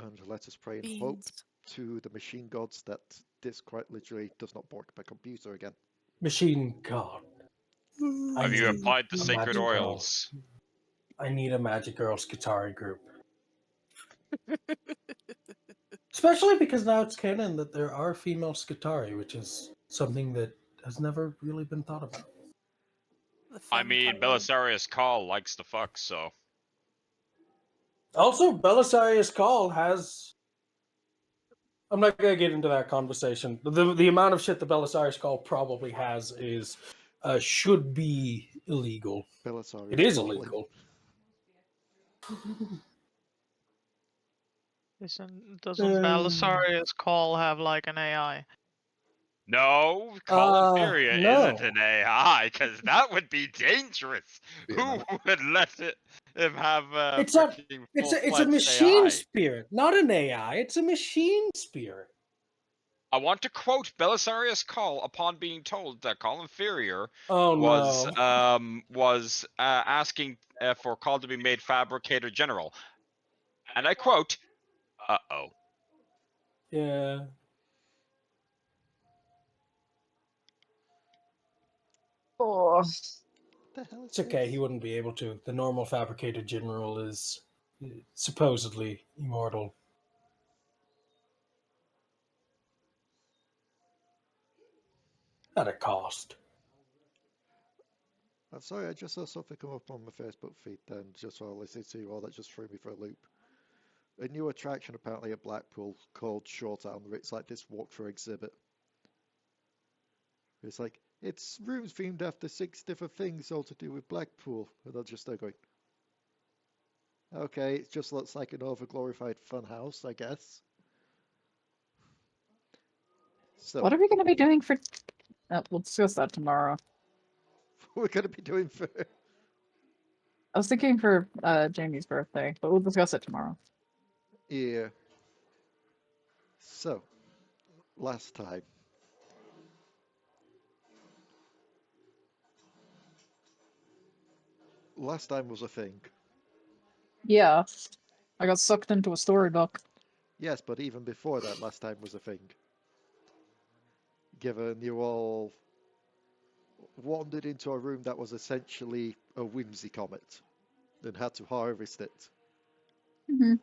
And let us pray and Beans. hope to the machine gods that this quite literally does not work by computer again. Machine God. Have you need applied the a sacred magic girl. oils? I need a Magic Girls Skitarii group. Especially because now it's canon that there are female Skitarii, which is something that has never really been thought about. The I femme mean, fatale. Belisarius Call likes to fuck, so... Also, Belisarius Call has... I'm not going to get into that conversation. The amount of shit that Belisarius Call probably has is should be illegal. Belisarius It is probably. illegal. Doesn't Belisarius Call have like an AI? No, Call Inferior no. isn't an AI, because that would be dangerous. Yeah. Who would let him have It's a freaking it's a full-fledged machine AI? spirit, not an AI. It's a machine spirit. I want to quote Belisarius Call upon being told that Call Inferior Oh was asking for Call to be made Fabricator General, and I quote, "Uh-oh." Yeah. Oh. The hell is It's okay, this? he wouldn't be able to. The normal Fabricator General is supposedly immortal. At a cost. I'm sorry, I just saw something come up on my Facebook feed then, just while listening to you all, that just threw me for a loop. A new attraction apparently at Blackpool called Shoretown, where it's like this walk-through exhibit. It's like, it's rooms themed after 6 different things all to do with Blackpool. And they're just there going, okay, it just looks like an over-glorified funhouse, I guess. So, What are we going to be doing for... we'll discuss that tomorrow. we're going to be doing for... I was thinking for Jamie's birthday, but we'll discuss it tomorrow. Yeah. So, last time. Last time was a thing. Yeah. I got sucked into a storybook. Yes, but even before that, last time was a thing. Given you all wandered into a room that was essentially a whimsy comet and had to harvest it. Mm-hmm.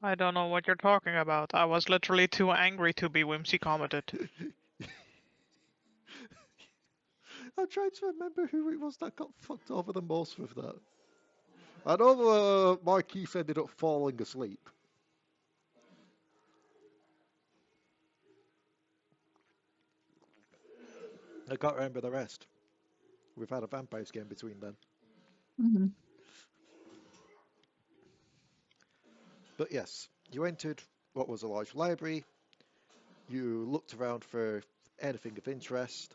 I don't know what you're talking about. I was literally too angry to be whimsy commented. I'm trying to remember who it was that got fucked over the most with that. I know Marquis ended up falling asleep. I can't remember the rest. We've had a vampires game between then. Mm-hmm. But yes, you entered what was a large library. You looked around for anything of interest.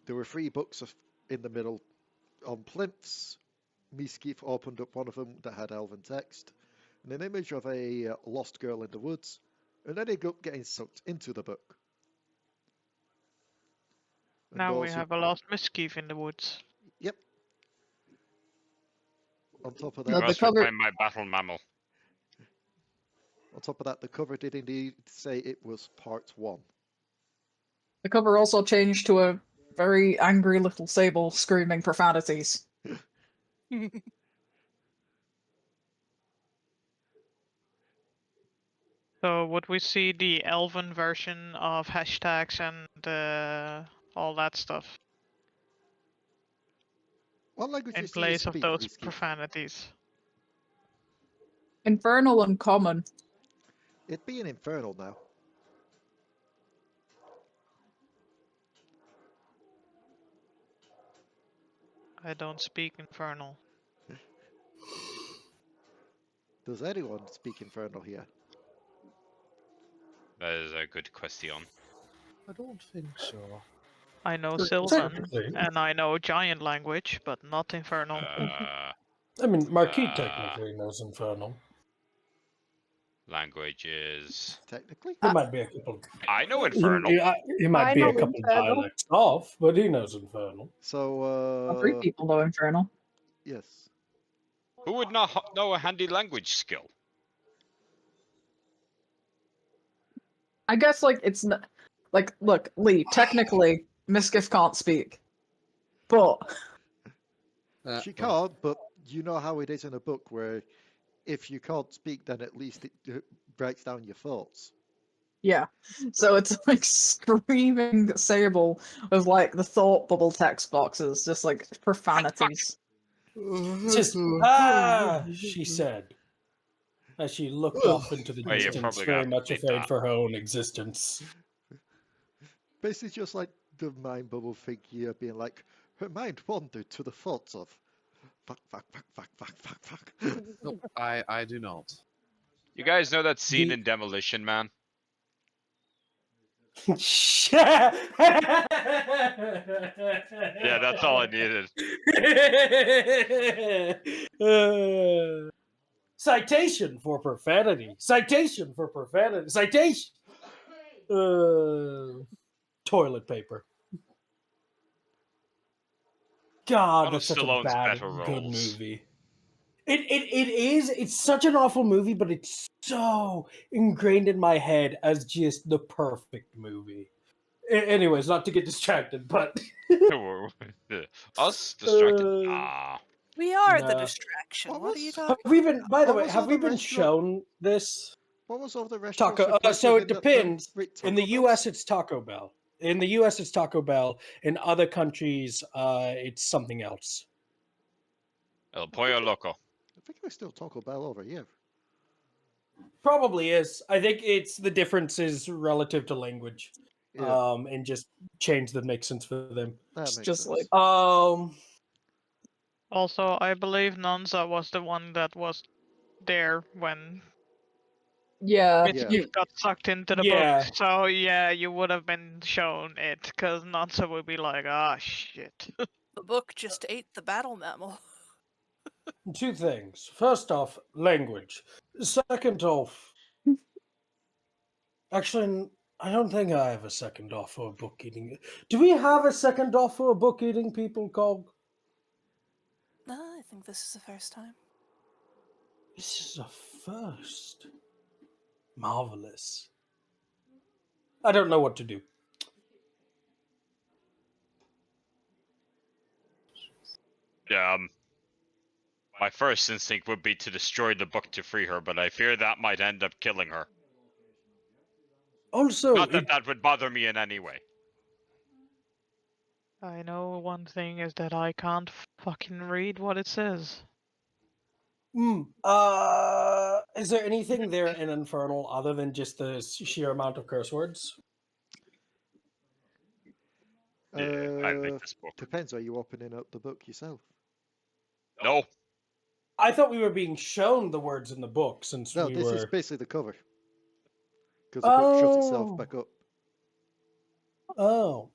There were 3 books in the middle on plinths. Misskiff opened up one of them that had elven text, and an image of a lost girl in the woods, and then ended up getting sucked into the book. And Now we those have a lost Misskiff in the woods. Yep. On top of No, that, the Must cover- reclaim my battle mammal. on top of that, the cover did indeed say it was part 1. The cover also changed to a very angry little Sable screaming profanities. So would we see the elven version of hashtags and all that stuff What languages in do you place of speak, those Misskiff? profanities? Infernal and common. It'd be an infernal now. I don't speak infernal. Does anyone speak infernal here? That is a good question. I don't think so. I know Sure, Sylvan, technically. and I know giant language, but not infernal. I mean, Marquis Uh, technically knows Infernal. Languages. Technically? There might be a couple. I know Infernal. He might I be know a couple Infernal. dialects off, but he knows Infernal. So, 3 people know Infernal. yes. Who would not know a handy language skill? I guess like it's not like look, Leigh, technically Misskiff can't speak. But She can't, but you know how it is in a book where if you can't speak, then at least it breaks down your thoughts. yeah. So it's like screaming Sable with like the thought bubble text boxes, just like profanities. Just she said, as she looked off into the Oh, you're distance, probably very gonna have much to bleep afraid that. for her own existence. Basically, just like the mind bubble figure being like, her mind wandered to the thoughts of fuck, fuck, fuck, fuck, fuck, fuck, fuck. Nope, I do not. You guys know that scene The- in Demolition Man? Yeah, Yeah, that's all I needed. Citation for profanity. Citation for profanity. Citation. Toilet paper. God, One of that's such a Stallone's bad, better good roles. movie. It is. It's such an awful movie, but it's so ingrained in my head as just the perfect movie. Anyways, not to get distracted, but Us distracted? Uh, Nah. We are the Nah. distraction. What What are you was- have talking we been? By the What way, was have all we the been restaurant- shown this? What was all the restaurants? Taco. replaced So it within that film? depends. Wait, In the Taco Bells? U.S., it's Taco Bell. In the U.S., it's Taco Bell. In other countries, it's something else. El Pollo Loco. I think it was still Taco Bell over here. Probably is. I think it's the differences relative to language, Yeah, and just change that makes sense for them. that It's makes just sense. like Also, I believe Nanza was the one that was there when yeah, Misskiff you got sucked into the Yeah. book. So yeah, you would have been shown it, because Nanza would be like, ah, shit. The book just ate the battle mammal. Two things. First off, language. Second off, actually, I don't think I have a second off for book eating. Do we have a second off for book eating people, Cog? No, I think this is the first time. This is a first. Marvelous. I don't know what to do. My first instinct would be to destroy the book to free her, but I fear that might end up killing her. Also, Not that that would bother me in any way. I know one thing is that I can't fucking read what it says. is there anything there in Infernal other than just the sheer amount of curse words? Yeah, I like this book. Depends. Are you opening up the book yourself? No. I thought we were being shown the words in the book since No, we this were. is basically the cover. Because the book shuts itself Oh. back up. Oh.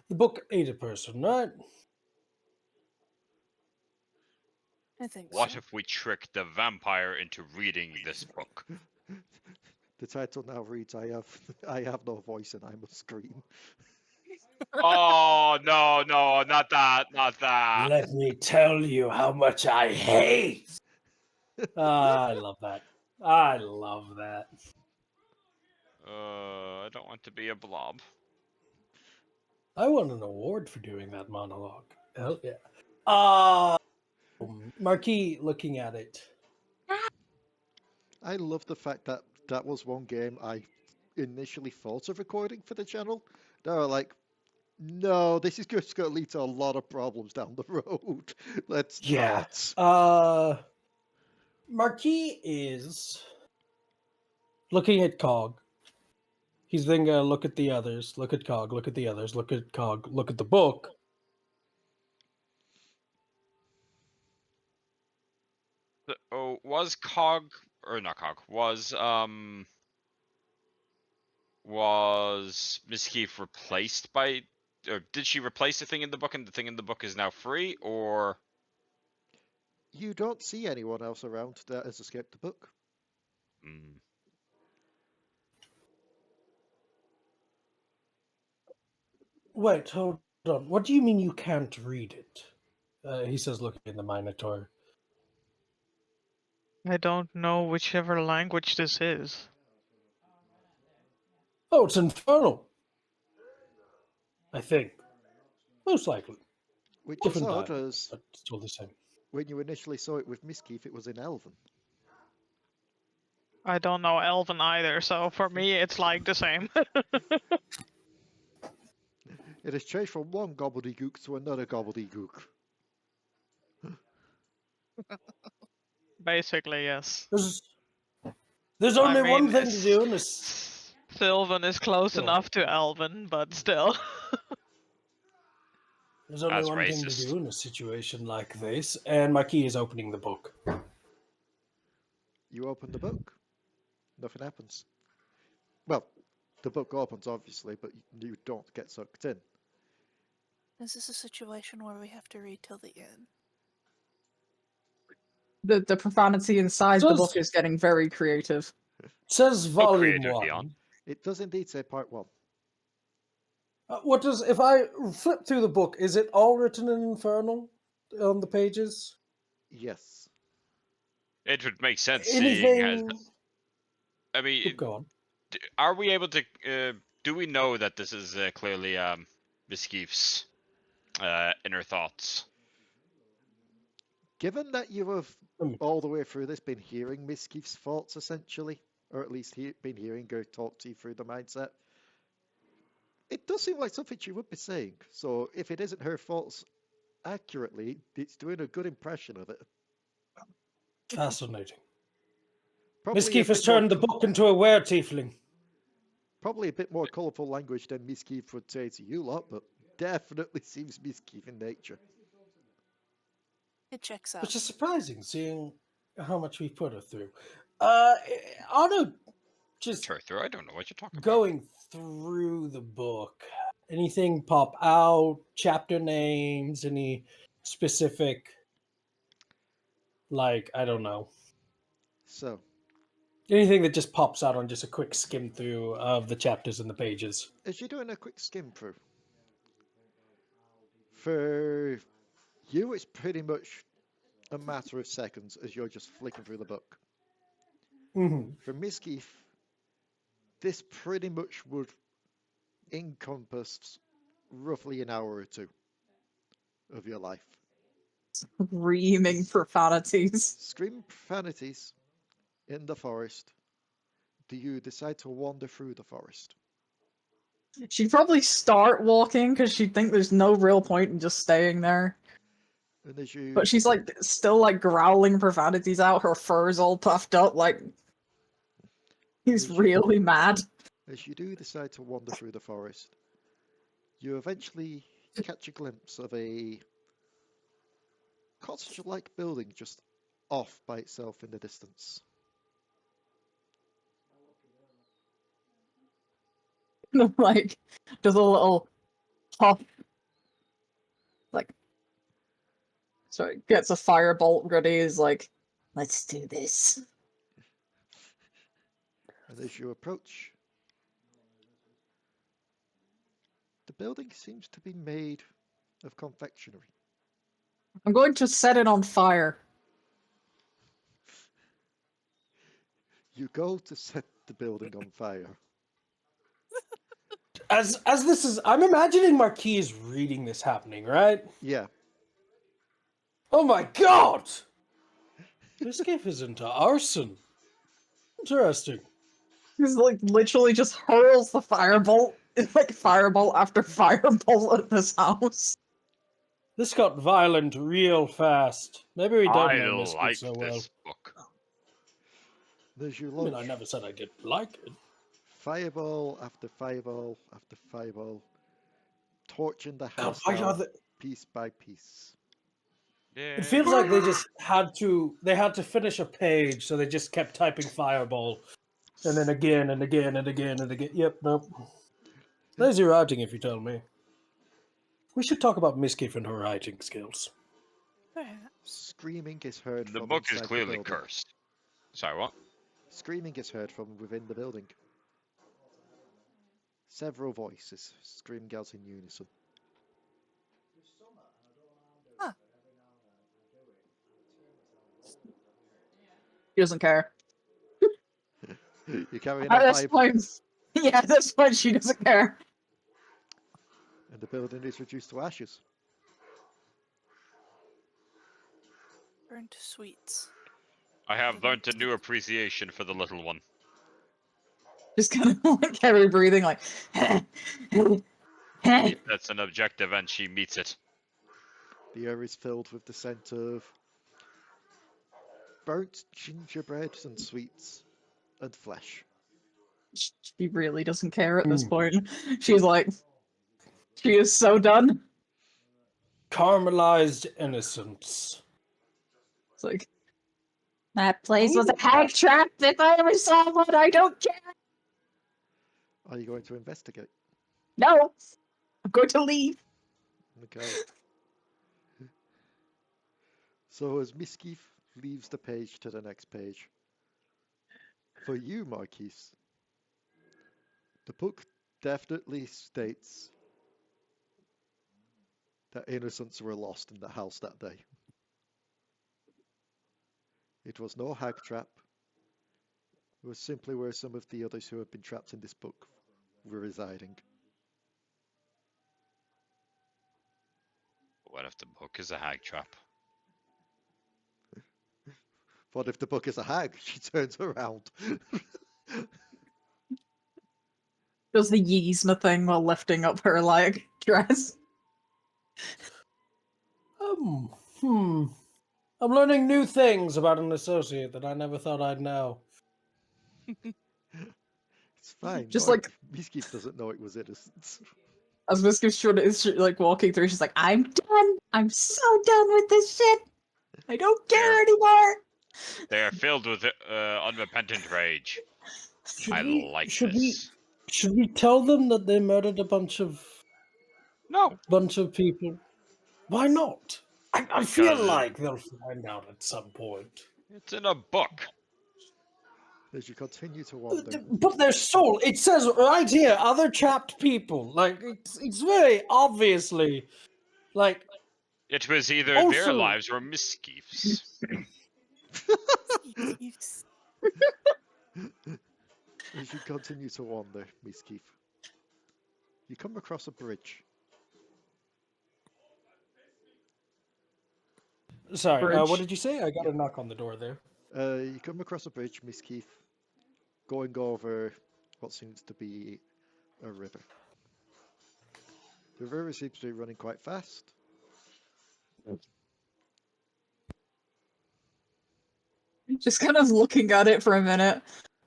The book ate a person, right? I think What so. if we trick the vampire into reading this book? The title now reads, I have no voice and I must scream. Oh, no, not that, not that. Let me tell you how much I hate. I love that. I love that. I don't want to be a blob. I won an award for doing that monologue. Hell yeah. Marquis looking at it. I love the fact that that was one game I initially thought of recording for the channel. They were like, no, this is just going to lead to a lot of problems down the road. Let's not. Marquis is looking at Cog. He's then gonna look at the others, look at Cog, look at the others, look at Cog, look at the book. Oh, was Cog or not Cog? Was Misskiff replaced by, or did she replace the thing in the book and the thing in the book is now free, or? You don't see anyone else around that has escaped the book. Mm. Wait, hold on. What do you mean you can't read it? He says, looking in the Minotaur. I don't know whichever language this is. Oh, it's Inferno. I think. Most likely. Which is Different odd, dialect, as but still the same. when you initially saw it with Misskiff, it was in Elven. I don't know Elven either, so for me it's like the same. It has changed from one gobbledygook to another gobbledygook. Basically, yes. There's I only one mean, thing to do in this. Sylvan is close Go on. enough to Elven, but still. There's only That's one thing to racist. do in a situation like this, and Marquis is opening the book. You open the book, nothing happens. Well, the book opens obviously, but you don't get sucked in. Is this a situation where we have to read till the end? The profanity inside the book is getting very creative. Says volume creative, 1. Dion. It does indeed say part 1. What does, if I flip through the book, is it all written in Inferno on the pages? Yes. It would make sense seeing as. Anything? I mean, Go on. are we able to? Do we know that this is clearly Misskiff's inner thoughts? Given that you have all the way through this been hearing Misskiff's thoughts essentially, or at least been hearing her talk to you through the mindset, it does seem like something she would be saying. So if it isn't her thoughts accurately, it's doing a good impression of it. Fascinating. Probably Miss a Giff has bit more turned the book into a were-tiefling. Probably a bit more colourful language than Misskiff would say to you lot, but definitely seems Misskiff in nature. It checks out. Which is surprising, seeing how much we put her through. Anna, just Her through. I don't know what you're talking about. going through the book, anything pop out? Chapter names? Any specific, like, I don't know. So, Anything that just pops out on just a quick skim through of the chapters and the pages. as you're doing a quick skim through, for you it's pretty much a matter of seconds as you're just flicking through the book. Mm-hmm. For Misskiff, this pretty much would encompass roughly an hour or two of your life. Screaming profanities. Scream profanities in the forest. Do you decide to wander through the forest? She'd probably start walking because she'd think there's no real point in just staying there. And as you But she's like still like growling profanities out, her fur's all puffed up, like he's really mad. As you do decide to wander through the forest, you eventually catch a glimpse of a cottage-like building just off by itself in the distance. Like does a little puff, like sorry, gets a firebolt ready, is like, let's do this. And as you approach, the building seems to be made of confectionery. I'm going to set it on fire. You go to set the building on fire. As this is, I'm imagining Marquis is reading this happening, right? Yeah. Oh my god! This gift is into arson. Interesting. He's like literally just hurls the firebolt. It's like firebolt after firebolt at this house. This got violent real fast. Maybe we don't I know Misskiff like so well. this book. As you I mean, launch I never said I didn't like it. fireball after fireball after fireball, torching the house why are down they- piece by piece. Yeah. It feels like they just had to finish a page, so they just kept typing fireball. And then again and again and again and again. Yep, nope. Lazy writing, if you tell me. We should talk about Misskiff and her writing skills. Perhaps. Screaming is heard The from book is inside clearly the building. cursed. Sorry, what? Screaming is heard from within the building. Several voices screaming out in unison. Huh. He doesn't care. You're carrying At a this fire, point, yeah, at this point, she doesn't care. and the building is reduced to ashes. Burn to sweets. I have learnt a new appreciation for the little one. Just kind of like heavy breathing, like. That's an objective, and she meets it. The air is filled with the scent of burnt gingerbread and sweets and flesh. She really doesn't care at this Mm. point. She's like, she is so done. Caramelized innocence. It's like, that place was a hag trap. If I ever saw one, I don't care. Are you going to investigate? No, I'm going to leave. Okay. So as Misskiff leaves the page to the next page, for you, Marquis, the book definitely states that innocents were lost in the house that day. It was no hag trap. It was simply where some of the others who have been trapped in this book were residing. What if the book is a hag trap? What if the book is a hag? She turns around. Does the Yzma thing while lifting up her like dress. I'm learning new things about an associate that I never thought I'd know. It's fine. Just like Misskiff doesn't know it was innocence. as Misskiff's is like walking through, she's like, "I'm done. I'm so done with this shit. I don't care anymore." They are filled with unrepentant rage. Should I we- like should this. Should we tell them that they murdered a bunch of No. people? Why not? I feel Because- like they'll find out at some point. It's in a book. As you continue to wander, But their soul, it says right here, other trapped people. Like, it's very obviously, like, It was either their Also- lives or Misskiff's. Thieves. as you continue to wander, Misskiff, you come across a bridge. sorry, Bridge. what did you say? I got a knock on the door there. You come across a bridge, Misskiff, going over what seems to be a river. The river seems to be running quite fast. Just kind of looking at it for a minute,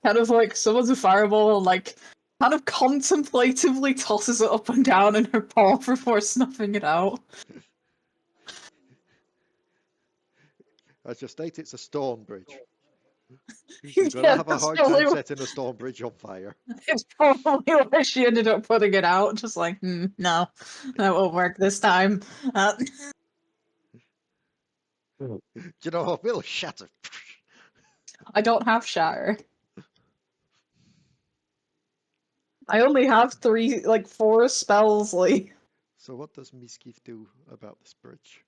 kind of like someone's a fireball and like kind of contemplatively tosses it up and down in her paw before snuffing it out. As you state, it's a stone bridge. You're gonna have a that's hard totally time what- setting a stone bridge on fire. It's probably why she ended up putting it out, just like, no, that won't work this time. You know, we'll shatter. I don't have shatter. I only have 4 spells, Leigh. So what does Misskiff do about this bridge?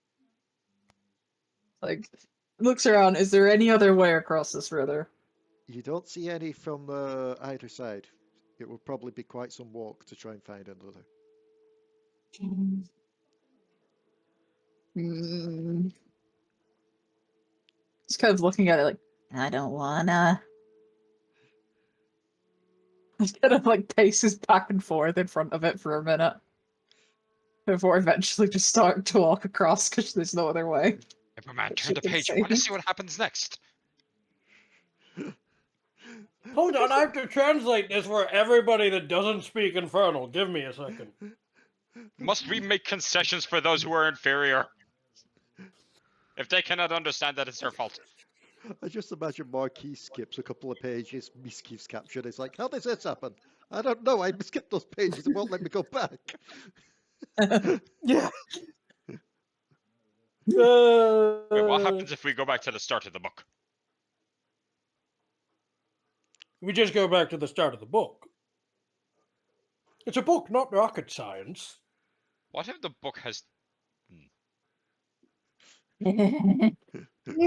Like, looks around, is there any other way across this river? You don't see any from either side. It will probably be quite some walk to try and find another. Just kind of looking at it like, I don't wanna. Just kind of like paces back and forth in front of it for a minute. Before eventually just starting to walk across because there's no other way. Everman, She turn the can page. say I want to it. see what happens next. Hold on, I have to translate this for everybody that doesn't speak Infernal. Give me a second. Must we make concessions for those who are inferior? If they cannot understand that, it's their fault. I just imagine Marquis skips a couple of pages, Misskiff's captured. It's like, how does this happen? I don't know. I skipped those pages. It won't let me go back. Yeah. Wait, what happens if we go back to the start of the book? We just go back to the start of the book. It's a book, not rocket science. What if the book has...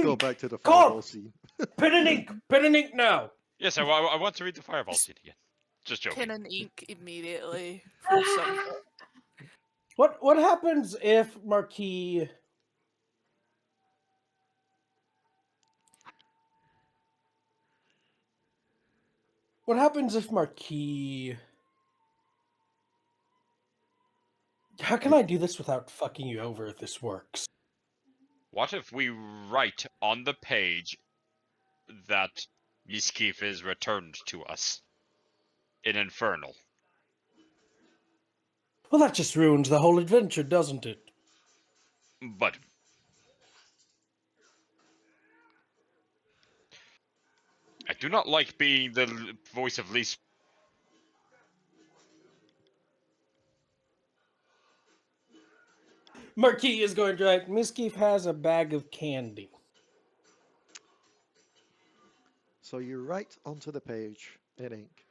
go back to the Come! fireball scene. Pen and ink! Pen and ink now! Yes, I want to read the fireball scene again. Just joking. Pen and ink immediately. For some. What happens if Marquis... What happens if Marquis... How can I do this without fucking you over if this works? What if we write on the page that Misskiff is returned to us in Infernal? Well, that just ruins the whole adventure, doesn't it? But I do not like being the voice of Leigh. Marquis is going to write, Misskiff has a bag of candy. So you write onto the page in ink,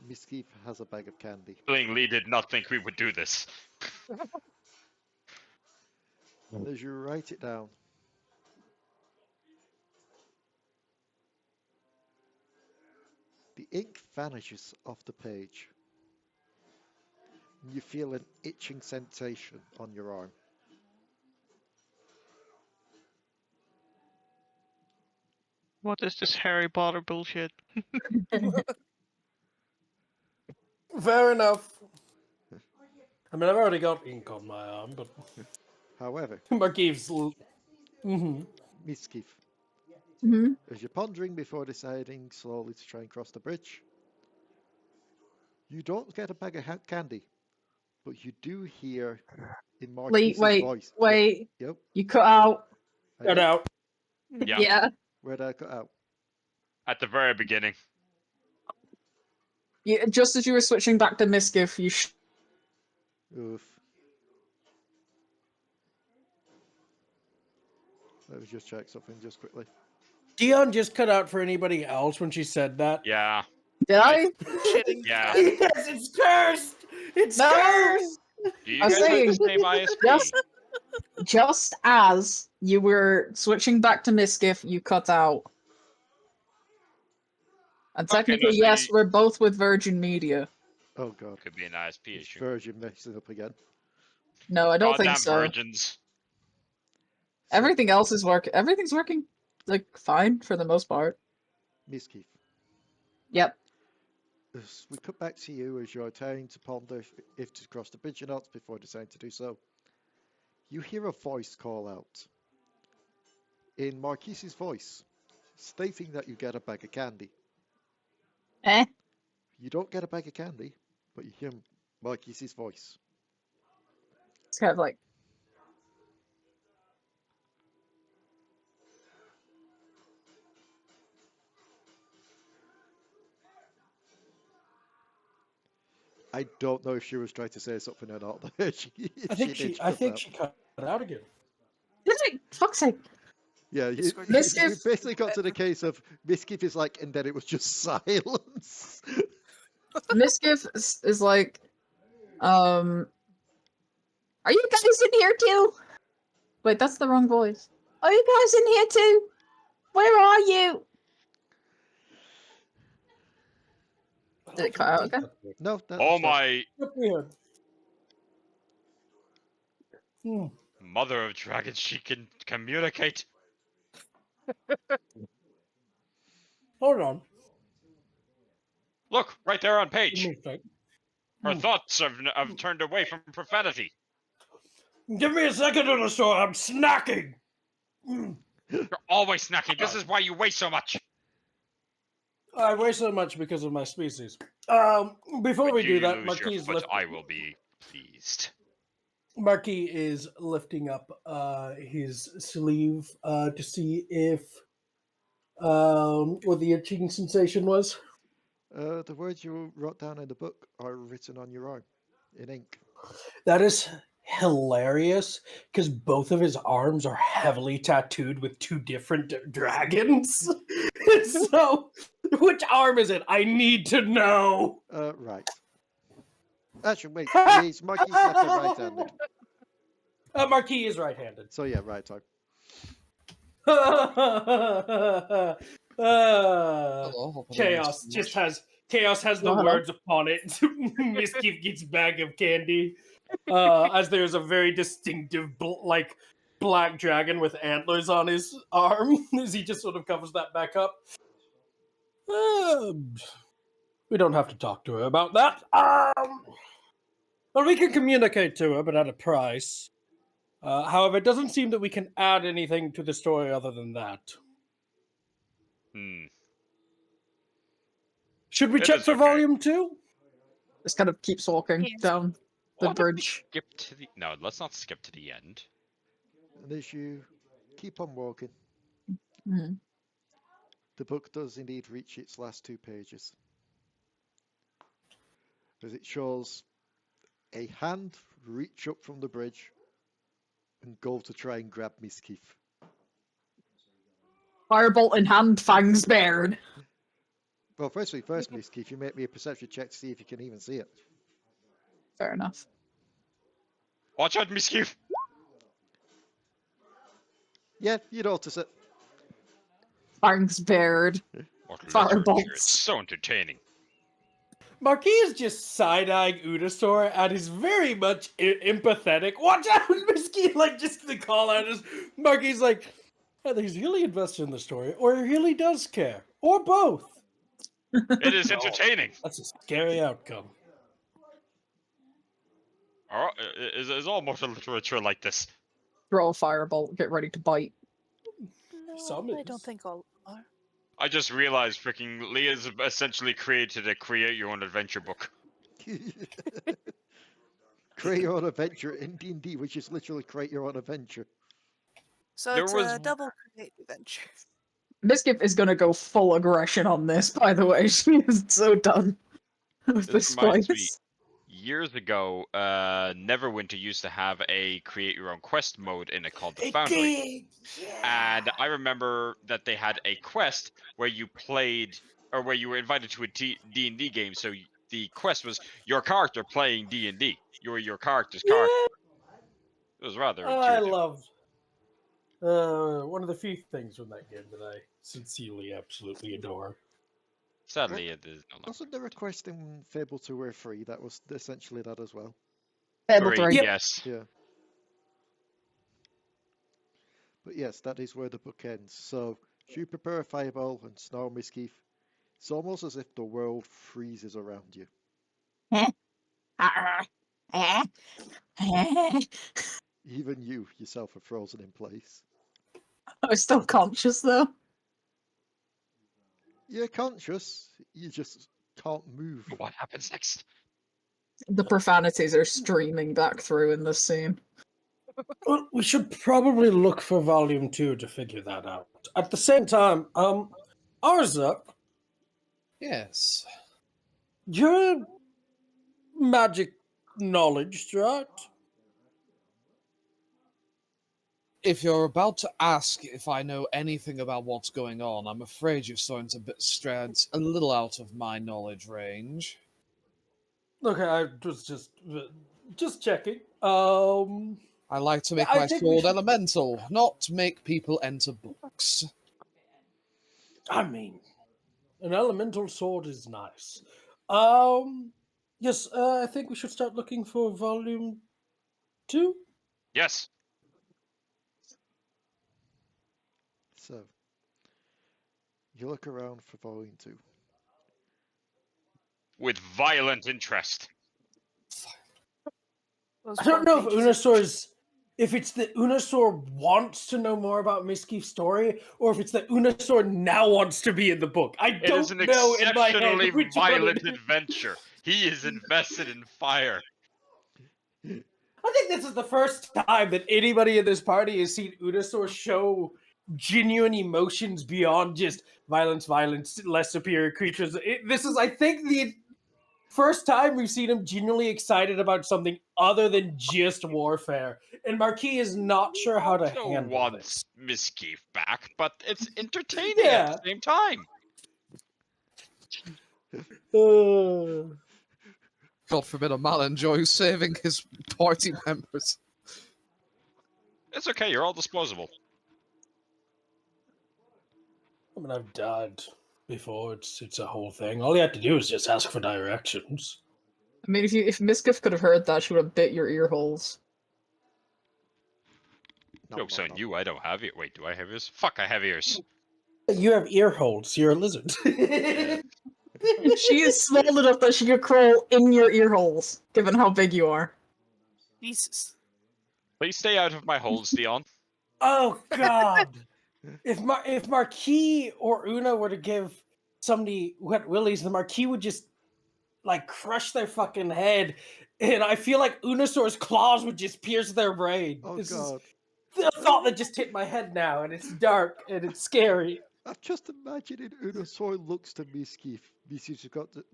Misskiff has a bag of candy. Leigh did not think we would do this. As you write it down, the ink vanishes off the page. You feel an itching sensation on your arm. What is this Harry Potter bullshit? Fair enough. I mean, I've already got ink on my arm, but... However, Marquis... Mm-hmm. Misskiff, Mhm. as you're pondering before deciding slowly to try and cross the bridge, you don't get a bag of candy, but you do hear in Leigh, Marquis's voice. wait. Yep. You cut out. Cut out. Yeah. Yeah. Where did I cut out? At the very beginning. Yeah. Just as you were switching back to Misskiff, you. Oof. Let me just check something just quickly. Dion just cut out for anybody else when she said that. Yeah. Did I? Shitting. Yeah. Yes, it's cursed! It's No! cursed! Do you I'm guys have saying, the same ISP? Just as you were switching back to Misskiff, you cut out. And Okay, technically, no, so yes, we're both with Virgin Media. Oh god. Could be an ISP It's issue. Virgin messing up again. No, I don't Goddamn think so. virgins. So, Everything else is working. Everything's working, like, fine for the most part. Misskiff, Yep. as we cut back to you as you're trying to ponder if to cross the bridge or not before deciding to do so. You hear a voice call out in Marquis's voice, stating that you get a bag of candy. Eh? You don't get a bag of candy, but you hear Marquis's voice. It's kind of like, I don't know if she was trying to say something or not. I think she cut it out again. fuck's sake. Yeah, you Misskiff- basically got to the case of Misskiff is like, and then it was just silence. Misskiff is like, are you guys in here too? Wait, that's the wrong voice. Are you guys in here too? Where are you? Did it cut out again? No, that's Oh my Weird. Hmm. mother of dragons, she can communicate. Hold on. Look, right there on Give page. me a sec. Her thoughts have turned away from profanity. Give me a second, Minosaur. I'm snacking. You're always snacking. This is why you weigh so much. I weigh so much because of my species. Before When we do you that, lose Marquis your is, foot, I will be pleased. Marquis is lifting up his sleeve to see if what the itching sensation was. the words you wrote down in the book are written on your arm in ink. That is hilarious because both of his arms are heavily tattooed with two different dragons. So, which arm is it? I need to know. Right. Actually, wait. Is Marquis left or right-handed? Marquis is right-handed. So yeah, right. Sorry. Hello, Chaos has the Hello. words upon it. Misskiff gets bag of candy. As there's a very distinctive black dragon with antlers on his arm as he just sort of covers that back up. We don't have to talk to her about that. Well, we can communicate to her, but at a price. However, it doesn't seem that we can add anything to the story other than that. Should we It check is for okay. volume 2? Just kind of keeps walking Yes. down the What if we bridge. skip to the... No, let's not skip to the end. And as you keep on walking, Mhm. the book does indeed reach its last 2 pages. As it shows a hand reach up from the bridge and go to try and grab Misskiff. Firebolt in hand, fangs bared. Well, first, Misskiff, you make me a perception check to see if you can even see it. Fair enough. Watch out, Misskiff! Yeah, you notice it. Fangs bared. What Firebolts. literature, it's so entertaining. Marquis is just side-eyeing Unusor and is very much empathetic. Watch out, Misskiff! Like, just to call out his... Marquis is like, either he's really invested in the story, or he really does care. Or both. It is entertaining. That's a scary outcome. Is all mortal literature like this? Throw a firebolt, get ready to bite. Some I don't is. think all are. I just realized freaking Leigh has essentially created a create your own adventure book. Create your own adventure in D&D, which is literally create your own adventure. So There it's was- a double create adventure. Misskiff is gonna go full aggression on this, by the way. She is so done with This this reminds me, place. years ago, Neverwinter used to have a create your own quest mode in it called the Foundry. And I remember that they had a quest where you played, or where you were invited to a D&D game. So the quest was your character playing D&D. You were your character's character. It was rather I intuitive. loved one of the few things from that game that I sincerely absolutely adore. Sadly, it is no longer. Wasn't there a quest in Fable 2 where 3 that was essentially that as well? Fable Three, 3. Yep. yes. Yeah. But yes, that is where the book ends. So, you prepare a fireball and snarl Misskiff. It's almost as if the world freezes around you. Even you yourself are frozen in place. I'm still conscious though. You're conscious, you just can't move. What happens next? The profanities are streaming back through in this scene. Well, we should probably look for volume 2 to figure that out. At the same time, Au-Zuk, Yes. you're magic knowledge, right? If you're about to ask if I know anything about what's going on, I'm afraid you're starting to strand a little out of my knowledge range. Okay, I was just checking. I like to make I my think we sword should- elemental, not make people enter books. I mean, an elemental sword is nice. Yes, I think we should start looking for volume 2. Yes. So, you look around for volume 2. With violent interest. Those I don't four know if pages of- Unusor's... If it's that Unusor wants to know more about Misskiff's story, or if it's that Unusor now wants to be in the book. I It don't is an know in my head exceptionally which one it violent is. adventure. He is invested in fire. I think this is the first time that anybody in this party has seen Unusor show genuine emotions beyond just violence, less superior creatures. This is, I think, the first time we've seen him genuinely excited about something other than just warfare. And Marquis is not sure how to Also handle wants this. Misskiff back, but it's entertaining at Yeah. the same time. God forbid a man enjoys saving his party members. It's okay, you're all disposable. I mean, I've died before. It's a whole thing. All you have to do is just ask for directions. I mean, if Misskiff could have heard that, she would have bit your ear holes. Joke's on you, I don't have ears. Wait, do I have ears? Fuck, I have ears. You have ear holes. You're a lizard. She is small enough that she could crawl in your ear holes, given how big you are. Jesus. Please stay out of my holes, Dion. Oh God! If Marquis or Una were to give somebody wet willies, the Marquis would just like crush their fucking head, and I feel like Unusor's claws would just pierce their brain. Oh This god. is the thought that just hit my head now, and it's dark and it's scary. I'm just imagining Unusor looks to Misskiff. Misskiff's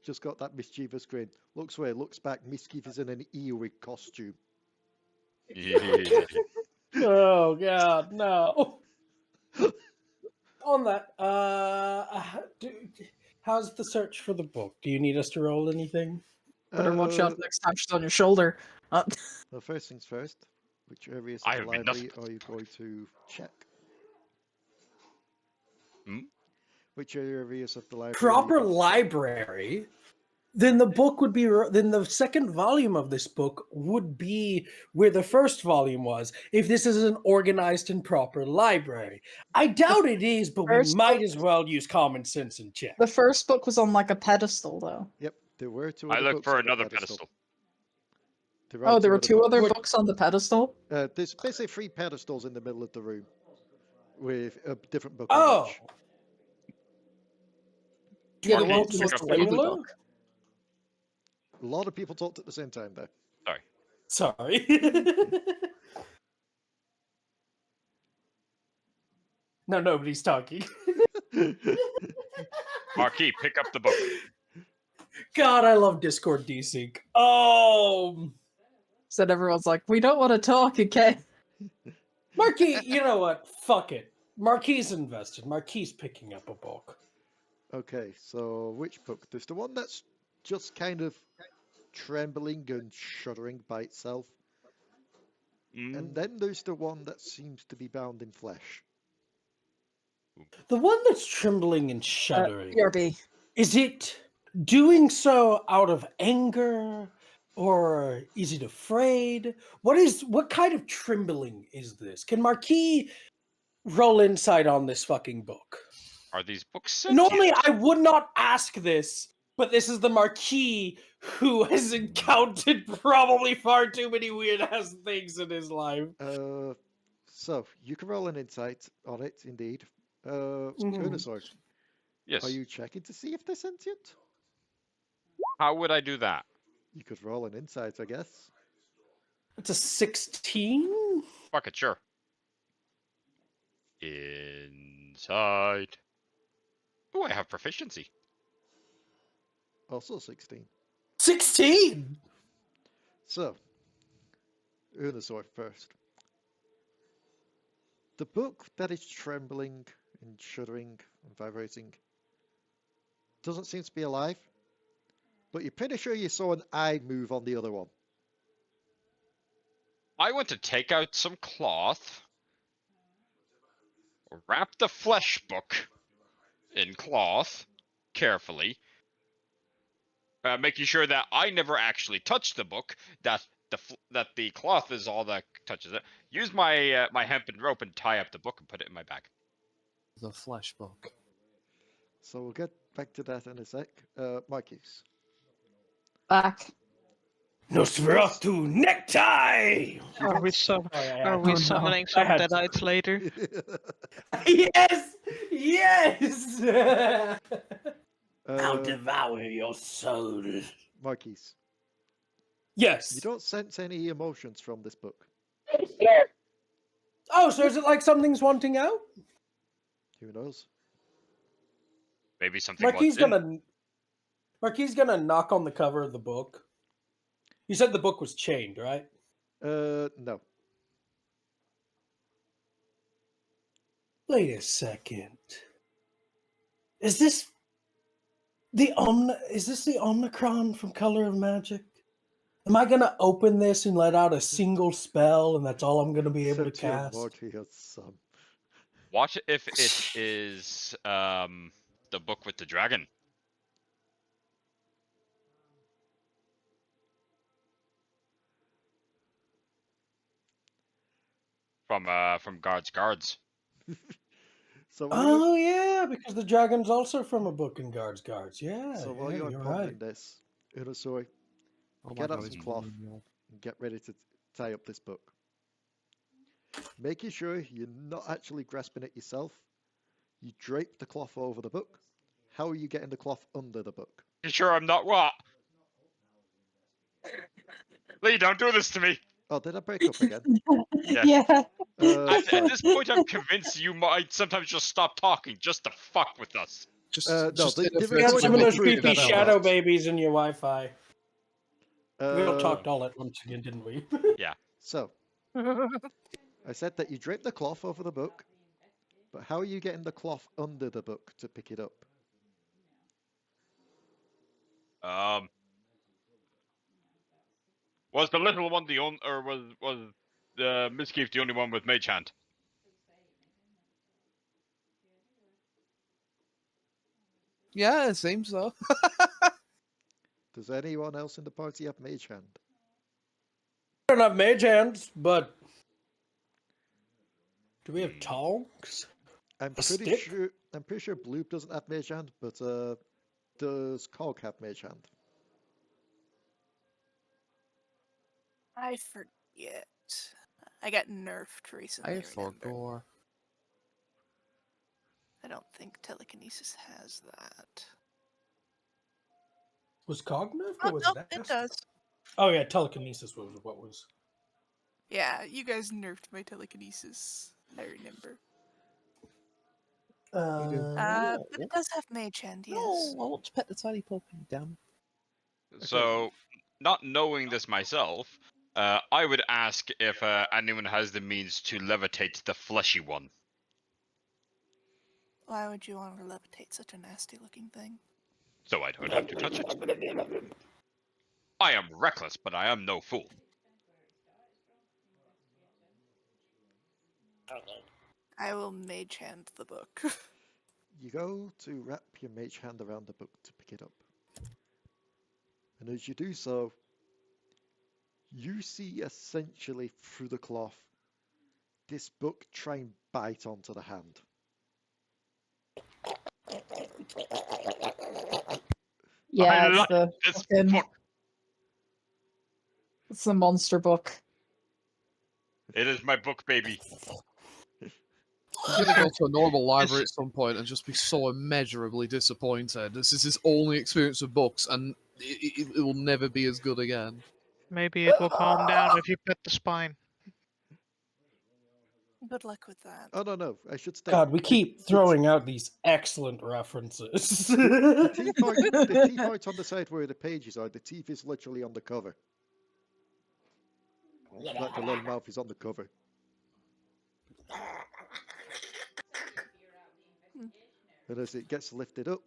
just got that mischievous grin. Looks away, looks back. Misskiff is in an Eowyn costume. Oh God, no. On that, how's the search for the book? Do you need us to roll anything? Better watch out next time she's on your shoulder. Well, first things first. Which areas I of the have been library are you going to check? Hmm? Which areas of the library? Proper library. Then the book would be. Then the second volume of this book would be where the first volume was. If this is an organized and proper library, I doubt it is, but we First might book- as well use common sense and check. The first book was on like a pedestal, though. Yep, there were two I other look books for on the another pedestal. Oh, there were two other books. books on the pedestal? There's basically 3 pedestals in the middle of the room with a different book. Oh. On each. Yeah, the Marquis, one pick was up the the baby book. book. A lot of people talked at the same time there. Sorry. No, nobody's talking. Marquis, pick up the book. God, I love Discord desync. Oh, Said everyone's like, we don't want to talk, okay? Marquis, you know what? Fuck it. Marquis is invested. Marquis is picking up a book. Okay, so which book? There's the one that's just kind of trembling and shuddering by itself. And then there's the one that seems to be bound in flesh. The one that's trembling and shuddering. BRB. Is it doing so out of anger, or is it afraid? What kind of trembling is this? Can Marquis roll insight on this fucking book? Are these books sentient? Normally, I would not ask this, but this is the Marquis who has encountered probably far too many weird-ass things in his life. So you can roll an insight on it, indeed. Mhm. Unusor, Yes. are you checking to see if they're sentient? How would I do that? You could roll an insight, I guess. It's a 16? Fuck it, sure. Inside. Oh, I have proficiency. Also 16. 16! So, Unusor first. The book that is trembling and shuddering and vibrating doesn't seem to be alive, but you're pretty sure you saw an eye move on the other one. I want to take out some cloth, wrap the flesh book in cloth carefully, making sure that I never actually touch the book, that the cloth is all that touches it. Use my my hempen rope and tie up the book and put it in my bag. The flesh book. So we'll get back to that in a sec. Marquis. Back. Nosferatu necktie! Are we Oh, no. summoning I some had to. deadites later? Yes! Yes! I'll uh, devour your soul. Marquis. Yes. You don't sense any emotions from this book. Oh, so is it like something's wanting out? Who knows? Maybe something Marquis gonna knock on the cover of the book. You said the book was chained, right? No. Wait a second. Is this the Omnicron from Color of Magic? Am I gonna open this and let out a single spell, and that's all I'm gonna be able to Said to your cast? Mortius son. What if it is the book with the dragon? From Guards. So Oh yeah, because the dragon's also from a book in Guards. Yeah, so while yeah, you're you're pondering right. this, Unusor, Oh my get god, out it's some cloth Dion. and get ready to tie up this book. Making sure you're not actually grasping it yourself, you drape the cloth over the book. How are you getting the cloth under the book? You sure I'm not what? Leigh, don't do this to me. Oh, did I break up again? Yes. Yeah. At this point, I'm convinced you might sometimes just stop talking just to fuck with us. No, Just the You got Versus some of those proved that creepy out shadow works. babies in your Wi-Fi. We all Uh, talked all at once again, didn't we? Yeah. so, I said that you drape the cloth over the book, but how are you getting the cloth under the book to pick it up? Was the little one the only, or was the Misskiff the only one with Mage Hand? Yeah, it seems so. Does anyone else in the party have mage hand? I don't have mage hands, but do we have tongs? I'm A pretty stick? sure. I'm pretty sure Bloob doesn't have mage hand, but does Cog have mage hand? I forget. I got nerfed recently. I remember. forgot. I don't think telekinesis has that. Was Cog nerfed Oh, or was no, it it Acid? does. Oh yeah, telekinesis was what was. Yeah, you guys nerfed my telekinesis. I remember. But it does have mage hand, yes. No, I want to pet the tiny puppy, damn. So, not knowing this myself, I would ask if anyone has the means to levitate the fleshy one. Why would you want to levitate such a nasty looking thing? So I don't have to touch it. I am reckless, but I am no fool. I will mage hand the book. You go to wrap your mage hand around the book to pick it up. And as you do so, you see essentially through the cloth this book try and bite onto the hand. Yeah, I it's like the this fucking, book. it's the monster book. It is my book, baby. He's gonna go to a normal library at some point and just be so immeasurably disappointed. This is his only experience with books, and it will never be as good again. Maybe it will calm down if you pet the spine. Good luck with that. Oh no, I should state. God, we keep throwing out these excellent references. The T point on the side where the pages are, the teeth is literally on the cover. Like the little mouth is on the cover. And as it gets lifted up,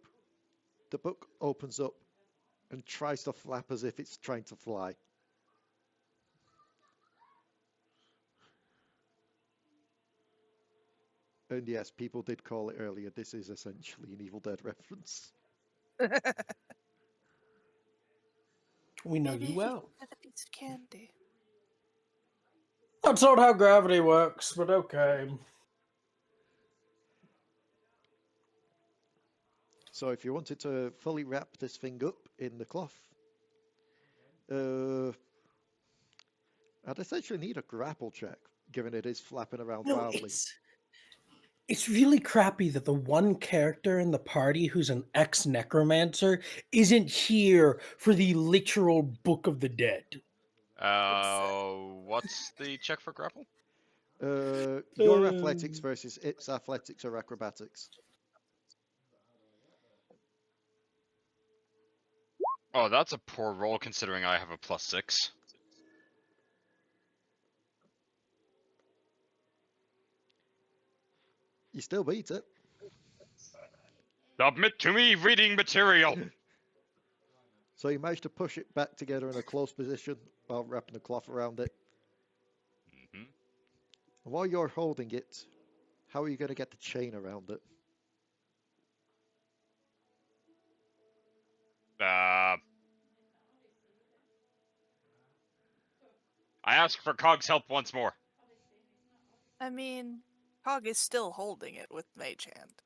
the book opens up and tries to flap as if it's trying to fly. And yes, people did call it earlier. This is essentially an Evil Dead reference. We know Maybe you if well. had a piece of candy. That's not how gravity works, but okay. So if you wanted to fully wrap this thing up in the cloth, I'd essentially need a grapple check, given it is flapping around wildly. It's really crappy that the one character in the party who's an ex-necromancer isn't here for the literal Book of the Dead. What's the check for grapple? Your athletics versus its athletics or acrobatics. Oh, that's a poor roll considering I have a +6. You still beat it. Submit to me reading material. So you managed to push it back together in a close position while wrapping the cloth around it. Mm-hmm. And while you're holding it, How are you going to get the chain around it? I ask for Cog's help once more. I mean, Cog is still holding it with Mage Hand.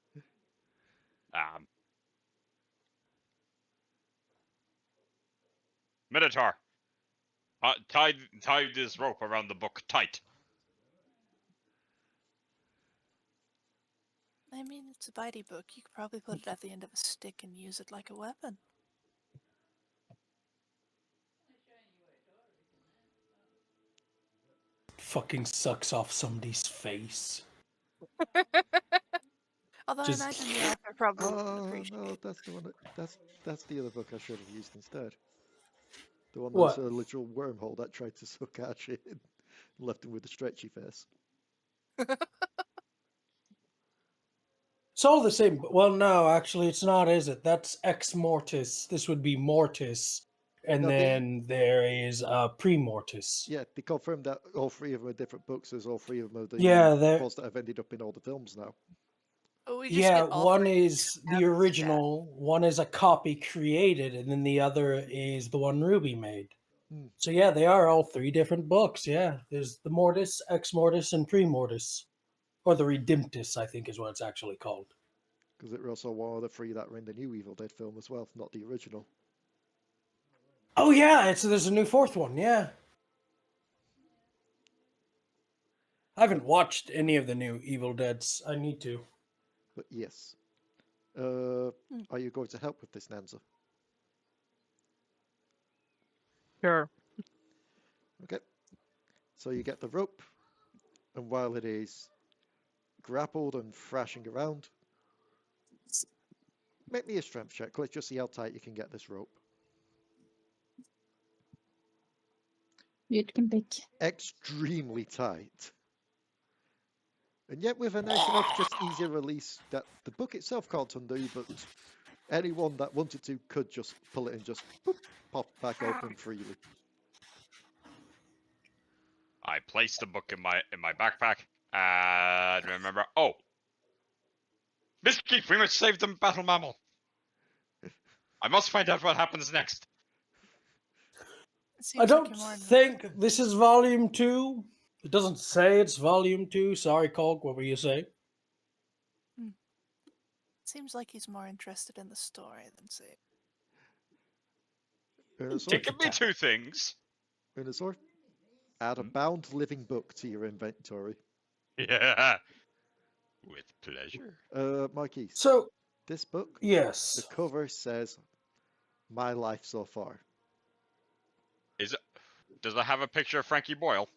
Minotaur, tie this rope around the book tight. I mean, it's a bitey book. You could probably put it at the end of a stick and use it like a weapon. Fucking sucks off somebody's face. Although Just- I imagine the author probably wouldn't Oh appreciate no, it. that's the one. That's the other book I should have used instead. The one What? that's a literal wormhole that tried to suck Ash in, and left him with a stretchy face. It's all the same. Well, no, actually, it's not, is it? That's Ex Mortis. This would be Mortis. And No, then there is Pre-Mortis. Yeah, they confirmed that all three of them are different books, as all three of them are the Yeah, they're- ones that have ended up in all the films now. But we just Yeah, get all one three is out the of original, one is a copy created, and then the other is the one Ruby made. Hmm. So yeah, they are all three different books. Yeah, there's the Mortis, Ex Mortis, and Pre-Mortis. Or the Redemptus, I think is what it's actually called. Because it were also one of the three that were in the new Evil Dead film as well, not the original. Oh yeah, there's a new fourth one, yeah. I haven't watched any of the new Evil Deads. I need to. But yes. Are you going to help with this, Nanza? Sure. Okay. So you get the rope, and while it is grappled and thrashing around, make me a strength check. Let's just see how tight you can get this rope. You can pick. Extremely tight. And yet with a nice enough, just easier release that the book itself can't undo, but anyone that wanted to could just pull it and just boop, pop back open freely. I placed the book in my backpack and remember. Oh, Misskiff, we must save the battle mammal. I must find out what happens next. It I seems like don't you're more think this is volume 2. It doesn't say it's volume 2. Sorry, Colg, what were you saying? Seems like he's more interested in the story than say. It can be two things. Minosaur, add a bound living book to your inventory. Yeah. With pleasure. Marquis, So, this book, yes. the cover says, "My life so far." Does it have a picture of Frankie Boyle?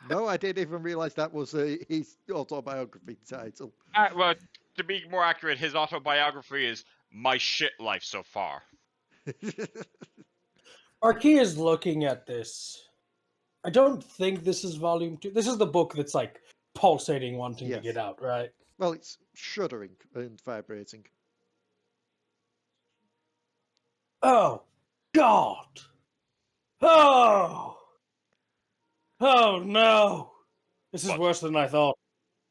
No, I didn't even realize that was his autobiography title. Well, to be more accurate, his autobiography is "My Shit Life So Far." Marquis is looking at this. I don't think this is volume 2. This is the book that's like pulsating, wanting to Yes. get out, right? Well, it's shuddering and vibrating. Oh, God. Oh. Oh, no. This is What? worse than I thought.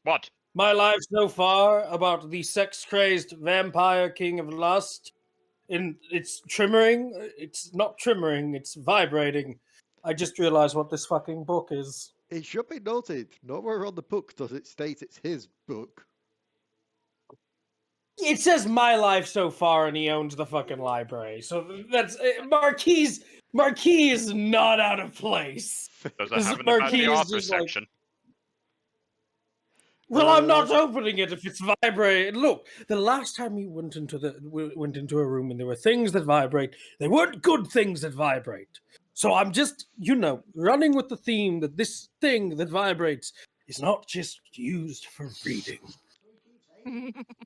What? My life so far about the sex-crazed vampire king of lust. It's trimmering. It's not trimmering, it's vibrating. I just realized what this fucking book is. It should be noted, nowhere on the book does it state it's his book. It says my life so far, and he owns the fucking library. So that's Marquis is not out of place. Does it This have an about Marquis the is author just like- section? Well, I'm not opening it if it's vibrating. Look, the last time we went into a room and there were things that vibrate, they weren't good things that vibrate. So I'm just, running with the theme that this thing that vibrates is not just used for reading.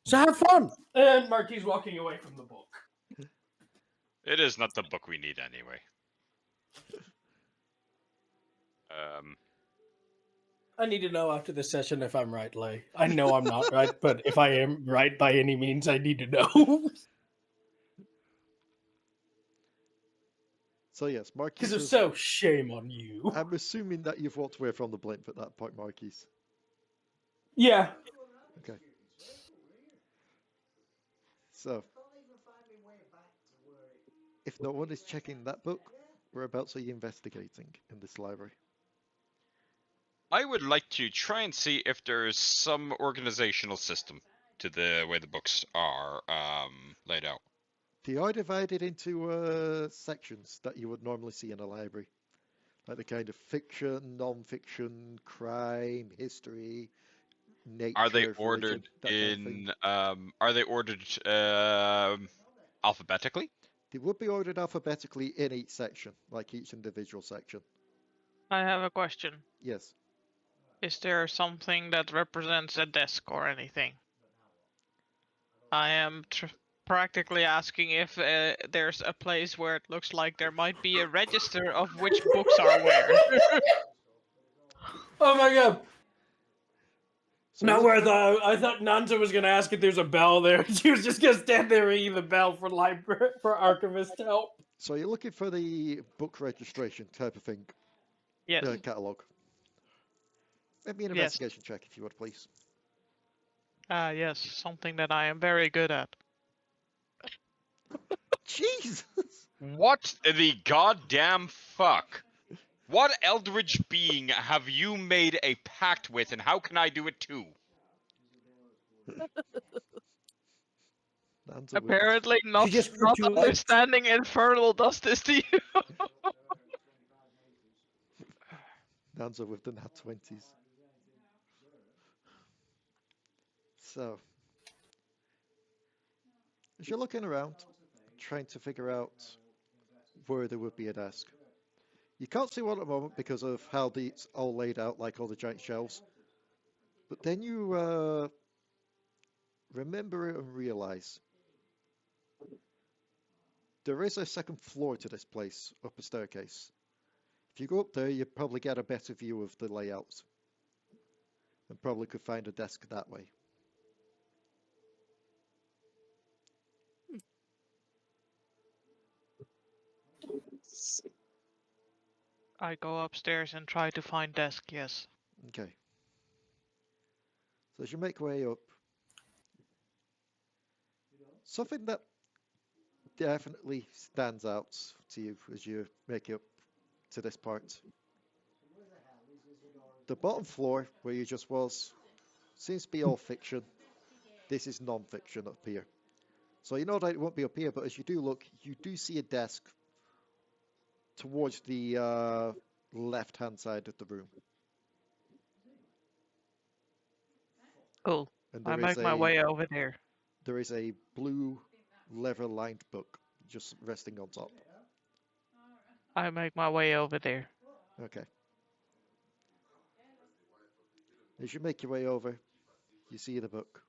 So have fun. And Marquis walking away from the book. It is not the book we need anyway. I need to know after this session if I'm right, Leigh. I know I'm not right, but if I am right by any means, I need to know. So yes, Marquis. Because if so, shame on you. I'm assuming that you've walked away from the blimp at that point, Marquis. Yeah. Okay. So, if no one is checking that book, whereabouts are you investigating in this library? I would like to try and see if there's some organizational system to the way the books are laid out. They are divided into sections that you would normally see in a library, like the kind of fiction, non-fiction, crime, history, nature, Are they religion, ordered that kind of thing. in? Are they ordered alphabetically? They would be ordered alphabetically in each section, like each individual section. I have a question. Yes. Is there something that represents a desk or anything? I am practically asking if there's a place where it looks like there might be a register of which books are where. Oh my god. So Not look- where I thought Nanza was gonna ask if there's a bell there. She was just gonna stand there ringing the bell for library for archivist help. So you're looking for the book registration type of thing, Yes. catalogue. Make me an Yes. investigation check if you would, please. Yes, something that I am very good at. Jesus! What the goddamn fuck? What eldritch being have you made a pact with, and how can I do it too? Nanza with, Apparently not, just put not two lights. understanding Infernal does this to you. Nanza with the nat 20s. So, as you're looking around, trying to figure out where there would be a desk, you can't see one at the moment because of how it's all laid out, like all the giant shelves. But then you remember it and realize there is a second floor to this place, up a staircase. If you go up there, you probably get a better view of the layout, and probably could find a desk that way. I go upstairs and try to find desk, yes. Okay. So as you make your way up, something that definitely stands out to you as you make it up to this part. The bottom floor, where you just was, seems to be all fiction. This is non-fiction up here. So you know that it won't be up here, but as you do look, you do see a desk towards the left-hand side of the room. Cool. And I make my way over there. there is a blue leather-lined book just resting on top. I make my way over there. Okay. As you make your way over, you see the book.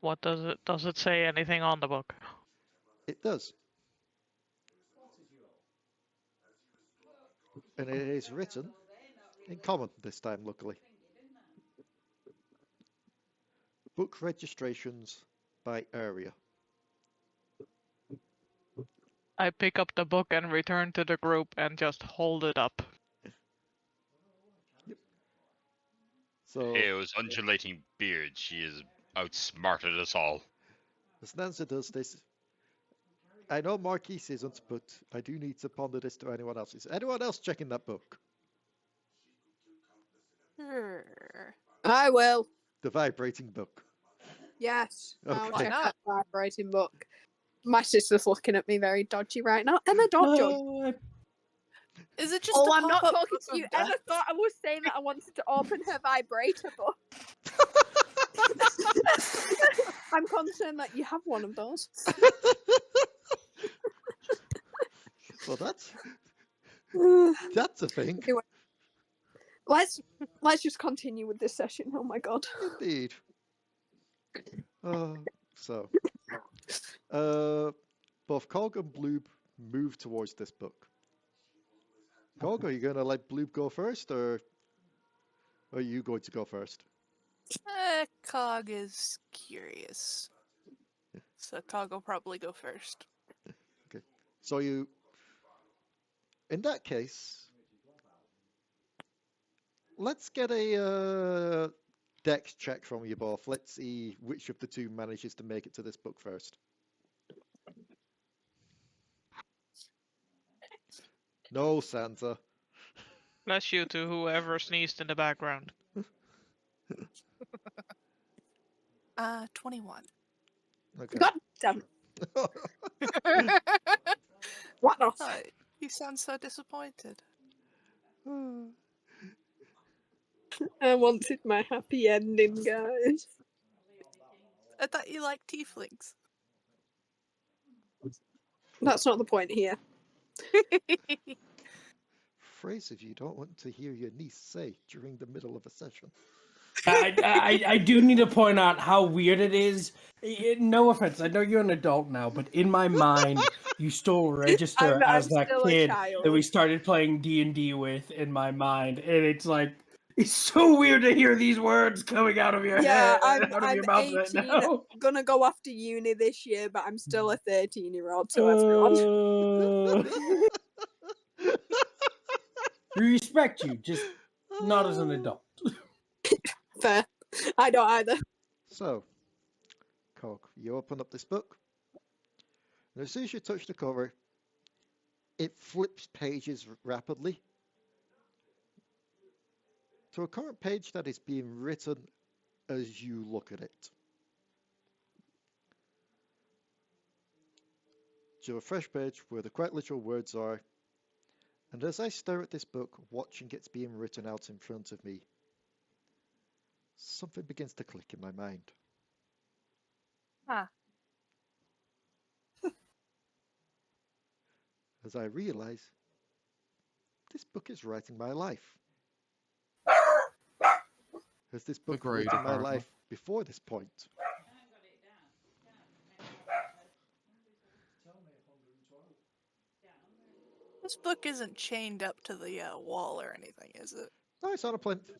What does it say anything on the book? It does. And it is written in common this time, luckily. Book registrations by area. I pick up the book and return to the group and just hold it up. So, Eo's undulating beard, she is outsmarted us all. as Nanza does this, I know Marquis isn't, but I do need to ponder this to anyone else. Is anyone else checking that book? I will. The vibrating book. Yes, I'll Okay. check that vibrating book. My sister's looking at me very dodgy right now. Emma, don't judge. Is it just Oh, a I'm not pop-up talking book to you. of Emma death? thought I was saying that I wanted to open her vibrator book. I'm concerned that you have one of those. Well, that's a thing. Anyway, let's just continue with this session. Oh my god. Indeed. So, both Cog and Bloob move towards this book. Cog, are you going to let Bloob go first, or are you going to go first? Cog is curious. So Cog will probably go first. So in that case, Let's get a dex check from you both. Let's see which of the two manages to make it to this book first. No, Santa. Bless you to whoever sneezed in the background. 21. Okay. God damn it. What else? Oh, you sound so disappointed. I wanted my happy ending, guys. I thought you liked tieflings. That's not the point here. Phrases you don't want to hear your niece say during the middle of a session. I do need to point out how weird it is. No offense, I know you're an adult now, but in my mind, you still register I'm as that still a kid child. that we started playing D&D with in my mind, and it's like it's so weird to hear these words coming out of your Yeah, head, out of I'm your mouth 18, right now. gonna go off to uni this year, but I'm still a 13-year-old to everyone. We respect you, just not as an adult. Fair. I don't either. So, Cog, you open up this book, and as soon as you touch the cover, it flips pages rapidly to a current page that is being written as you look at it. To a fresh page where the quite literal words are, and as I stare at this book, watching it's being written out in front of me, something begins to click in my mind. Huh. As I realize, this book is writing my life. Has this book Agreed, written my apparently. life before this point? This book isn't chained up to the wall or anything, is it? No, it's on a plinth.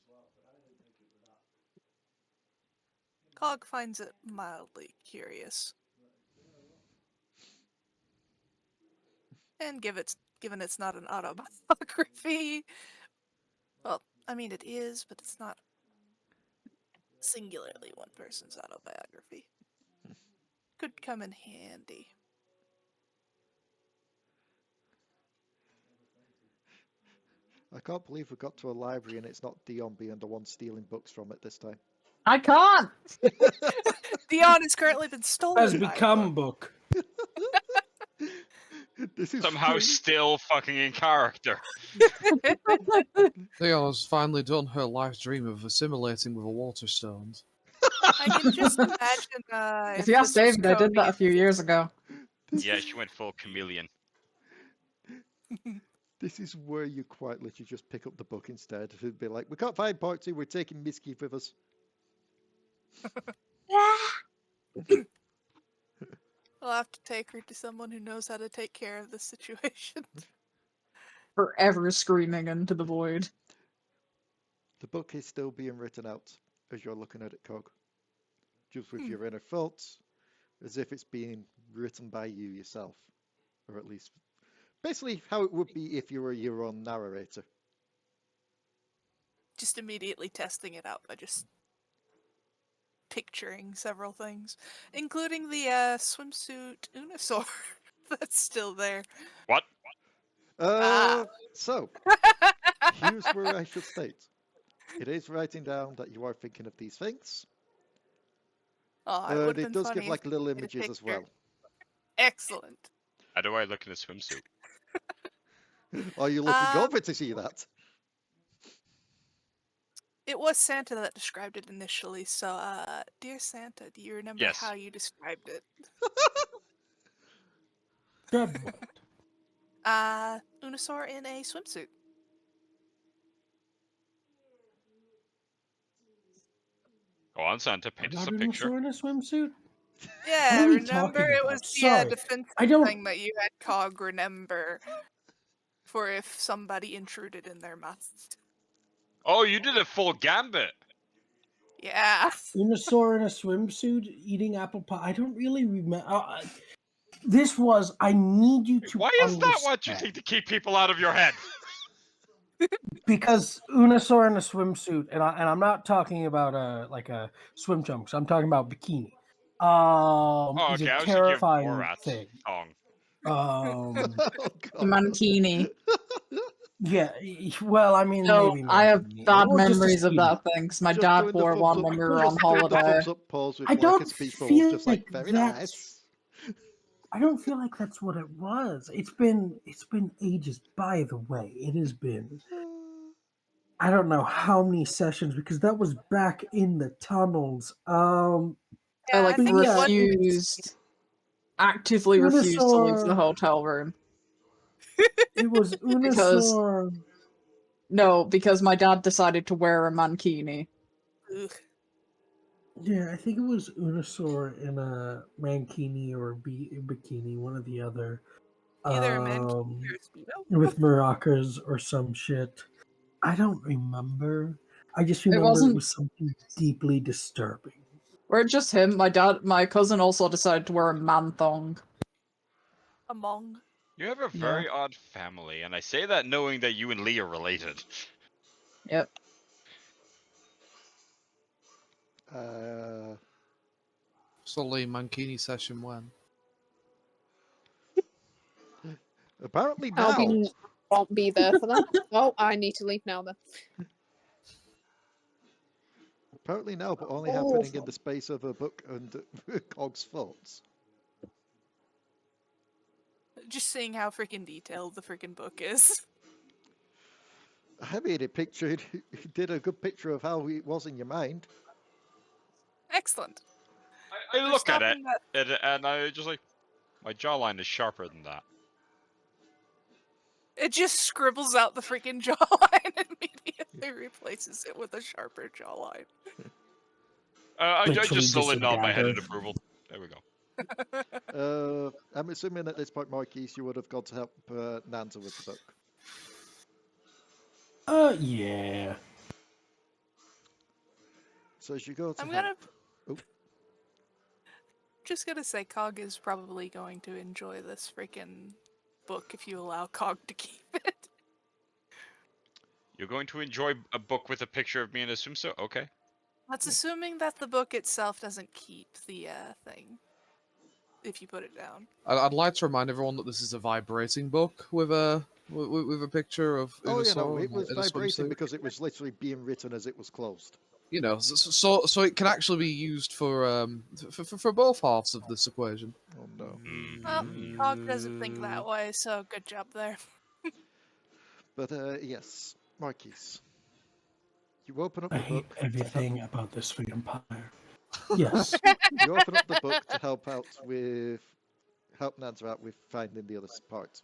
Cog finds it mildly curious. And given it's not an autobiography, well, I mean it is, but it's not singularly one person's autobiography. Could come in handy. I can't believe we got to a library and it's not Dion being the one stealing books from it this time. I can't. Dion has currently been stolen Has by a become book. book. This is Somehow free. still fucking in character. Leon has finally done her life's dream of assimilating with a Waterstones. I can just imagine If you ask this was David, I did that a Cody. few years ago. Yeah, she went full chameleon. This is where you quite literally just pick up the book instead. It'd be like, we can't find part 2, we're taking Misskiff with us. I'll have to take her to someone who knows how to take care of this situation. Forever screaming into the void. The book is still being written out as you're looking at it, Cog. Just with your inner thoughts, as if it's being written by you yourself. Or at least, basically how it would be if you were your own narrator. Just immediately testing it out by just picturing several things, including the swimsuit Unusor that's still there. What? So, here's where I should state. It is writing down that you are thinking of these things. Oh, it But would've it been does funny give if like you little made a images as picture. well. Excellent. How do I look in a swimsuit? Are you looking over to see that? It was Santa that described it initially, so dear Santa, do you remember Yes. how you described it? Good one. Unusor in a swimsuit. Go on, Santa, paint us a picture. Dinosaur in a swimsuit? Yeah, are we remember talking it about? was the Sorry, defense I don't- thing that you had Cog remember for if somebody intruded in their mouth. Oh, you did a full gambit. Yeah. Dinosaur in a swimsuit eating apple pie. I don't really remember. This was. I need you to. Why is that what you understand. think to keep people out of your head? Because Unusor in a swimsuit, and I'm not talking about a swim trunks. I'm talking about bikini. Oh, Is okay. a I was thinking of terrifying Borat's thing. song. Oh, The God. mankini. Yeah. Well, I mean, No, maybe I have mankini, bad or just a memories of speedo. that thing, because my Just dad doing the wore thumbs one up, when we were on just doing the holiday. thumbs up pause with I like a don't speedball, feel just like like very that's. nice. I don't feel like that's what it was. It's been ages. By the way, it has been. I don't know how many sessions because that was back in the tunnels. I Yeah, I think it was. actively refused to leave the Unusor. hotel room. It was Because Unusor. no, because my dad decided to wear a mankini. Ugh. Yeah, I think it was Unusor in a mankini or a bikini, one or the other. Either a mankini or a speedo. With maracas or some shit. I don't remember. I just It remember it wasn't was something deeply disturbing. or just him. My cousin also decided to wear a man thong. Among. You have a very odd family, and I say that knowing that you and Leigh are related. Yep. So Leigh, Mankini session when? Apparently I'll now. won't be there for that. Oh, I need to leave now then. Apparently now, but only happening in the space of a book and Cog's thoughts. Just seeing how freaking detailed the freaking book is. I mean, it pictured, it did a good picture of how it was in your mind. Excellent. I They're look at it, stopping that- and I just like, my jawline is sharper than that. It just scribbles out the freaking jawline and immediately replaces it with a sharper jawline. I Literally just still just a nod my head in dagger. approval. There we go. I'm assuming at this point, Marquis, you would have gone to help Nanza with the book. Yeah. So as you go to I'm help... just gonna say Cog is probably going to enjoy this freaking book if you allow Cog to keep it. You're going to enjoy a book with a picture of me in a swimsuit? Okay. That's assuming that the book itself doesn't keep the thing. If you put it down. I'd like to remind everyone that this is a vibrating book with a picture of Oh, yeah, no, Unusor it was in a vibrating swimsuit. because it was literally being written as it was closed. You know, so it can actually be used for both halves of this equation. Oh, no. Well, Cog doesn't think that way, so good job there. But, yes, Marquis. You open up I the hate book. everything about this vampire. Yes. You open up the book to help Nanza out with finding the other part.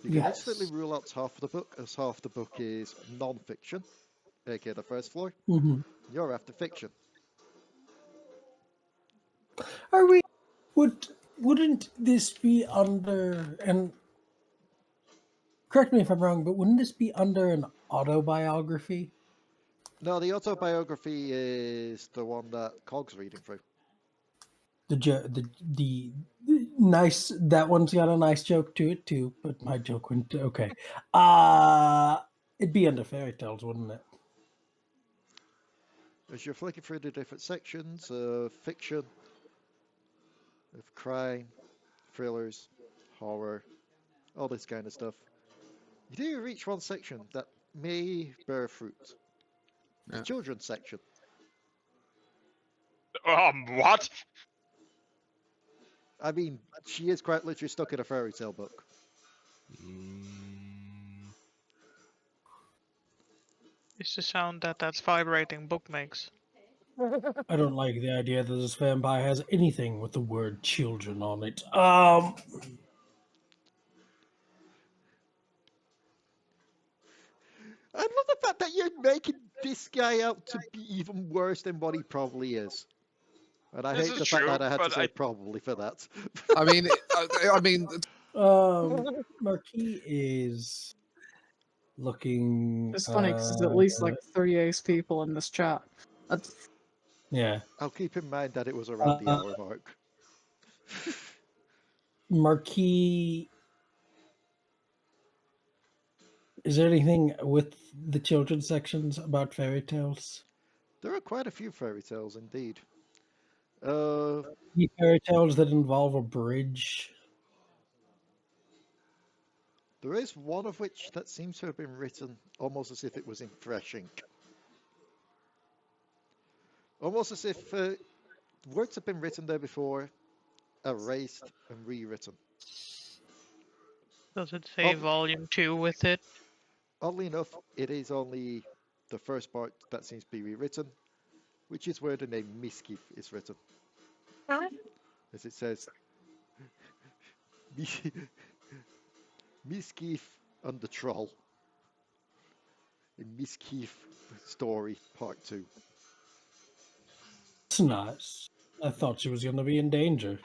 You can instantly rule out half the book, as half the book is non-fiction, aka the first floor. You're after fiction. Are we? Wouldn't this be under? And correct me if I'm wrong, but wouldn't this be under an autobiography? No, the autobiography is the one that Cog's reading through. The nice, that one's got a nice joke to it too, but my joke went okay. It'd be under fairy tales, wouldn't it? As you're flicking through the different sections of fiction, of crime, thrillers, horror, all this kind of stuff, you do reach one section that may bear fruit. The children's section. What? I mean, she is quite literally stuck in a fairy tale book. It's the sound that vibrating book makes. I don't like the idea that this vampire has anything with the word children on it. I love the fact that you're making this guy out to be even worse than what he probably is. And I This hate is the fact true, that I had to but say probably for that. I mean, Marquis is looking. It's funny because there's at least like 38 people in this chat. Yeah. I'll keep in mind that it was around the hour mark. Marquis Is there anything with the children's sections about fairy tales? There are quite a few fairy tales indeed. Uh, Any fairy tales that involve a bridge? there is one of which that seems to have been written almost as if it was in fresh ink. Almost as if words have been written there before, erased and rewritten. Does it say Oh. volume 2 with it? Oddly enough, it is only the first part that seems to be rewritten, which is where the name Misskiff is written. As it says, Misskiff and the Troll. In Misskiff Story Part 2. That's nice. I thought she was going to be in danger.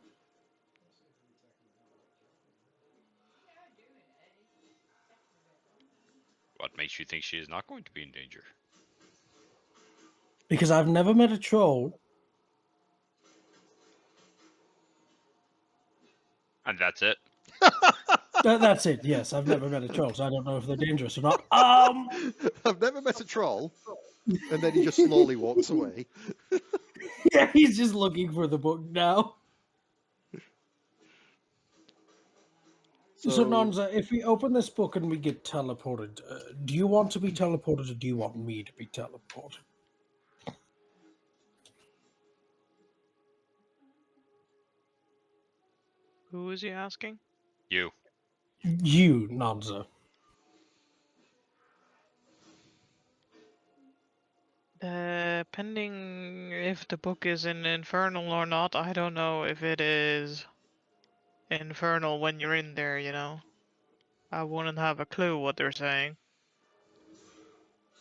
What makes you think she is not going to be in danger? Because I've never met a troll. And that's it. That's it. Yes, I've never met a troll, so I don't know if they're dangerous or not. I've never met a troll. And then he just slowly walks away. Yeah, he's just looking for the book now. So Nanza, if we open this book and we get teleported, do you want to be teleported or do you want me to be teleported? Who is he asking? You. You, Nanza. Depending if the book is in Infernal or not, I don't know if it is Infernal when you're in there, you know. I wouldn't have a clue what they're saying.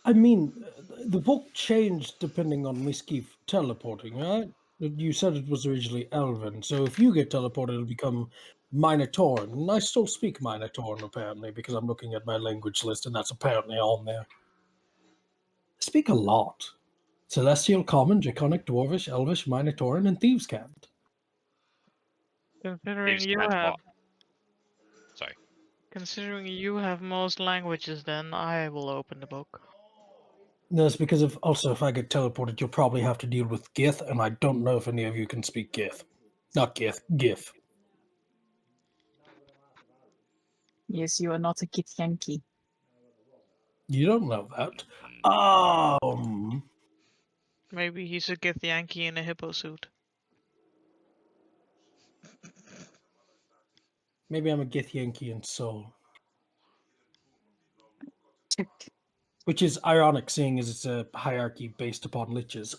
I mean, the book changed depending on Misskiff teleporting, right? You said it was originally Elven, so if you get teleported, it'll become Minotauran. And I still speak Minotauran, apparently, because I'm looking at my language list, and that's apparently on there. I speak a lot. Celestial, Common, Draconic, Dwarvish, Elvish, Minotauran, and Thieves' Cant. Considering Thieves you can't have... walk. Sorry. Considering you have most languages, then I will open the book. No, it's because of also if I get teleported, you'll probably have to deal with Gith, and I don't know if any of you can speak Gith. Not Gith, Giff. Yes, you are not a Gith Yankee. You don't know that. Maybe he's a Gith Yankee in a hippo suit. Maybe I'm a Gith Yankee in soul. Which is ironic, seeing as it's a hierarchy based upon liches.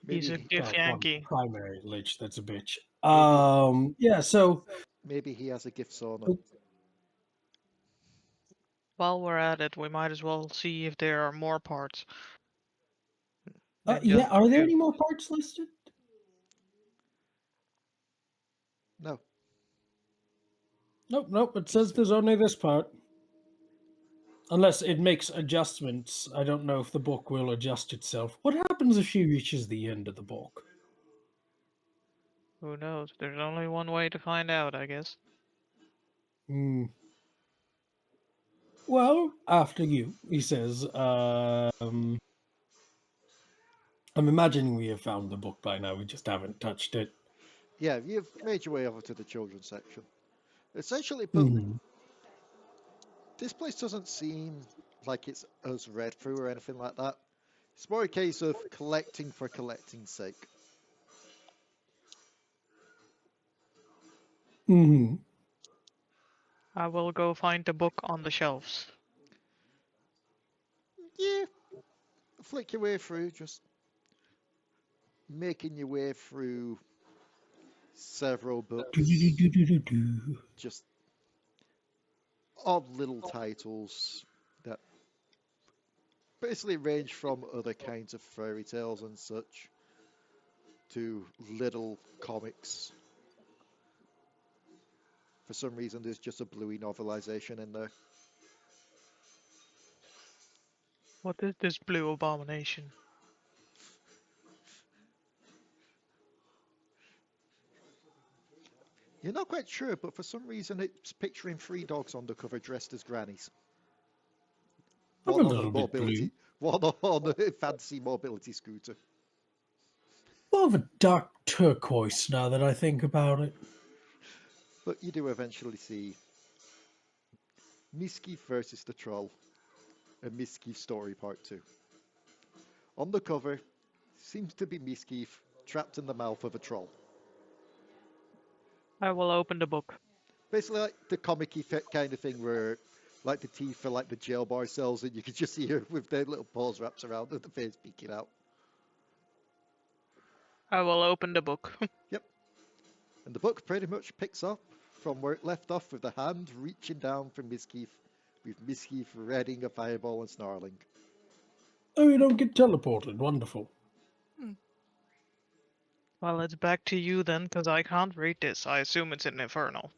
He's a Maybe, Gith Yankee. Primary lich, that's a bitch. Maybe- Yeah, so... maybe he has a gift sauna. While we're at it, we might as well see if there are more parts. yeah, are there any more parts listed? No. Nope, it says there's only this part. Unless it makes adjustments. I don't know if the book will adjust itself. What happens if she reaches the end of the book? Who knows? There's only one way to find out, I guess. Well, after you, he says. I'm imagining we have found the book by now. We just haven't touched it. Yeah, you've made your way over to the children's section. Essentially, this place doesn't seem like it's us read through or anything like that. It's more a case of collecting for collecting's sake. I will go find the book on the shelves. Yeah, flick your way through, just making your way through several books. Just odd little titles that basically range from other kinds of fairy tales and such to little comics. For some reason, there's just a bluey novelization in there. What is this blue abomination? You're not quite sure, but for some reason it's picturing 3 dogs on the cover dressed as grannies. I'm a One on little bit blue. one on a fancy mobility scooter. More of a dark turquoise now that I think about it. But you do eventually see Misskiff versus the Troll, a Misskiff story part 2. On the cover seems to be Misskiff trapped in the mouth of a troll. I will open the book. Basically like the comic-y kind of thing where like the teeth are like the jail bar cells and you can just see her with their little paws wrapped around and the face peeking out. I will open the book. Yep. And the book pretty much picks up from where it left off with the hand reaching down for Misskiff, with Misskiff readying a fireball and snarling. Oh, you don't get teleported. Wonderful. Well, it's back to you then, because I can't read this. I assume it's in Inferno.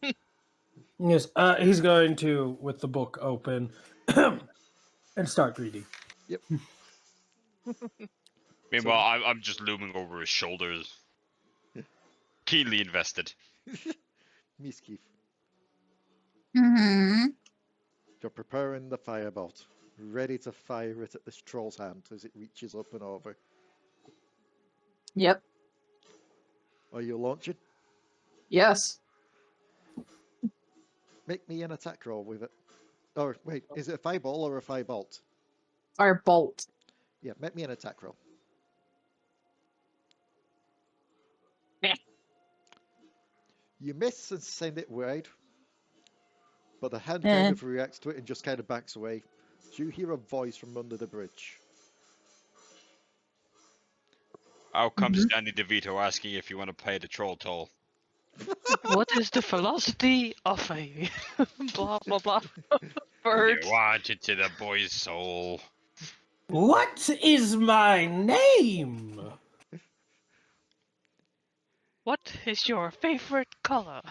Yes, he's going to, with the book open, and start reading. Yep. Meanwhile, I'm just looming over his shoulders, keenly invested. Misskiff, Mm-hmm. you're preparing the firebolt, ready to fire it at this troll's hand as it reaches up and over. Yep. Are you launching? Yes. Make me an attack roll with it. Or wait, is it a fireball or a firebolt? Firebolt. Yeah, make me an attack roll. Yeah. You miss and send it wide, but the hand kind of reacts to it and just kind of backs away. So you hear a voice from under the bridge. Out comes Danny DeVito asking if you want to pay the troll toll. What is the velocity of a blah blah blah bird? You want it to the boy's soul. What is my name? What is your favorite color?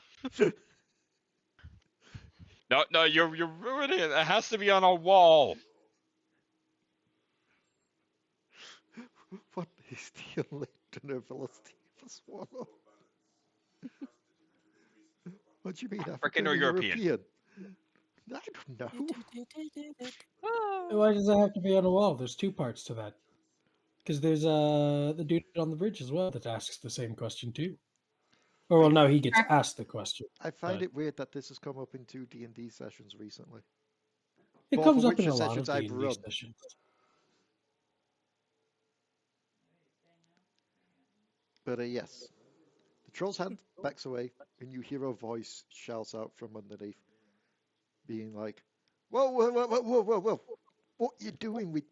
No, you're ruining it. It has to be on a wall. What is the unlimited velocity of a swallow? What do you mean, African or European? I don't know. Why does that have to be on a wall? There's 2 parts to that. Because there's the dude on the bridge as well that asks the same question too. Or well, no, he gets asked the question. I find but it weird that this has come up in 2 D&D sessions recently. It Both comes of up in which a are lot sessions of I've D&D run. sessions. But yes, the troll's hand backs away, and you hear a voice shouts out from underneath, being like, "Whoa, whoa, whoa, whoa, whoa, whoa, whoa! What you doing with?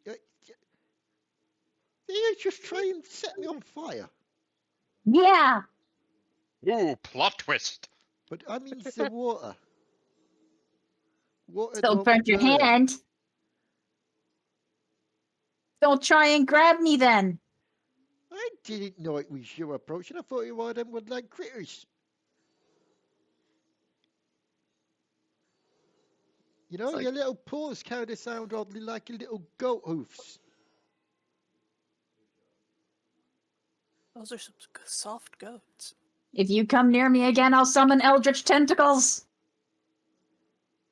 You just try and set me on fire." Yeah. Ooh, plot twist. But I mean, the water. Water Still don't burnt your burn. hand. Don't try and grab me then. I didn't know it was you approaching. I thought you were them woodland critters. You know, your little paws kind of sound oddly like your little goat hoofs. Those are some soft goats. If you come near me again, I'll summon eldritch tentacles.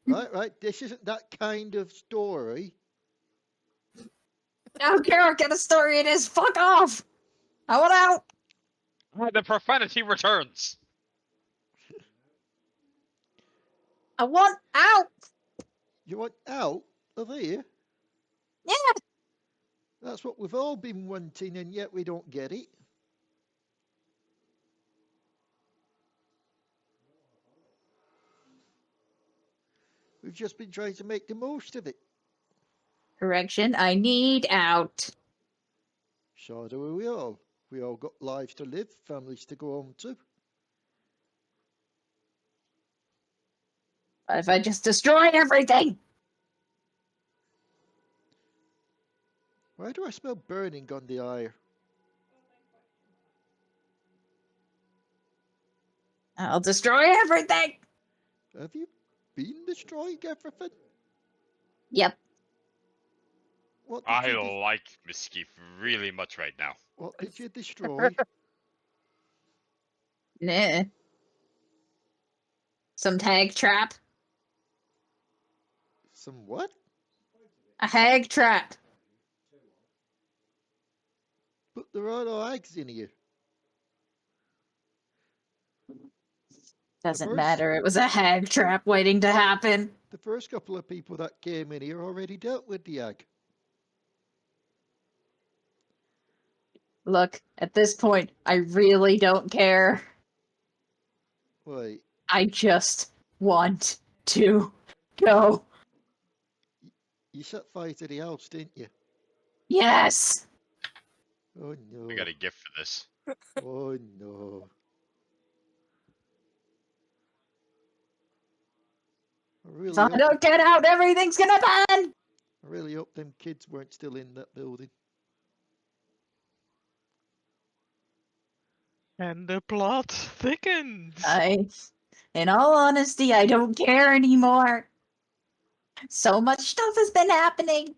Right, this isn't that kind of story. I don't care what kind of story it is. Fuck off. I want out. The profanity returns. I want out. You want out of here? Yeah. That's what we've all been wanting, and yet we don't get it. We've just been trying to make the most of it. Correction, I need out. So do we all. We all got lives to live, families to go home to. What if I just destroy everything? Why do I smell burning on the air? I'll destroy everything. Have you been destroying everything? Yep. What did I you like Misskiff really much right now. What did you destroy? Nah. Some hag trap. Some what? A hag trap. But there are no eggs in here. Doesn't first- matter. It was a hag trap waiting to happen. The first couple of people that came in here already dealt with the egg. Look, at this point, I really don't care. Wait, I just want to go. you set fire to the house, didn't you? Yes. Oh no. We got a gift for this. Oh no. If I don't get out, everything's gonna burn. I really hope them kids weren't still in that building. And the plot thickens. In all honesty, I don't care anymore. So much stuff has been happening.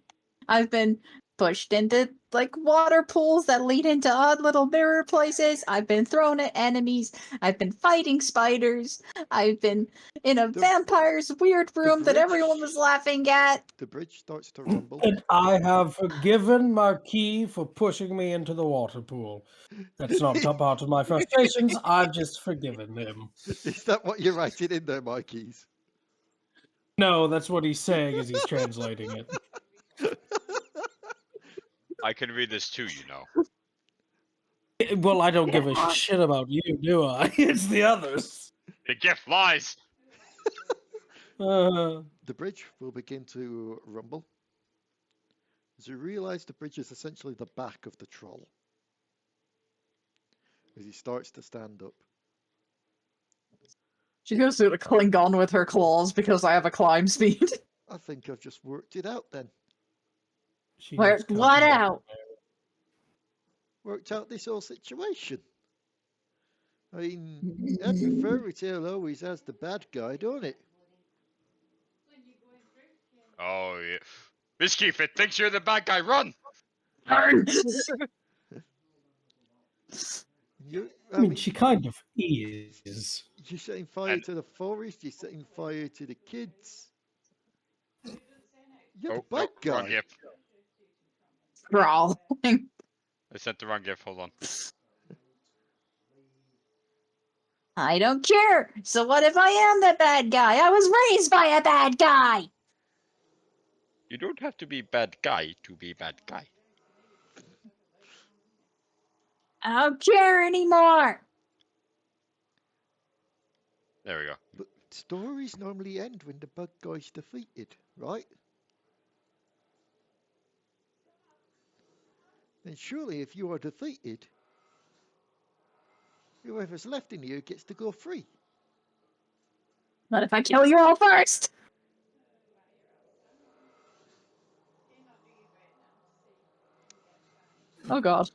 I've been pushed into like water pools that lead into odd little mirror places. I've been thrown at enemies. I've been fighting spiders. I've been in a vampire's weird room that bridge- everyone was laughing at. The bridge starts to rumble. And I have forgiven Marquis for pushing me into the water pool. That's not part of my frustrations. I've just forgiven him. Is that what you're writing in there, Marquis? No, that's what he's saying as he's translating it. I can read this too, you know. Well, I don't give a shit about you, do I? It's the others. The gift lies. The bridge will begin to rumble. As you realise the bridge is essentially the back of the troll. As he starts to stand up. She goes to cling on with her claws because I have a climb speed. I think I've just worked it out then. Worked what out? Worked out this whole situation. I mean, every fairy tale always has the bad guy, don't it? Oh yeah. Misskiff, it thinks you're the bad guy. Run! I mean, she kind of is. You're setting fire to the forest, you're setting fire to the kids. You're the bad guy. Wrong gift. Crawling. I sent the wrong gift. Hold on. I don't care. So what if I am the bad guy? I was raised by a bad guy. You don't have to be bad guy to be bad guy. I don't care anymore. There we go. But stories normally end when the bad guy's defeated, right? Then surely if you are defeated, whoever's left in you gets to go free. Not if I kill you all first. Oh god.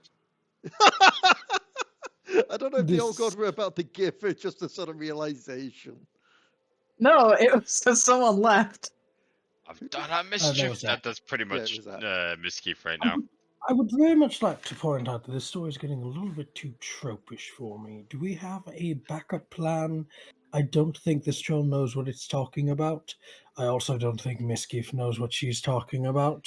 I don't know if the old god were about the gift or just a sort of realization. No, it was just someone left. I've done a mischief. was that. That's pretty Yeah, it much was that. Misskiff right now. I would very much like to point out that this story is getting a little bit too tropish for me. Do we have a backup plan? I don't think this troll knows what it's talking about. I also don't think Misskiff knows what she's talking about.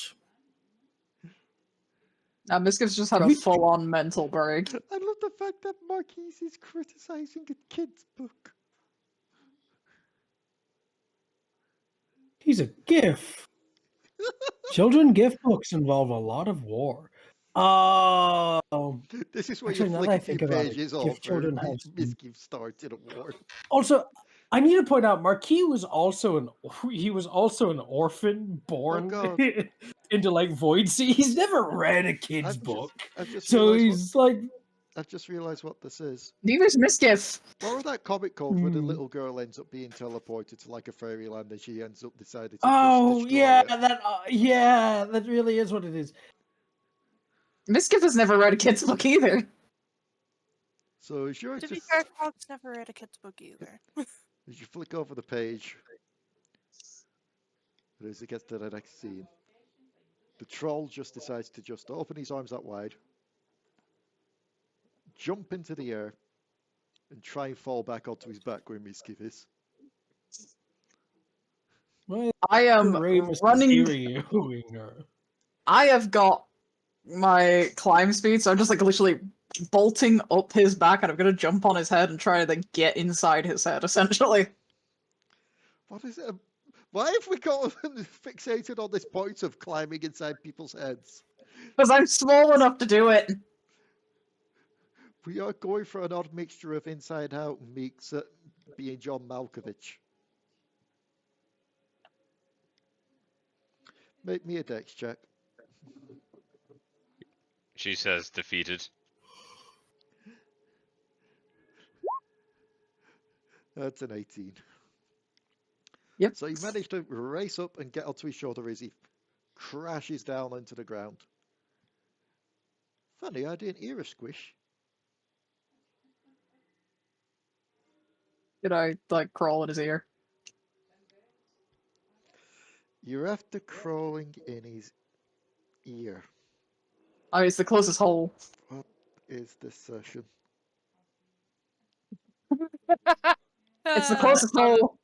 Misskiff's just had a full-on mental break. I love the fact that Marquis is criticizing a kid's book. He's a Giff. Children Giff books involve a lot of war. This is where Actually, you now flick that I a few think about it, pages Giff off children where have Misskiff started a war. Also, I need to point out, Marquis was also an orphan born God. into like Void Sea. He's never read a kid's book, I've just so realised he's like. I've just realised what this is. Neither's Misskiff. What was that comic called where the little girl ends up being teleported to like a fairyland and she ends up deciding to Oh destroy yeah, it? that really is what it is. Misskiff has never read a kid's book either. So sure, To be just fair, Fog's never read a kid's book either. as you flick over the page, and as it gets to the next scene, the troll just decides to just open his arms out wide, jump into the air, and try and fall back onto his back where Misskiff is. Why I am is Ramus running. stereoing her? I have got my climb speed, so I'm just like literally bolting up his back, and I'm gonna jump on his head and try to then get inside his head, essentially. What is it? Why have we got fixated on this point of climbing inside people's heads? Because I'm small enough to do it. We are going for an odd mixture of Inside Out and Meeks being John Malkovich. Make me a dex check. She says defeated. That's an 18. Yep. So you manage to race up and get onto his shoulder as he crashes down into the ground. Funny, I didn't hear a squish. Did I like crawl in his ear? You're after crawling in his ear. Oh, it's the closest hole. What is this session? It's the closest hole.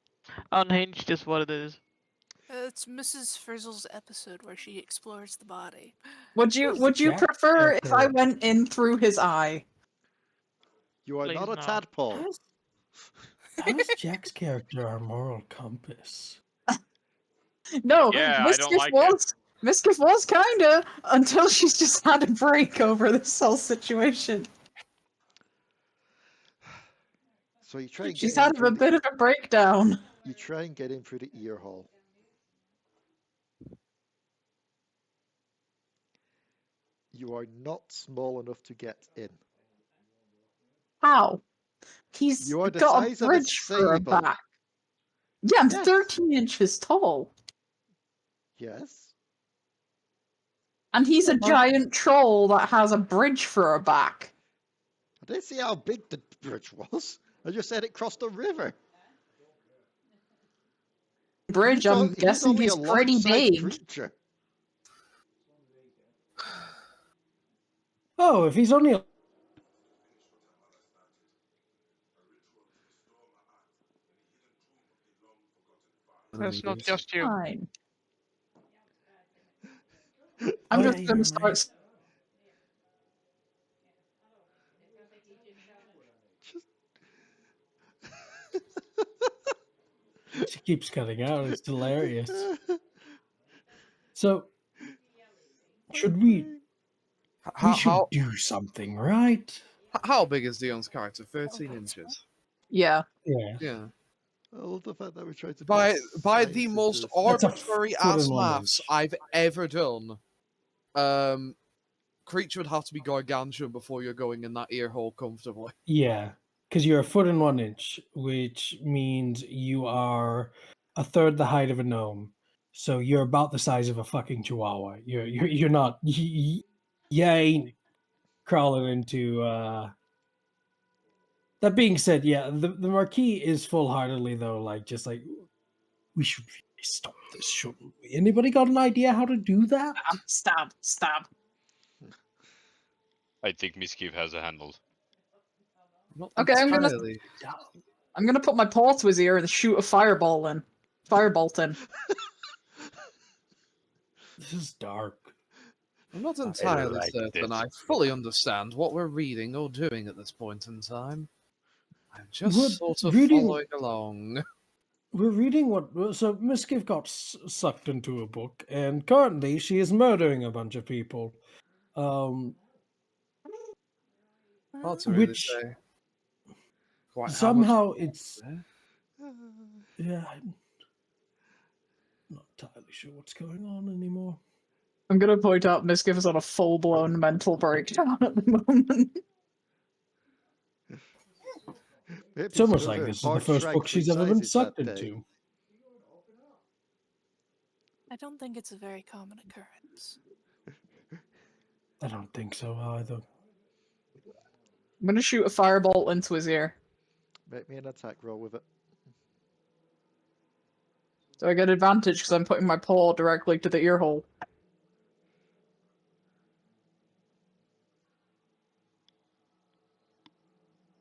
Unhinged is what it is. It's Mrs. Frizzle's episode where she explores the body. Would you Jack prefer if I character? went in through his eye? You are Please not a no. tadpole. How's Jack's character our moral compass? No, Yeah, I don't like it. Misskiff was kinda until she's just had a break over this whole situation. So you try and get She's in had through a bit of a breakdown. You try and get in through the ear hole. You are not small enough to get in. How? He's You are the got a size of a bridge for a sable. back. Yeah, I'm Yes. 13 inches tall. Yes. And he's a giant troll that has a bridge for a back. I didn't see how big the bridge was. I just said it crossed a river. Bridge, I'm guessing only he's a pretty large-sized big. creature. Oh, if he's only That's not just you. Fine. Oh, I'm yeah, just you're gonna right. start. She keeps cutting out. It's hilarious. So, should we should do something, right? How big is Dion's character? 13 inches. Yeah. Yeah. Yeah. I love the fact that we tried to By put the science most into this. That's a arbitrary foot ass and 1 maths inch. I've ever done. Creature would have to be gargantuan before you're going in that ear hole comfortably. Yeah, because you're a foot and 1 inch, which means you are a third the height of a gnome. So you're about the size of a fucking chihuahua. You're not. You ain't crawling into. That being said, yeah, the Marquis is full heartedly though, like just like we should really stop this, shouldn't we? Anybody got an idea how to do that? Stab. I think Misskiff has it handled. Not Okay, entirely. I'm gonna put my paw to his ear and shoot a firebolt in. This is dark. I'm not entirely like certain this. I fully understand what we're reading or doing at this point in time. I'm just We're sort of reading- following along. We're reading what. So Misskiff got sucked into a book, and currently she is murdering a bunch of people. Hard to really Which say. Quite how somehow much it's. there. Yeah, I'm not entirely sure what's going on anymore. I'm gonna point out Misskiff is on a full-blown mental breakdown at the moment. Maybe It's almost some of like her this is the hard first shrank book through she's ever been sizes sucked that day. into. I don't think it's a very common occurrence. I don't think so either. I'm gonna shoot a firebolt into his ear. Make me an attack roll with it. So I get advantage because I'm putting my paw directly to the ear hole.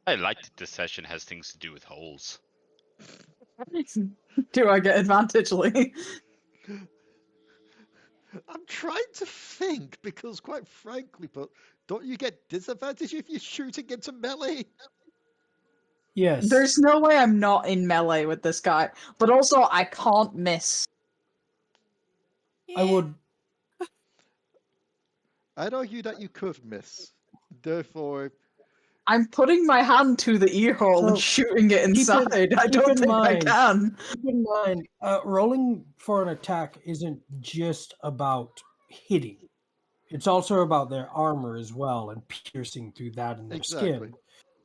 I like that this session has things to do with holes. Do I get advantage, Leigh? I'm trying to think because, quite frankly, but don't you get disadvantage if you're shooting into melee? Yes. There's no way I'm not in melee with this guy, but also I can't miss. I would. I'd argue that you could miss. Therefore, I'm putting my hand to the ear hole and So, shooting it inside. I keep don't in think mind- I can. Keep in mind, rolling for an attack isn't just about hitting. It's also about their armor as well and piercing through that in their Exactly. skin.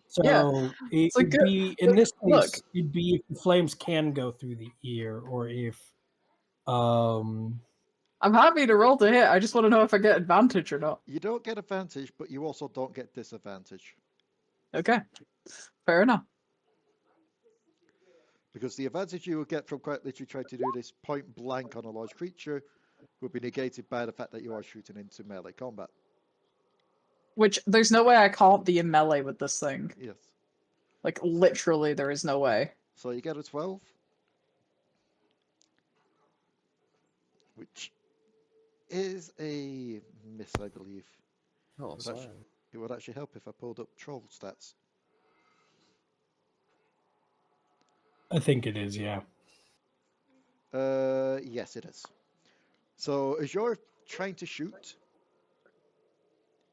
So Yeah, it like, would be in this look. case, it'd be if the flames can go through the ear, or if I'm happy to roll to hit. I just want to know if I get advantage or not. you don't get advantage, but you also don't get disadvantage. Okay, fair enough. Because the advantage you will get from quite literally trying to do this point blank on a large creature would be negated by the fact that you are shooting into melee combat. Which, there's no way I can't be in melee with this thing. Yes. Like, literally, there is no way. So you get a 12. Which is a miss, I believe. Oh, It sorry. would actually help if I pulled up troll stats. I think it is, yeah. Yes, it is. So as you're trying to shoot,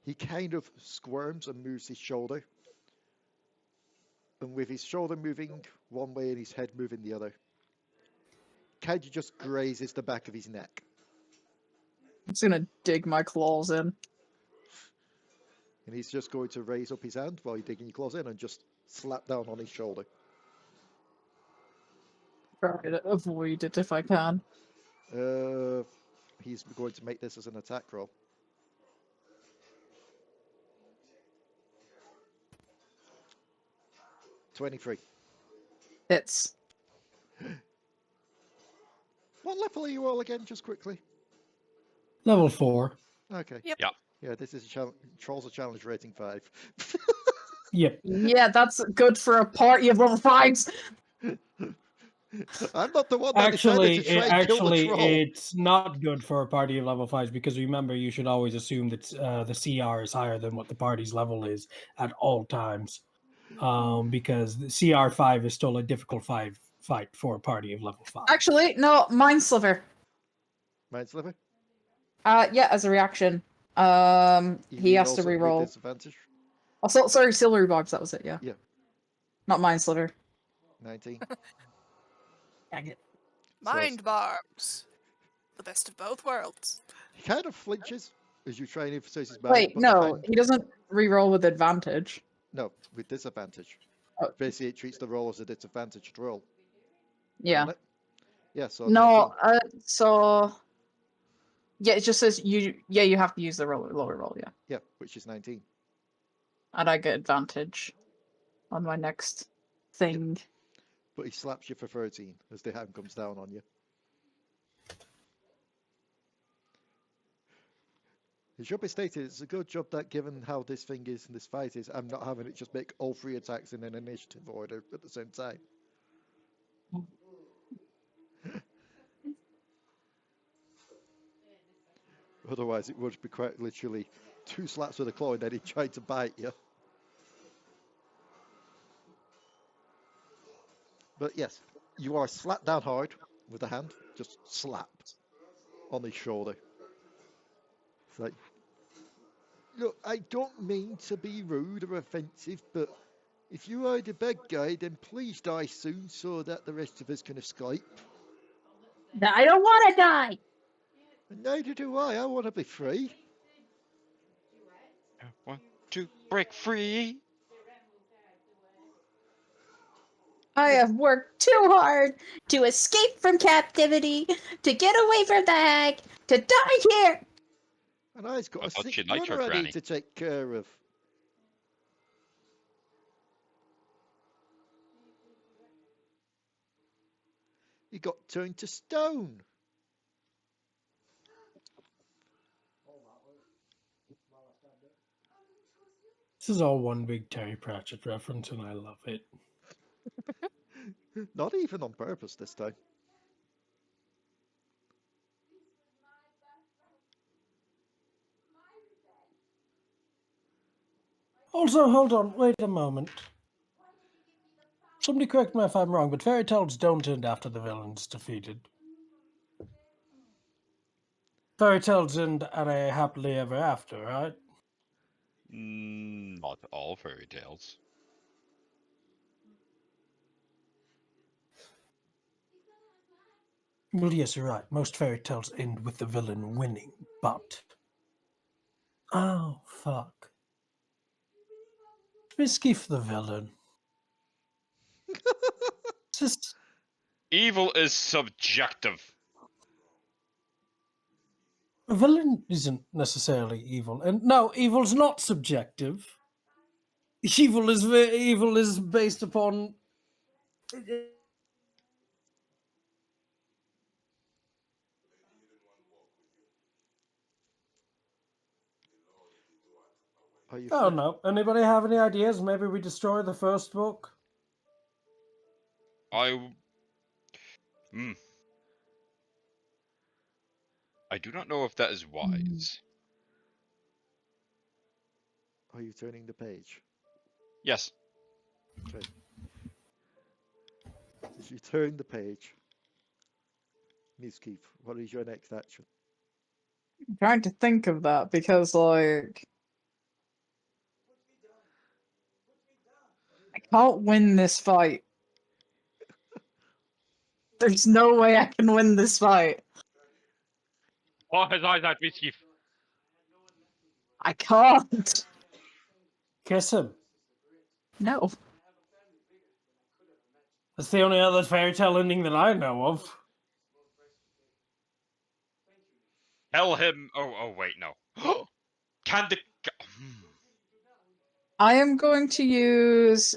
he kind of squirms and moves his shoulder. And with his shoulder moving one way and his head moving the other, kind of just grazes the back of his neck. I'm just gonna dig my claws in. And he's just going to raise up his hand while you're digging your claws in and just slap down on his shoulder. Try to avoid it if I can. He's going to make this as an attack roll. $23. Hits. What level are you all again, just quickly? Level 4. Okay. Yep. Yeah. Yeah, this is Trolls a challenge rating 5. Yep. Yeah, that's good for a party of level 5s. I'm not the one that decided to try and kill the troll. It's not good for a party of level 5s because remember, you should always assume that the CR is higher than what the party's level is at all times. Because the CR5 is still a difficult fight for a party of level 5. Actually, no, Mind Sliver. Mind Sliver? Yeah, as a reaction. He has to reroll. Disadvantage. Oh, sorry, Silvery Barbs, that was it, yeah. Yeah. Not Mind Sliver. 19. Dang it. Mind barbs. The best of both worlds. He kind of flinches as you try and emphasize his mind. Wait, but the no, hand- he doesn't reroll with advantage. No, with disadvantage. Oh. Basically, it treats the roll as a disadvantaged roll. Yeah. doesn't it? Yeah, so. No, 19. so... Yeah, it just says you have to use the lower roll, yeah. Yeah, which is 19. And I get advantage on my next thing. But he slaps you for 13 as the hand comes down on you. It should be stated, it's a good job that given how this thing is and this fight is, I'm not having it just make all 3 attacks in an initiative order at the same time. Otherwise, it would be quite literally 2 slaps with a claw and then he tried to bite you. But yes, you are slapped down hard with the hand, just slapped on his shoulder. It's like, look, I don't mean to be rude or offensive, but if you are the bad guy, then please die soon so that the rest of us can escape. I don't want to die! And neither do I want to be free. 1, 2, break free. I have worked too hard to escape from captivity, to get away from the hag, to die here! And I've got I a thought sick you liked your brother I granny. need to take care of. He got turned to stone. This is all one big Terry Pratchett reference, and I love it. Not even on purpose this time. Also, hold on, wait a moment. Somebody correct me if I'm wrong, but fairy tales don't end after the villain's defeated. Fairy tales end at a happily ever after, right? Not all fairy tales. Well, yes, you're right. Most fairy tales end with the villain winning, but... Oh, fuck. Misskiff the villain. Just... Evil is subjective. A villain isn't necessarily evil, and no, evil's not subjective. Evil is based upon. Are you Oh free? no! Anybody have any ideas? Maybe we destroy the first book. I do not know if that is wise. Are you turning the page? Yes. Okay. As you turn the page, Misskiff, what is your next action? I'm trying to think of that because, like, I can't win this fight. There's no way I can win this fight. Oh, his eyes out, Misskiff. I can't. Kiss him. No. That's the only other fairy tale ending that I know of. Tell him. Oh, wait, no. Can the. I am going to use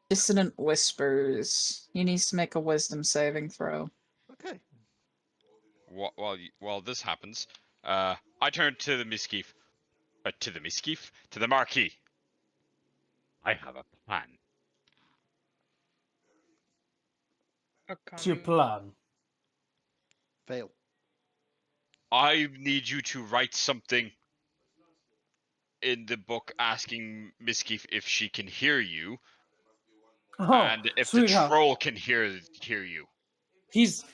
Dissonant Whispers. He needs to make a wisdom saving throw. Okay. While this happens, I turn to the Misskiff. To the Marquis. I have a plan. What's your plan? Fail. I need you to write something in the book asking Misskiff if she can hear you, Oh, and if the sweetheart. troll can hear you. He's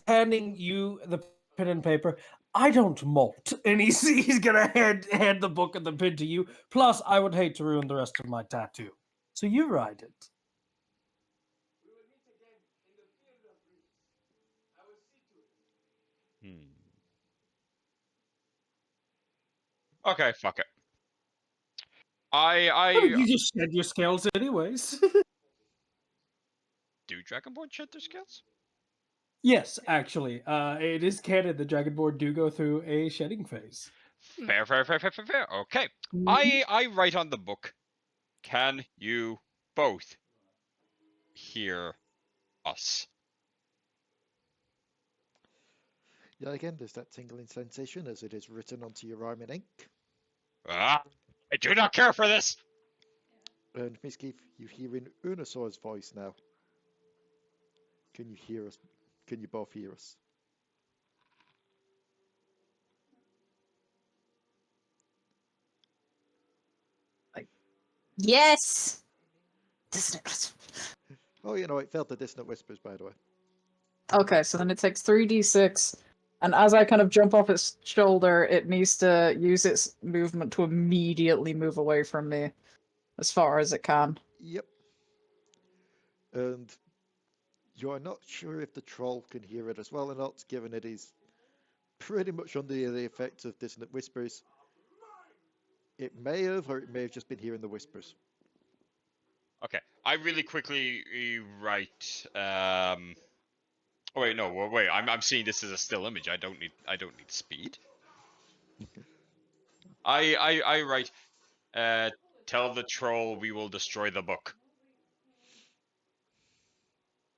handing you the pen and paper. I don't molt, and he's gonna hand the book and the pen to you. Plus, I would hate to ruin the rest of my tattoo, so you write it. Okay, fuck it. You just shed your scales anyways. Do Dragonborn shed their scales? Yes, actually, it is canon. The Dragonborn do go through a shedding phase. Fair. Okay. I write on the book. Can you both hear us? Yeah, again, there's that tingling sensation as it is written onto your arm in ink. I do not care for this. And Misskiff, you hear in Unusor's voice now. Can you hear us? Can you both hear us? Yes! Oh, it failed the dissonant whispers, by the way. Okay, so then it takes 3d6, and as I kind of jump off its shoulder, it needs to use its movement to immediately move away from me as far as it can. Yep. And you're not sure if the troll can hear it as well or not, given it is pretty much under the effect of dissonant whispers. It may have, or it may have just been hearing the whispers. Okay. I really quickly write. Oh wait, no. Wait. I'm seeing this as a still image. I don't need speed. I write. Tell the troll we will destroy the book.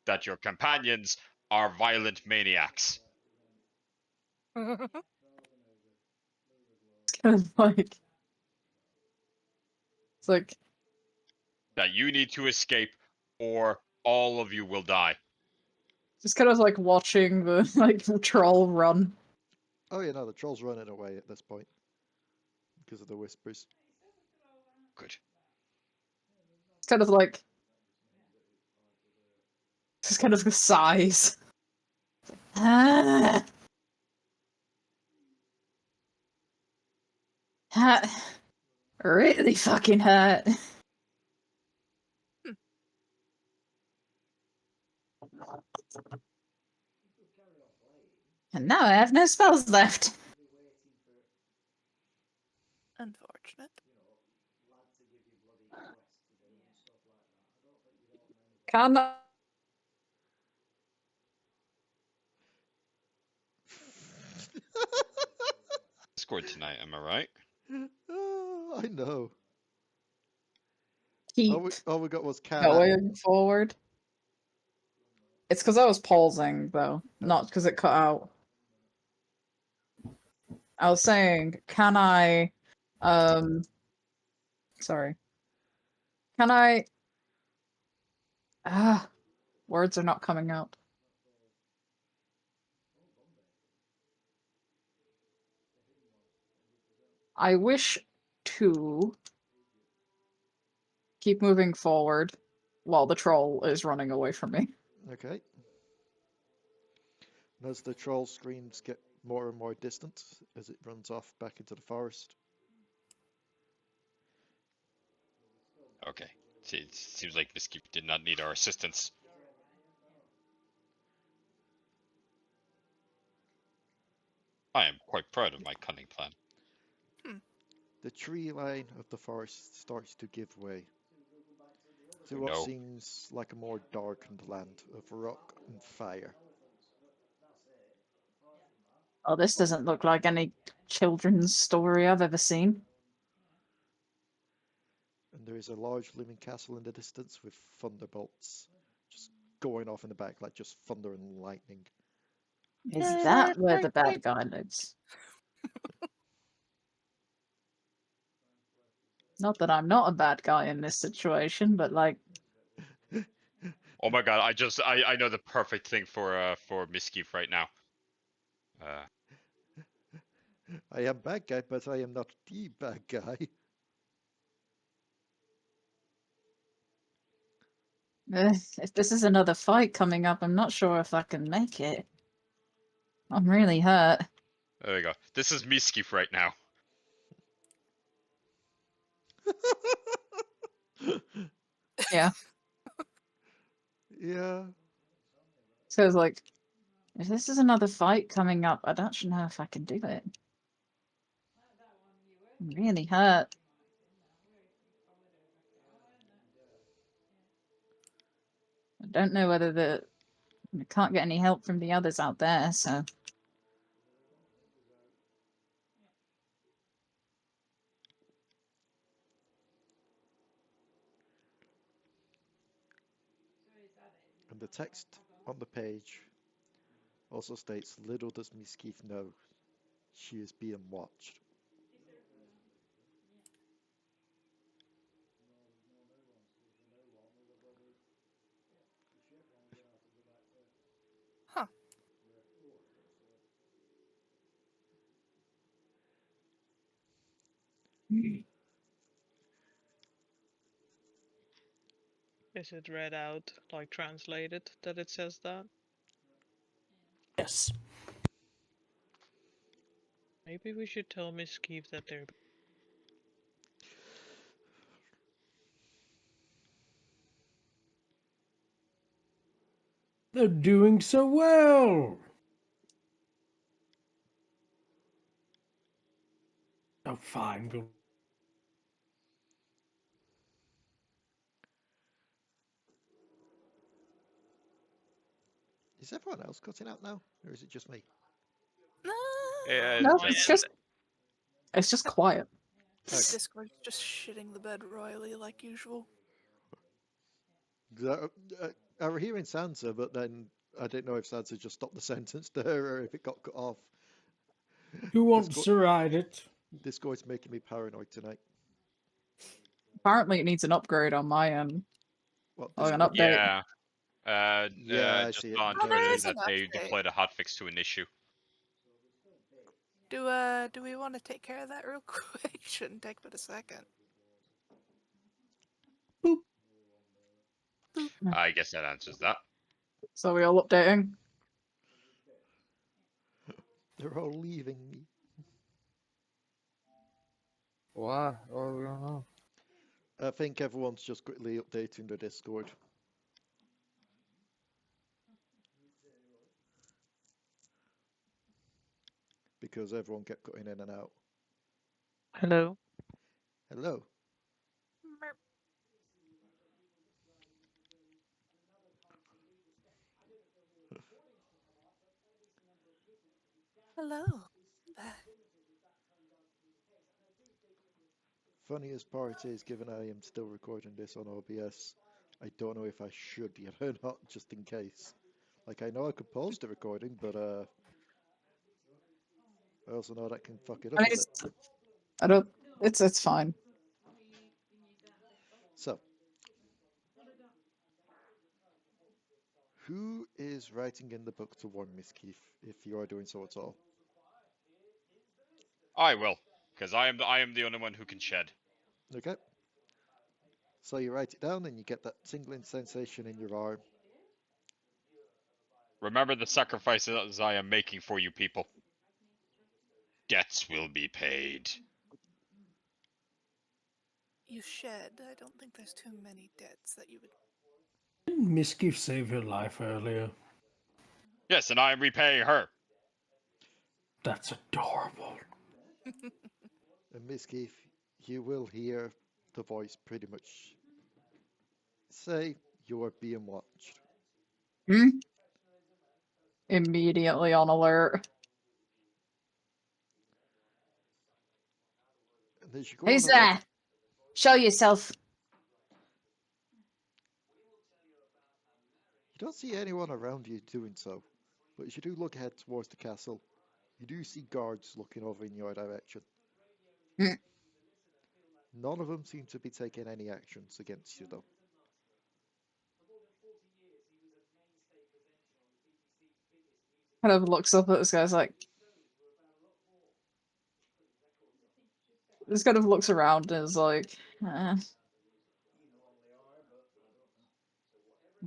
That your companions are violent maniacs. It's kind of like... It's like... That you need to escape, or all of you will die. Just kind of like watching the like troll run. Oh yeah, no, the troll's running away at this point because of the whispers. Good. It's kind of like just kind of sighs. That really fucking hurt. And now I have no spells left. Unfortunate. Can I... Discord tonight, am I right? Oh, I know. keep All we got was cat. going forward? It's because I was pausing, though, not because it cut out. I was saying, can I... Sorry. Can I... words are not coming out. I wish to keep moving forward while the troll is running away from me. Okay. And as the troll screams get more and more distant as it runs off back into the forest. Okay. See, it seems like Misskiff did not need our assistance. I am quite proud of my cunning plan. The tree line of the forest starts to give way to Oh, what no. seems like a more darkened land of rock and fire. Oh, this doesn't look like any children's story I've ever seen. And there is a large looming castle in the distance with thunderbolts just going off in the back like just thunder and lightning. Is that where the bad guy lives? Not that I'm not a bad guy in this situation, but like... Oh my god, I know the perfect thing for Misskiff right now. I am bad guy, but I am not the bad guy. If this is another fight coming up, I'm not sure if I can make it. I'm really hurt. There we go. This is Misskiff right now. Yeah. Yeah. So it's like, if this is another fight coming up, I don't actually know if I can do it. I'm really hurt. I don't know whether I can't get any help from the others out there, so... And the text on the page also states, little does Misskiff know, she is being watched. Huh. Is it read out, like translated, that it says that? Yes. Maybe we should tell Misskiff that they're... They're doing so well. Oh, fine. We'll... Is everyone else cutting out now, or is it just me? Yeah, No, just- it's just quiet. Discord's just shitting the bed royally like usual. I were hearing Sansa, but then I didn't know if Sansa just stopped the sentence there or if it got cut off. Who wants to ride it? Discord's making me paranoid tonight. Apparently it needs an upgrade on my end. What, Oh, an Discord? update. Yeah. Yeah, I Just see it. on Oh, there Twitter is that an they update. deployed a hotfix to an issue. Do we want to take care of that real quick? Shouldn't take but a second. I guess that answers that. So we all updating? They're all leaving me. Why? Oh, I don't know. I think everyone's just quickly updating the Discord. Because everyone kept cutting in and out. Hello. Hello. Merp. Hello. Funniest part is, given I am still recording this on OBS, I don't know if I should yet or not, just in case. Like, I know I could pause the recording, but I also know that can fuck it I up mean, a bit. I don't. It's fine. So, who is writing in the book to warn Misskiff, if you are doing so at all? I will, because I am the only one who can shed. Okay. So you write it down and you get that tingling sensation in your arm. Remember the sacrifices I am making for you people. Debts will be paid. You shed. I don't think there's too many debts that you would. Didn't Misskiff save your life earlier? Yes, and I am repaying her. That's adorable. And Misskiff, you will hear the voice pretty much say you are being watched. Hmm? Immediately on alert. And as you go Who's on around, there? Show yourself. you don't see anyone around you doing so, but as you do look ahead towards the castle, you do see guards looking over in your direction. Hmm. None of them seem to be taking any actions against you, though. Kind of looks up at this guy's like. This kind of looks around and is like,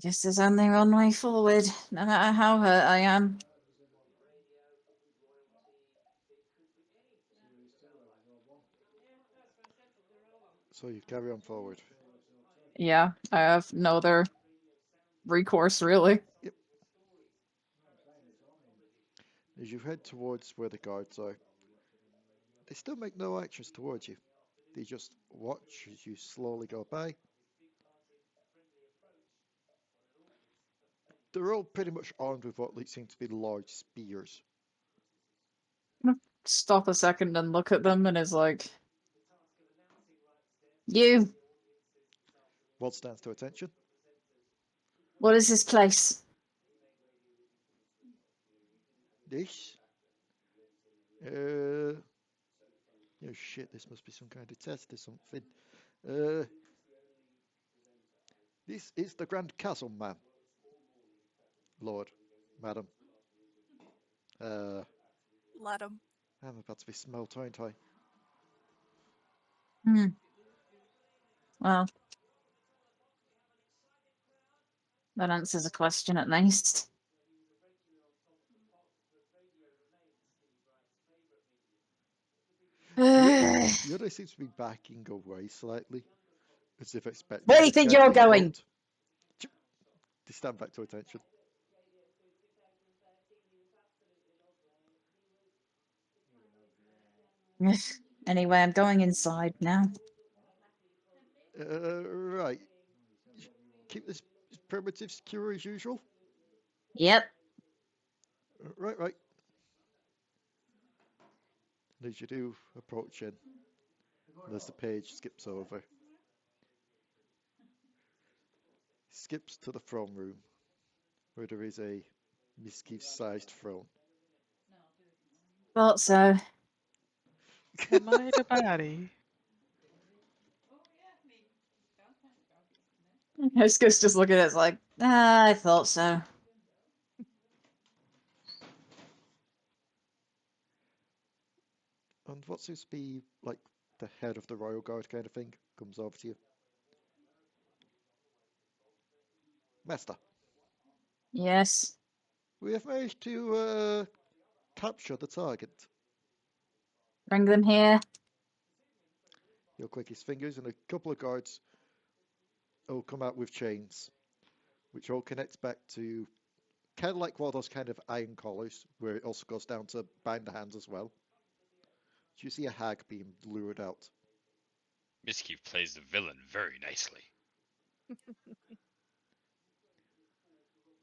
guess there's only one way forward, no matter how hurt I am. So you carry on forward. Yeah, I have no other recourse, really. Yep. As you head towards where the guards are, they still make no actions towards you. They just watch as you slowly go by. They're all pretty much armed with what seem to be large spears. Stop a second and look at them and is like, you, What stands to attention? what is this place? This? Oh shit, this must be some kind of test or something. This is the Grand Castle, ma'am. Lord, madam. Let him. I'm about to be smelt, aren't I? Hmm. Well, that answers a question at least. Yoda seems to be backing away slightly, as if expecting Where do you the think chair to you're be going? pulled. They stand back to attention. Anyway, I'm going inside now. Right. Keep this primitive secure as usual. Yep. Right. And as you do approach in, and as the page skips over, skips to the throne room, where there is a Misskiff-sized throne. Thought so. Am I the baddie? Hiskus just looking at it like, I thought so. And what's this be like the head of the Royal Guard kind of thing? Comes over to you. Master, Yes. we have managed to capture the target. Bring them here. He'll click his fingers and a couple of guards will come out with chains, which all connects back to kind of like one of those kind of iron collars, where it also goes down to bind the hands as well. Do you see a hag being lured out? Misskiff plays the villain very nicely.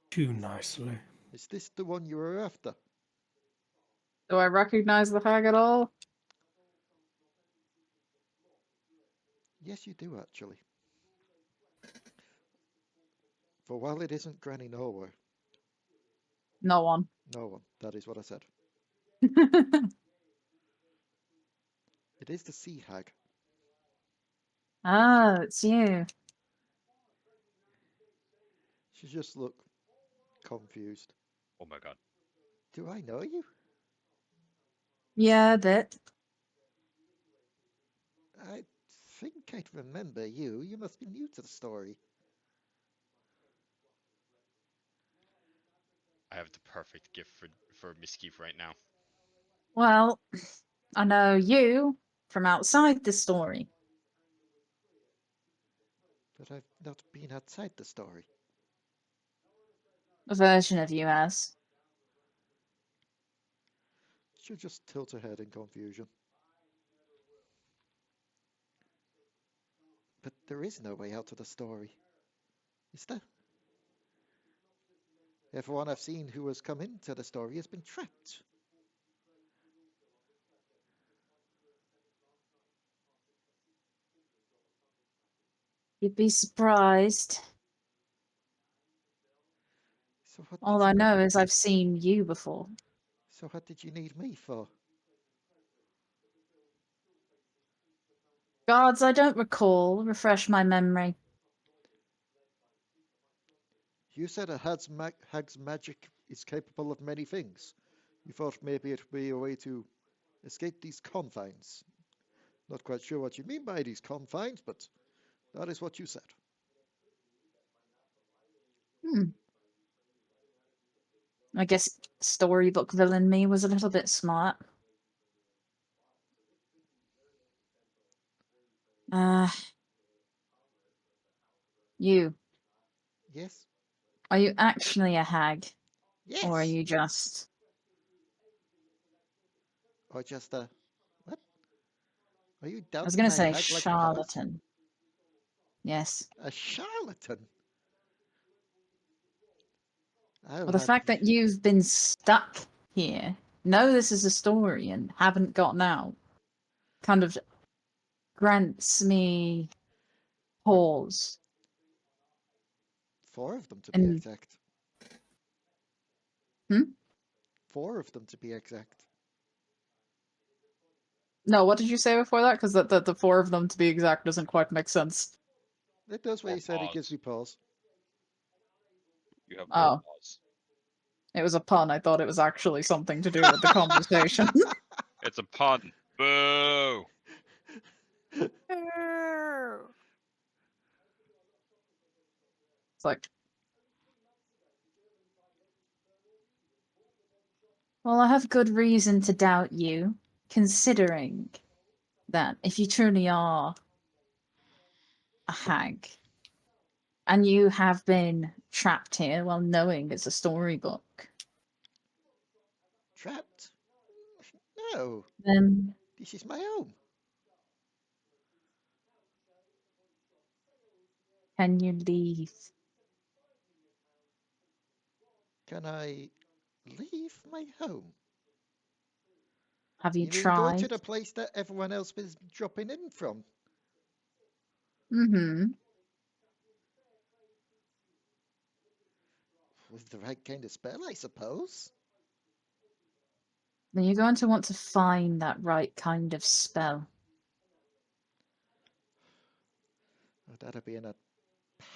Too nicely. Is this the one you were after? Do I recognize the hag at all? Yes, you do actually. For while it isn't Granny Nowhere, No one. no one. That is what I said. It is the sea hag. Ah, it's you. She just looked confused. Oh my god. Do I know you? Yeah, a bit. I think I'd remember you. You must be new to the story. I have the perfect gift for Misskiff right now. Well, I know you from outside the story. But I've not been outside the story. A version of you has. She'll just tilt her head in confusion. But there is no way out of the story. Is there? Everyone I've seen who has come into the story has been trapped. You'd be surprised. So what All did I you know is I've seen you before. So what did you need me for? Guards, I don't recall. Refresh my memory. You said a hag's magic is capable of many things. You thought maybe it would be a way to escape these confines. Not quite sure what you mean by these confines, but that is what you said. I guess storybook villain me was a little bit smart. You. Yes? Are you actually a hag? Yes! Or are you just... Or just a... What? Are you I was doubting going my to say hag-like powers? charlatan. Yes. A charlatan? Well, the fact that you've been stuck here, know this is a story and haven't gotten out, kind of grants me pause. 4 of them to be exact. 4 of them to be exact. No, what did you say before that? Because the 4 of them, to be exact, doesn't quite make sense. It does what he said, it gives me pause. You have Oh. pause. It was a pun. I thought it was actually something to do with the conversation. It's a pun. Boo! It's like... Well, I have good reason to doubt you, considering that if you truly are a hag, and you have been trapped here while knowing it's a storybook. Trapped? No. Then This is my home. can you leave? Can I leave my home? Have you You mean go tried? to the place that everyone else is dropping in from? Mm-hmm. With the right kind of spell, I suppose. Then you're going to want to find that right kind of spell. Oh, that'd be in a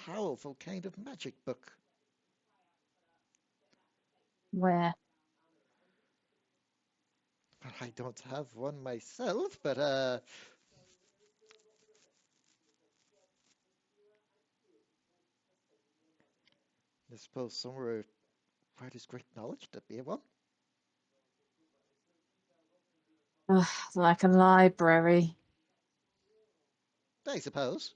powerful kind of magic book. Where? Well, I don't have one myself, but I suppose somewhere where there's great knowledge there'd be one. Ugh, like a library. I suppose.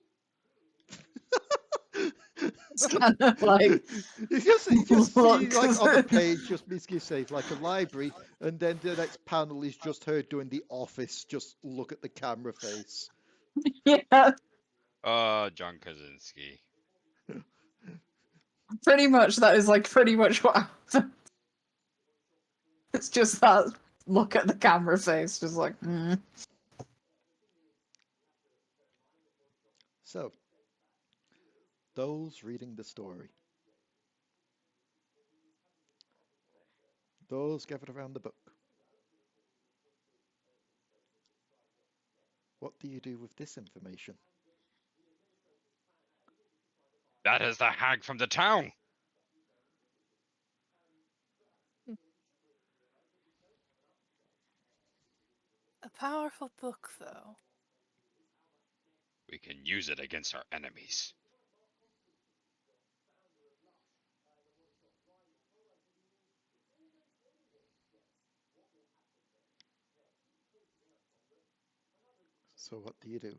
It's kind of like you just see look. like on the page, just Misskiff says like a library, and then the next panel is just her doing the office. Just look at the camera face. Yeah, John Krasinski. pretty much. That is like pretty much what happened. It's just that look at the camera face, just like. So, those reading the story, those gathered around the book, what do you do with this information? That is the hag from the town. A powerful book, though. We can use it against our enemies. So what do you do?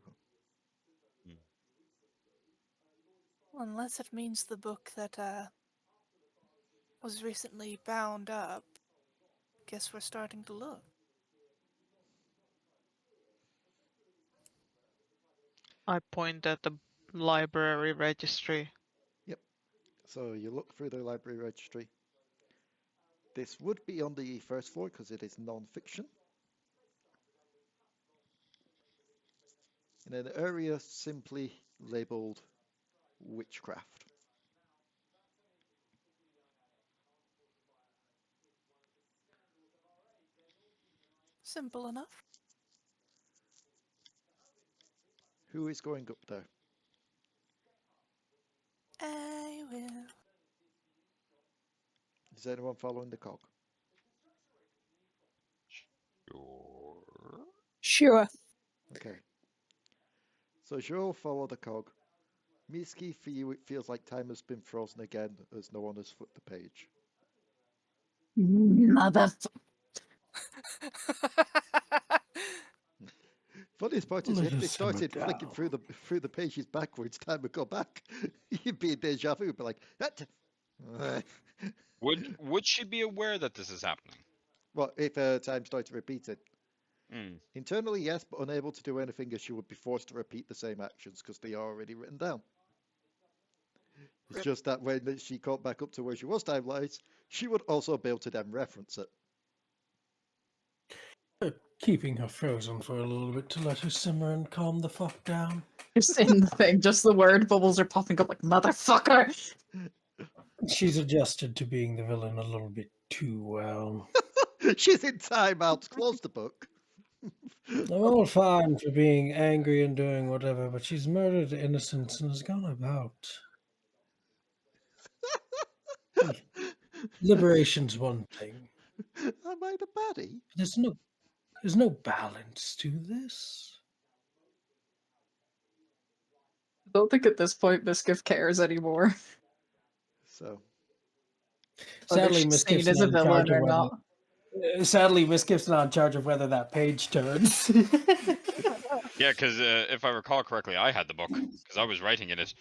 Unless it means the book that was recently bound up. Guess we're starting to look. I point at the library registry. Yep. So you look through the library registry. This would be on the first floor because it is non-fiction. In an area simply labeled witchcraft. Simple enough. Who is going up there? I will. Is anyone following the cog? Sure. Sure. Okay. So as you all follow the cog, Misskiff, for you it feels like time has been frozen again as no one has flipped the page. Motherfucker. Funniest part is Let if they us simmer started flicking down. through the pages backwards, time would go back. You'd be in deja vu, be like, that. Would she be aware that this is happening? Well, if time started repeating. Mm. Internally, yes, but unable to do anything as she would be forced to repeat the same actions because they are already written down. It's just that when she got back up to where she was time-wise, she would also be able to then reference it. Keeping her frozen for a little bit to let her simmer and calm the fuck down. Just in the thing, just the word bubbles are popping up like motherfucker. She's adjusted to being the villain a little bit too well. She's in timeout. Close the book. I'm all fine for being angry and doing whatever, but she's murdered innocents and has gone about. Liberation's one thing. Am I the baddie? There's no balance to this. I don't think at this point Misskiff cares anymore. So, Whether Sadly, she's Misskiff's seen as not a in charge villain of or whether. not. Sadly, Misskiff's not in charge of whether that page turns. Yeah, because if I recall correctly, I had the book because I was writing in it,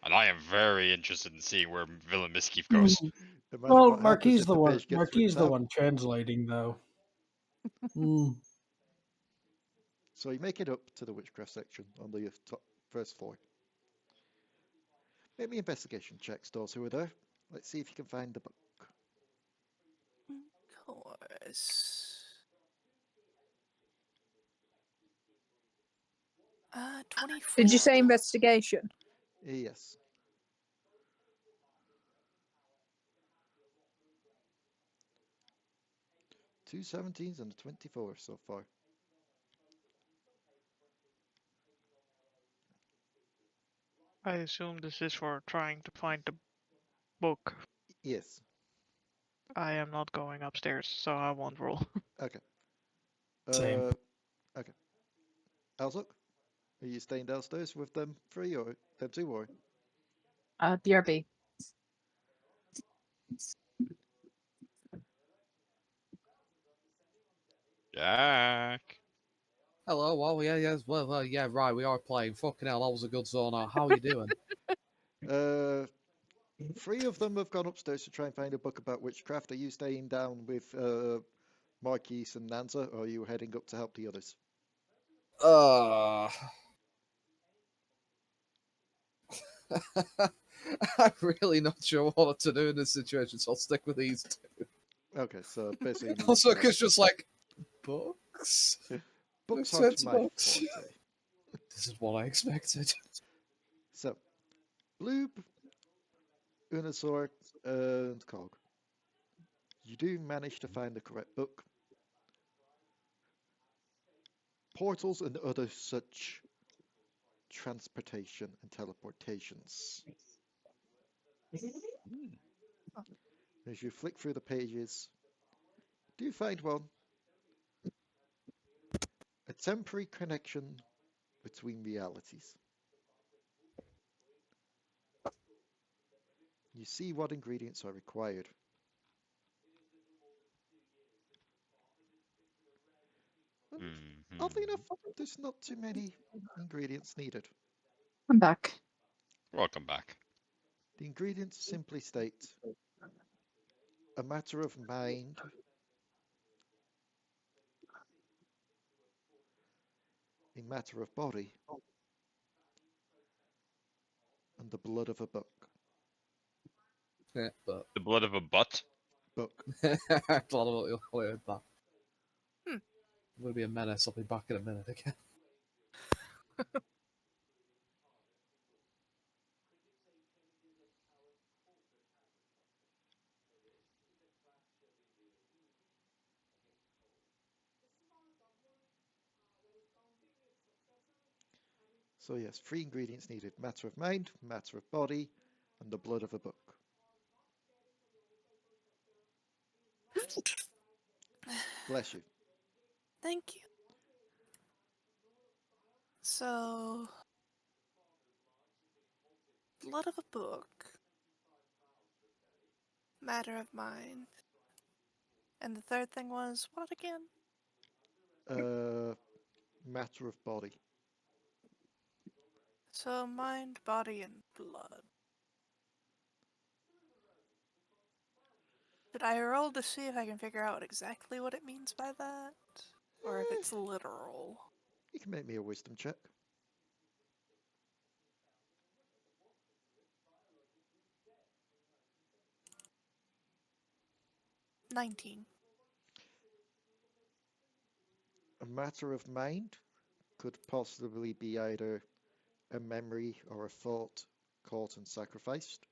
and I am very interested in seeing where villain Misskiff goes. imagine Well, what happens Marquis if the page gets Marquis is ripped the out. one translating, though. So you make it up to the witchcraft section on the top first floor. Make me investigation checks, those who are there. Let's see if you can find the book. Of course. 24. Did you say investigation? Yes. Two 17s and a 24 so far. I assume this is for trying to find the book. Yes. I am not going upstairs, so I won't roll. Okay. Same. Okay. Au-Zuk, are you staying downstairs with them three or them two or? BRB. Jack. Hello, well, yeah, right, we are playing. Fucking hell, that was a good zone out. How are you doing? Three of them have gone upstairs to try and find a book about witchcraft. Are you staying down with Marquis and Nanza, or are you heading up to help the others? I'm really not sure what to do in this situation, so I'll stick with these two. Okay, so basically, Also, it's just like, books? books Makes aren't sense, my books. forte. This is what I expected. So, Bloob, Unusor, and Cog. You do manage to find the correct book. Portals and other such transportation and teleportations. As you flick through the pages, do you find one? A temporary connection between realities. You see what ingredients are required. Oddly enough, there's not too many ingredients needed. I'm back. Welcome back. The ingredients simply state a matter of mind, a matter of body, and the blood of a book. Yeah, but The blood of a butt. Book. glad about you heard that. Hmm. I'm gonna be a menace. I'll be back in a minute again. So yes, 3 ingredients needed. Matter of mind, matter of body, and the blood of a book. Bless you. Thank you. So, blood of a book, matter of mind, and the third thing was what again? Matter of body. So, mind, body, and blood. Did I roll to see if I can figure out exactly what it means by that? Or if it's literal? You can make me a wisdom check. $19. A matter of mind could possibly be either a memory or a thought caught and sacrificed.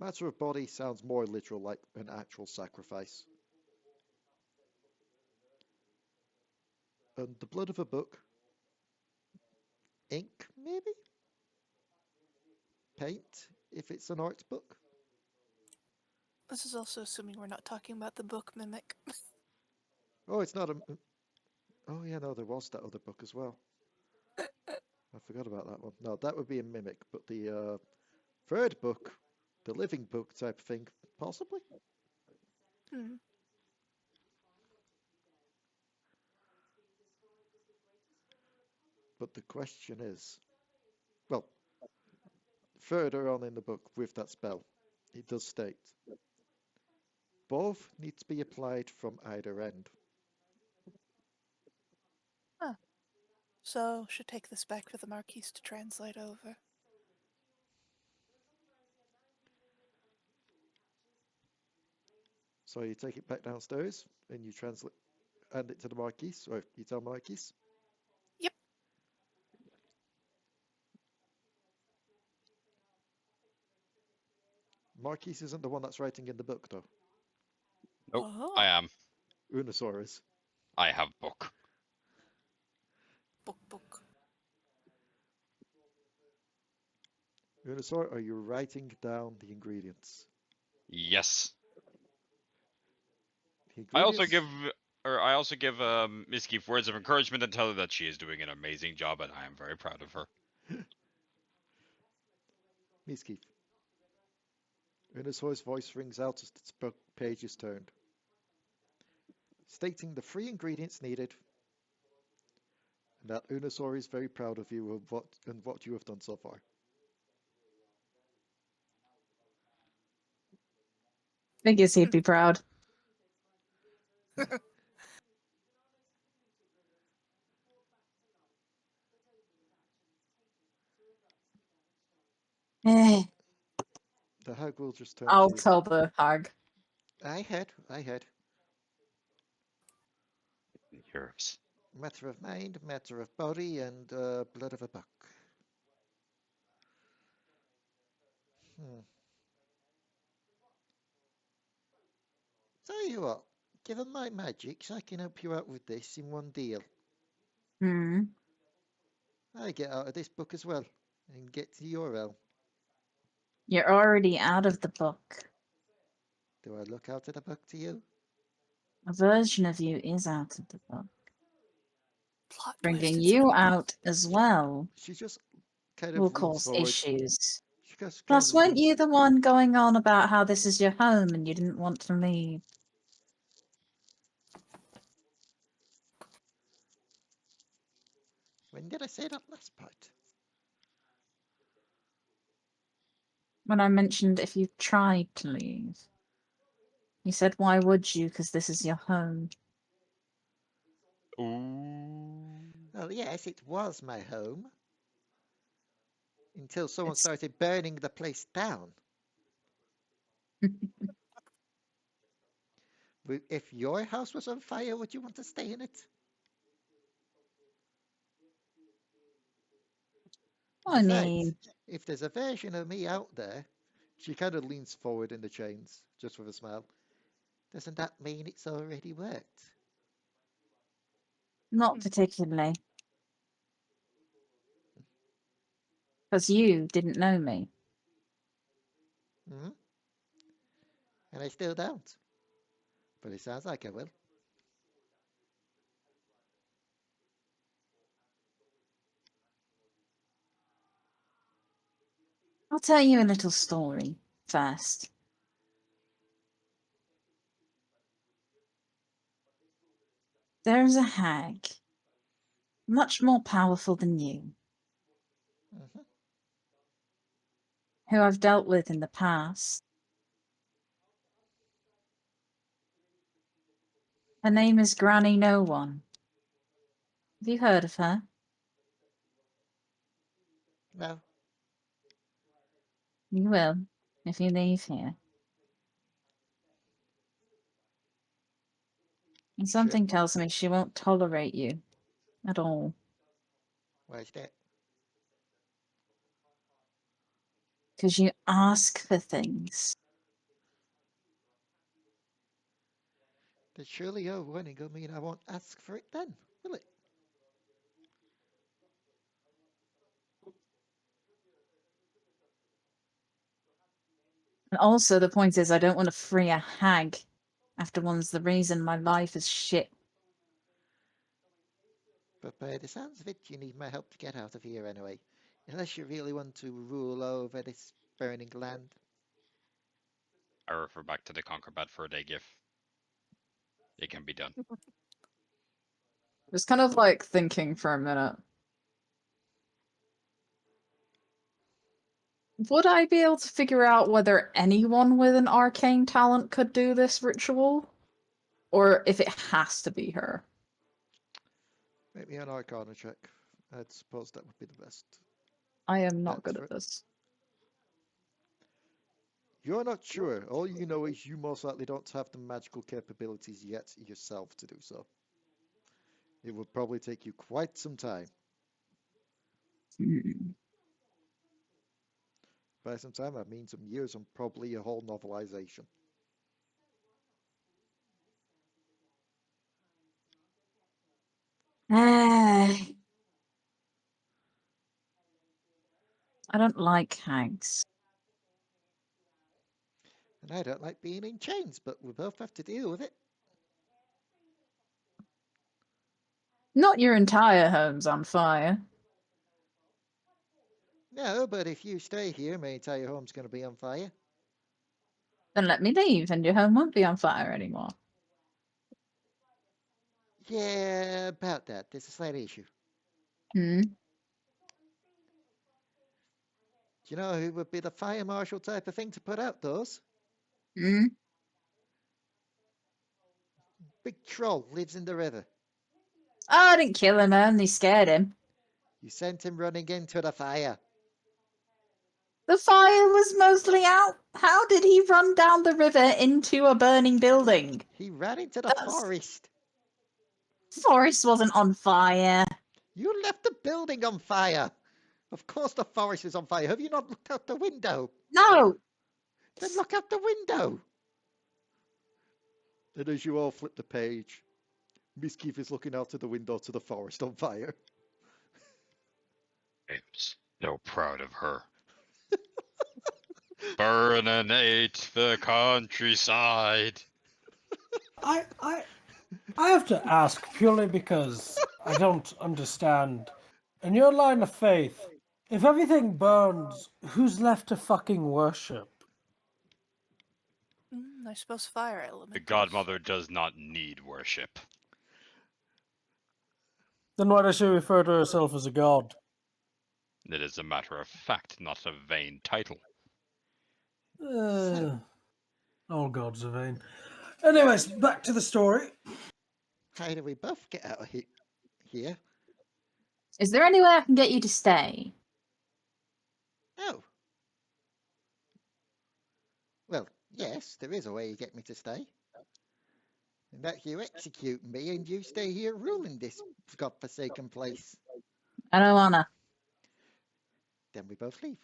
Matter of body sounds more literal, like an actual sacrifice. And the blood of a book, ink maybe? Paint, if it's an art book. This is also assuming we're not talking about the book mimic. Oh, it's not a... Oh yeah, no, there was that other book as well. I forgot about that one. No, that would be a mimic, but the third book, the living book type thing, possibly? Hmm. But the question is, well, further on in the book with that spell, it does state, both need to be applied from either end. Huh. So, should take this back for the Marquis to translate over. So you take it back downstairs and you translate, hand it to the Marquis, or you tell Marquis. Yep. Marquis isn't the one that's writing in the book, though. Nope. Oh. I am. Unusor is. I have book. Book. Unusor, are you writing down the ingredients? Yes. I also Ingredients? give Misskiff words of encouragement and tell her that she is doing an amazing job, and I am very proud of her. Misskiff. Unusor's voice rings out as the page is turned, stating the 3 ingredients needed, and that Unusor is very proud of you and what you have done so far. Figures he'd be proud. Eh, The hag will just turn I'll to you. tell the hag. I heard. Yours. Matter of mind, matter of body, and blood of a buck. Tell you what, given my magics, I can help you out with this in one deal. Hmm. I get out of this book as well, and get to your realm. You're already out of the book. Do I look out of the book to you? A version of you is out of the book. Plot twist, Bringing it's you an- out as well She just kind will of leans cause forward. issues. She just kind Plus, of weren't leans. you the one going on about how this is your home and you didn't want to leave? When did I say that last part? When I mentioned if you tried to leave. You said, why would you? Because this is your home. Ooh. Well, yes, it was my home. Until someone It's- started burning the place down. If your house was on fire, would you want to stay in it? I Besides, mean, if there's a version of me out there, she kind of leans forward in the chains, just with a smile. Doesn't that mean it's already worked? not particularly. Because you didn't know me. Hmm? And I still don't. But it sounds like I will. I'll tell you a little story first. There is a hag, much more powerful than you, Hmm. who I've dealt with in the past. Her name is Granny No One. Have you heard of her? No. You will, if you leave here. And something tells me she won't tolerate you at all. Why is that? Because you ask for things. Then surely your warning will mean I won't ask for it then, will it? And also, the point is, I don't want to free a hag after one's the reason my life is shit. But by the sounds of it, you need my help to get out of here anyway. Unless you really want to rule over this burning land. I refer back to the Conquer Bad for a Day Giff. It can be done. Just kind of like thinking for a minute. Would I be able to figure out whether anyone with an arcane talent could do this ritual? Or if it has to be her? Make me an Arcana check. I'd suppose that would be the best. I am not That's good right. at this. You're not sure. All you know is you most likely don't have the magical capabilities yet yourself to do so. It would probably take you quite some time. By some time, I mean some years and probably a whole novelization. I don't like hags. And I don't like being in chains, but we both have to deal with it. Not your entire home's on fire. No, but if you stay here, my entire home's going to be on fire. Then let me leave and your home won't be on fire anymore. Yeah, about that. There's a slight issue. Hmm? Do you know who would be the fire marshal type of thing to put out those? Hmm? Big troll lives in the river. Oh, I didn't kill him, I only scared him. You sent him running into the fire. The fire was mostly out. How did he run down the river into a burning building? He ran into the That's- forest. Forest wasn't on fire. You left the building on fire. Of course the forest is on fire. Have you not looked out the window? No! Then look out the window. And as you all flip the page, Misskiff is looking out of the window to the forest on fire. I'm so proud of her. Burninate the countryside. I have to ask purely because I don't understand. In your line of faith, if everything burns, who's left to fucking worship? I suppose fire element. The godmother does not need worship. Then why does she refer to herself as a god? It is a matter of fact, not a vain title. All gods are vain. Anyways, back to the story. How do we both get out of here? Is there any way I can get you to stay? Oh. Well, yes, there is a way you get me to stay. And that's you execute me and you stay here ruling this godforsaken place. I don't wanna. Then we both leave.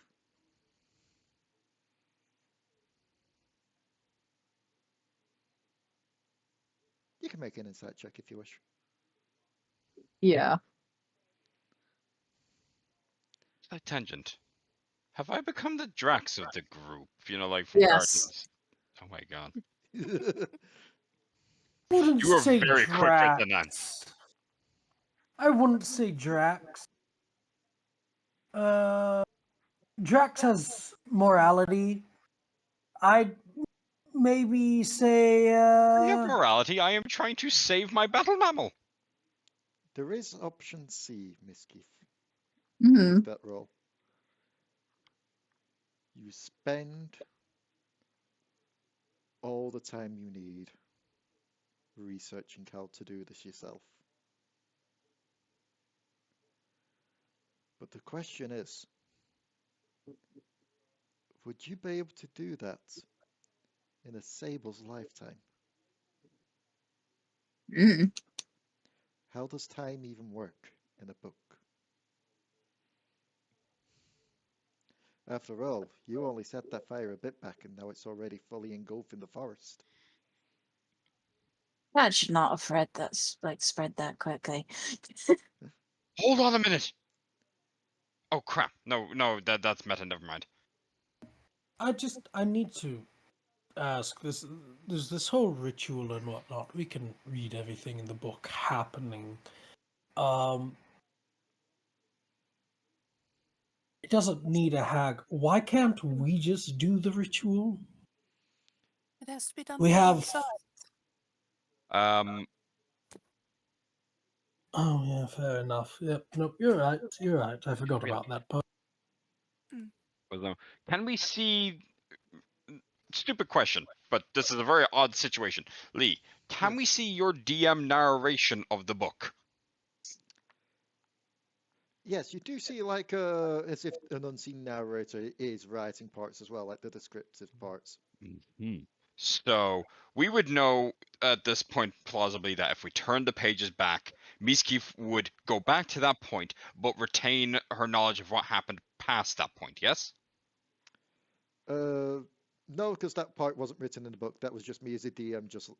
You can make an insight check if you wish. Yeah. Slight tangent. Have I become the Drax of the group? You know, like from Yes. Guardians. Oh my god. Wouldn't You were say very quick at the Drax. I wouldn't say Drax. Drax has morality. I'd maybe say I have morality. I am trying to save my battle mammal. There is option C, Misskiff. Hmm. That roll. You spend all the time you need researching how to do this yourself. But the question is, would you be able to do that in a Sable's lifetime? Mm. How does time even work in a book? After all, you only set that fire a bit back and now it's already fully engulfed in the forest. That should not have spread that quickly. Hold on a minute. Oh crap. No, that's meta, never mind. I need to ask this. There's this whole ritual and whatnot. We can read everything in the book happening. It doesn't need a hag. Why can't we just do the ritual? It has to be done We from have. outside. Oh yeah, fair enough. Yep. Nope. You're right. You're right. I forgot about that part. Can we see? Stupid question, but this is a very odd situation. Leigh, can we see your DM narration of the book? Yes, you do see like as if an unseen narrator is writing parts as well, like the descriptive parts. Mm-hmm. So we would know at this point plausibly that if we turn the pages back, Misskiff would go back to that point, but retain her knowledge of what happened past that point. Yes. No, because that part wasn't written in the book. That was just me as a DM just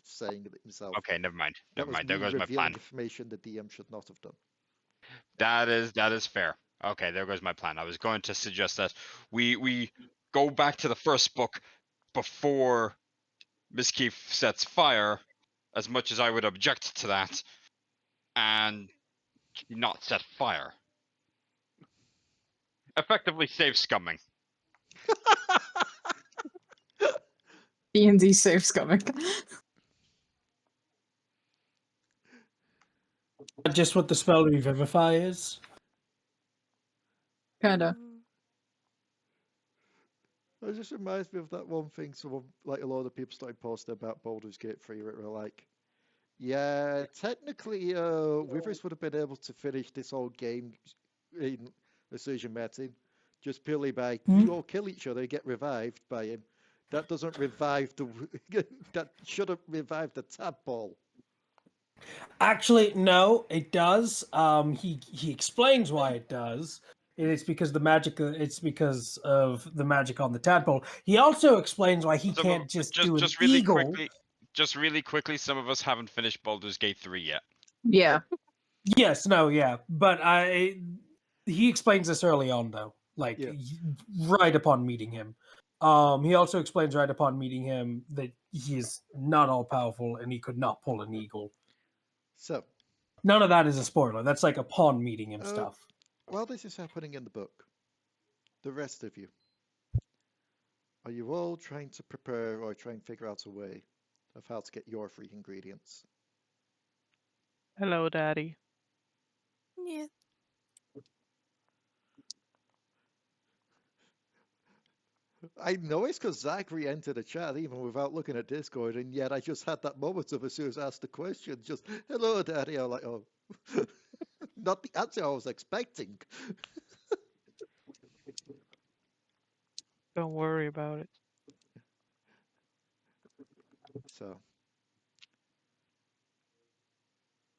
saying it himself. Okay, never mind. That was There me goes my revealing plan. information the DM should not have done. That is fair. Okay, there goes my plan. I was going to suggest that we go back to the first book before Misskiff sets fire, as much as I would object to that. and not set fire. Effectively save scumming. D&D safe coming. Just what the spell Revivify is. Kinda. It just reminds me of that one thing someone, like a lot of people started posting about Baldur's Gate 3, where they were like, yeah, technically, Withers would have been able to finish this whole game in as soon as you met him, just purely by you all kill each other, get revived by him. That doesn't revive the. That shouldn't revive the tadpole. Actually, no, it does. He explains why it does. It's because the magic. It's because of the magic on the tadpole. He also explains why he can't just do an really eagle. quickly. Just really quickly, some of us haven't finished Baldur's Gate 3 yet. Yeah. Yes, no, yeah, but he explains this early on though, like Yeah. right upon meeting him. He also explains right upon meeting him that he is not all powerful and he could not pull an eagle. So, None of that is a spoiler. That's like upon meeting him stuff. while this is happening in the book, the rest of you, are you all trying to prepare or try and figure out a way of how to get your free ingredients? Hello, Daddy. Yeah. I know it's because Zach re-entered the chat even without looking at Discord, and yet I just had that moment of as soon as I asked the question, just, hello, Daddy. I'm like, oh, not the answer I was expecting. Don't worry about it. So,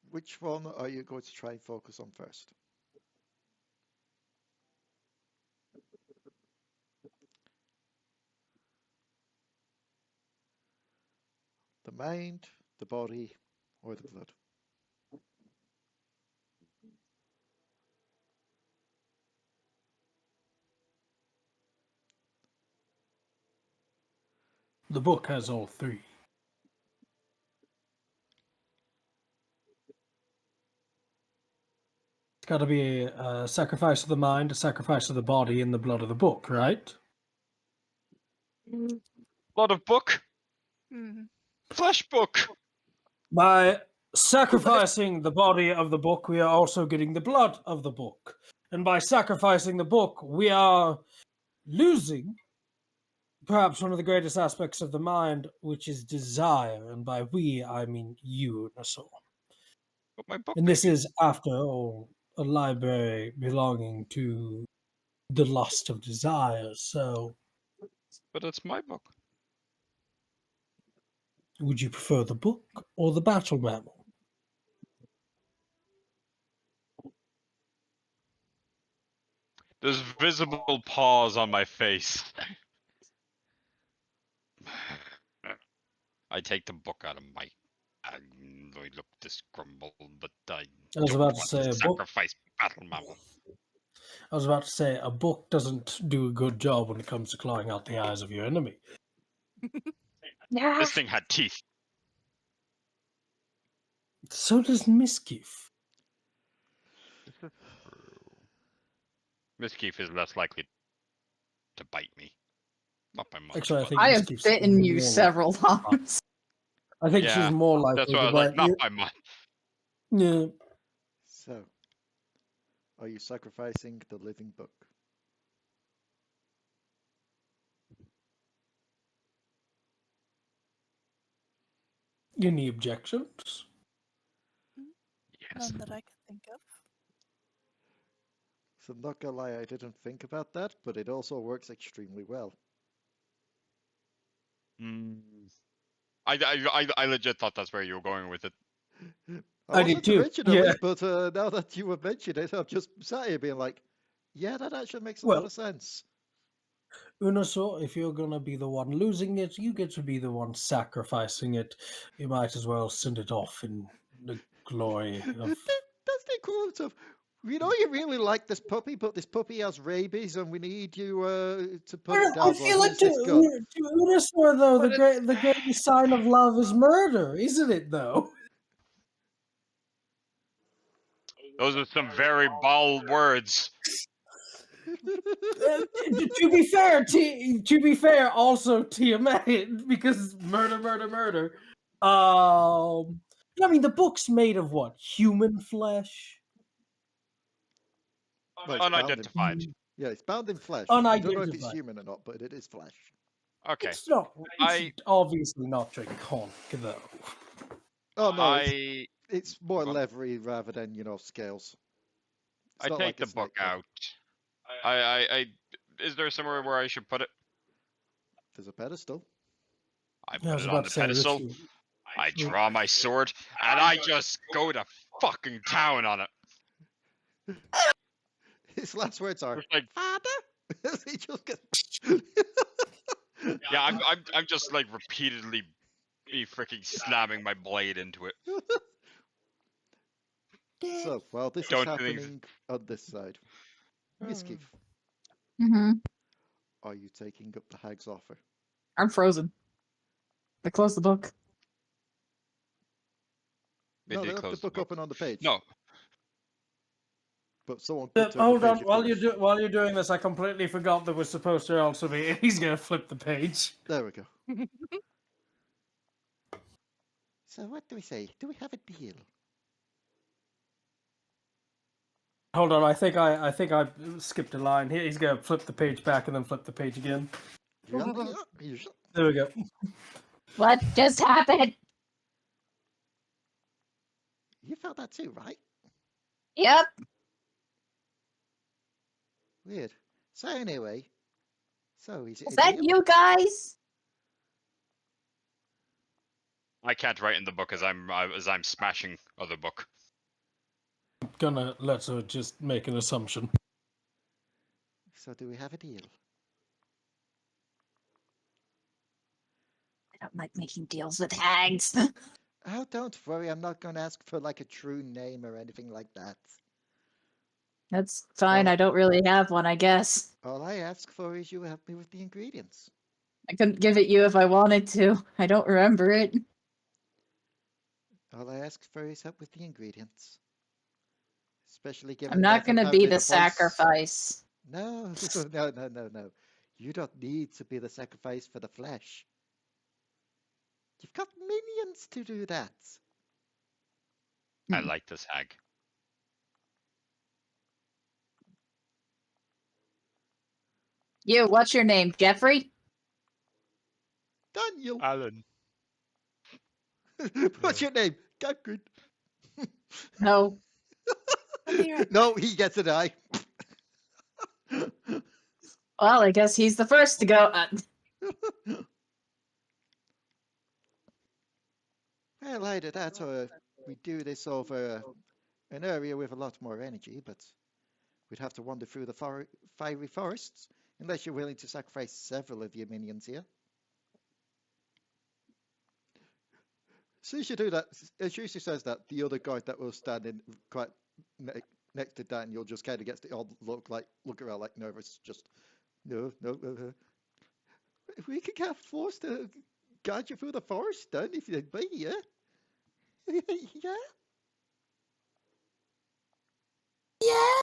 which one are you going to try and focus on first? The mind, the body, or the blood? The book has all three. It's got to be a sacrifice of the mind, a sacrifice of the body, and the blood of the book, right? Blood of book, Mhm. flesh book. By sacrificing the body of the book, we are also getting the blood of the book. And by sacrificing the book, we are losing perhaps one of the greatest aspects of the mind, which is desire. And by we, I mean you, Minosaur. But my book. And this is, after all, a library belonging to the lust of desire. So, But it's my book. would you prefer the book or the battle mammal? There's visible pause on my face. I take the book out of my. I look disgruntled, but I was don't about to want say to a book. sacrifice battle mammal. I was about to say, a book doesn't do a good job when it comes to clawing out the eyes of your enemy. Yeah. This thing had teeth. So does Misskiff. Misskiff is less likely to bite me. Not by much. Actually, I but- think I have Misskiff's bitten you more several times. I think Yeah, she's more likely That's why I to was like, bite not you. by much. Yeah. So, are you sacrificing the living book? Any objections? Yes. None that I can think of. So, I'm not gonna lie, I didn't think about that, but it also works extremely well. I legit thought that's where you were going with it. I did wasn't too, originally, yeah. but now that you have mentioned it, I'm just sat here being like, yeah, that actually makes a lot Well, of sense. Unusor, if you're gonna be the one losing it, you get to be the one sacrificing it. You might as well send it off in the glory of. That's the equivalent of, we know you really like this puppy, but this puppy has rabies, and we need you to put it down. I feel like Here's this gun. to Unusor, though, the greatest sign of love is murder, isn't it? Though. Those are some very bold words. To be fair, to be fair, also Tiamat, because murder. I mean, the book's made of what? Human flesh? Well, it's bound in, Unidentified. yeah, it's bound in flesh. I don't know if it's Unidentified. human or not, but it is flesh. Okay. It's not. It's I- obviously not draconic, though. Oh no, I it's more Go on. leathery rather than scales. It's I not take like a the book snake, though. out. I is there somewhere where I should put it? There's a pedestal. I Yeah, I put was it about on to the say, pedestal. I draw my sword and I just go to fucking town on it. His last words are, It's like, "Father." He just gets. yeah, I'm just like repeatedly freaking slamming my blade into it. So, well, this is Don't you think- happening on this side. Misskiff, Mm-hmm. are you taking up the hag's offer? I'm frozen. I closed the book. They No, did they left close the book open on the page. No, But someone could turn Hold the on, page while you're doing this, I completely forgot there was supposed to also be. He's gonna flip the page. There we go. So what do we say? Do we have a deal? Hold on, I think I skipped a line. He's gonna flip the page back and then flip the page again. There we go. What just happened? You felt that too, right? Yep. Weird. So anyway, so is it Is a that deal? you guys? I can't write in the book as I'm smashing other book. I'm gonna let her just make an assumption. So do we have a deal? I don't like making deals with hags. Oh, don't worry. I'm not going to ask for like a true name or anything like that. That's fine. Well, I don't really have one, I guess. All I ask for is you help me with the ingredients. I couldn't give it you if I wanted to. I don't remember it. All I ask for is help with the ingredients. Especially given I'm not that going to apparently be the voice- sacrifice. No, no. You don't need to be the sacrifice for the flesh. You've got minions to do that. I like this hag. You, what's your name? Jeffrey? Daniel. Alan. What's your name? Gagrid. No. No, he gets an eye. Well, I guess he's the first to go. Well, either that or we do this over an area with a lot more energy, but we'd have to wander through the fiery forests, unless you're willing to sacrifice several of your minions here. Since you do that, as Shushi says that, the other guy that was standing quite next to Daniel just kind of gets the odd look around like nervous, just, no. We could get forced to guide you through the forest, then, if you'd be, yeah? Yeah? Yeah.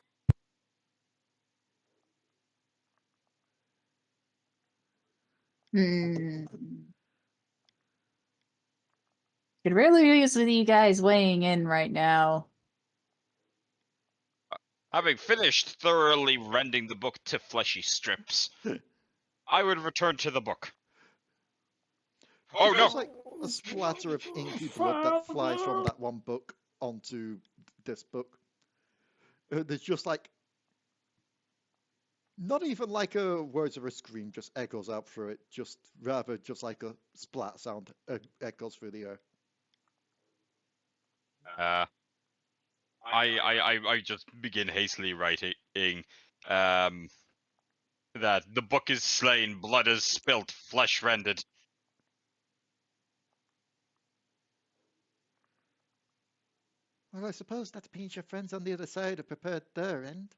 Could really use with you guys weighing in right now. Having finished thoroughly rending the book to fleshy strips, I would return to the book. Oh There's no! like a splatter of inky blood that flies from that one book onto this book. There's just like, not even like a words or a scream just echoes out through it, just rather just like a splat sound echoes through the air. I just begin hastily writing that the book is slain, blood is spilt, flesh rended. Well, I suppose that means your friends on the other side have prepared their end.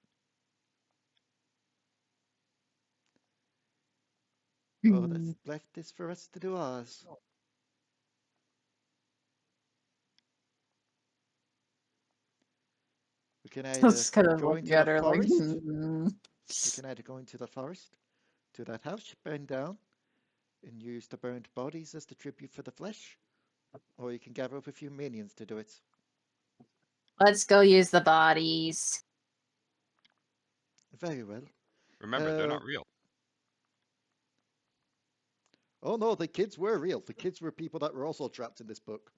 All that's left is for us to do ours. can either Just kind of go looking into at the her like, forest. hmm. You can either go into the forest to that house you burned down and use the burned bodies as the tribute for the flesh, or you can gather up a few minions to do it. Let's go use the bodies. Very well. Remember, they're not real. Oh no, the kids were real. The kids were people that were also trapped in this book.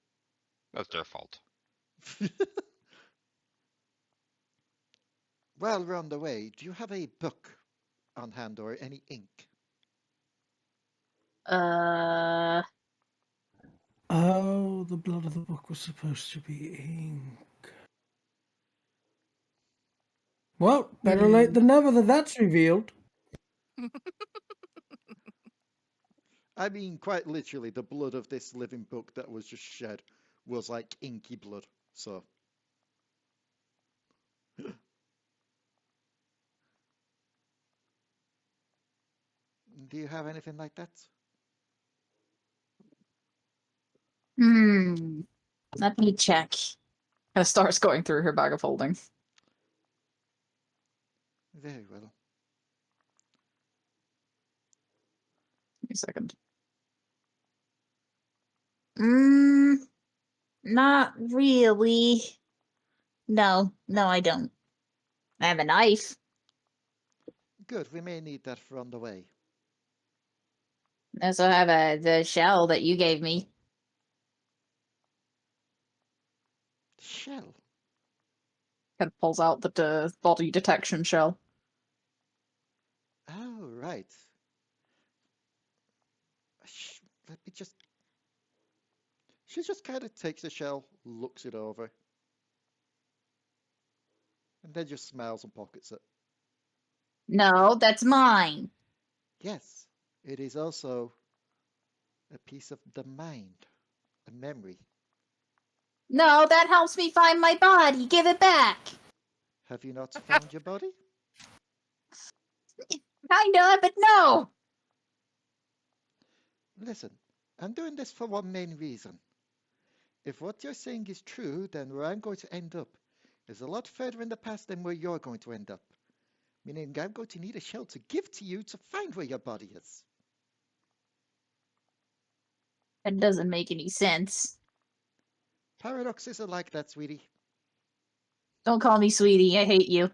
That's their fault. While we're on the way, do you have a book on hand or any ink? Oh, the blood of the book was supposed to be ink. Well, better late than never that that's revealed. I mean, quite literally, the blood of this living book that was just shed was like inky blood. So, do you have anything like that? Let me check. Kind of starts going through her bag of holding. Very well. Give me a second. Not really. No, I don't. I have a knife. Good, we may need that for on the way. I also have the shell that you gave me. Shell? Kind of pulls out the body detection shell. Oh, right. Let me just... She just kind of takes the shell, looks it over, and then just smiles and pockets it. No, that's mine. Yes, it is also a piece of the mind, a memory. No, that helps me find my body. Give it back. Have you not found your body? Kinda, but no. Listen, I'm doing this for one main reason. If what you're saying is true, then where I'm going to end up is a lot further in the past than where you're going to end up. Meaning I'm going to need a shell to give to you to find where your body is. That doesn't make any sense. Paradoxes are like that, sweetie. Don't call me sweetie. I hate you.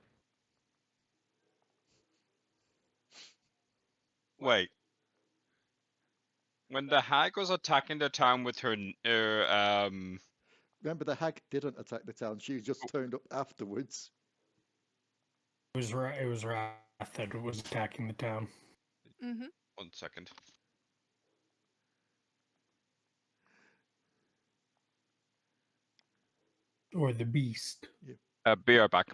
Wait. When the hag was attacking the town with her, Remember, the hag didn't attack the town. She just turned up afterwards. It was Wrath that was attacking the town. Mm-hmm. 1 second. Or the beast. Be right back.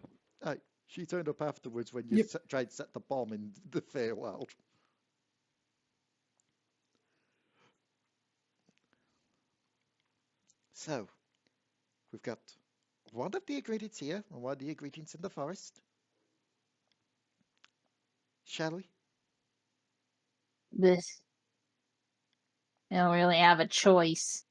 She turned up afterwards when you Yep. tried to set the bomb in the Feywild. So, we've got one of the ingredients here and one of the ingredients in the forest. Shall we? This. I don't really have a choice.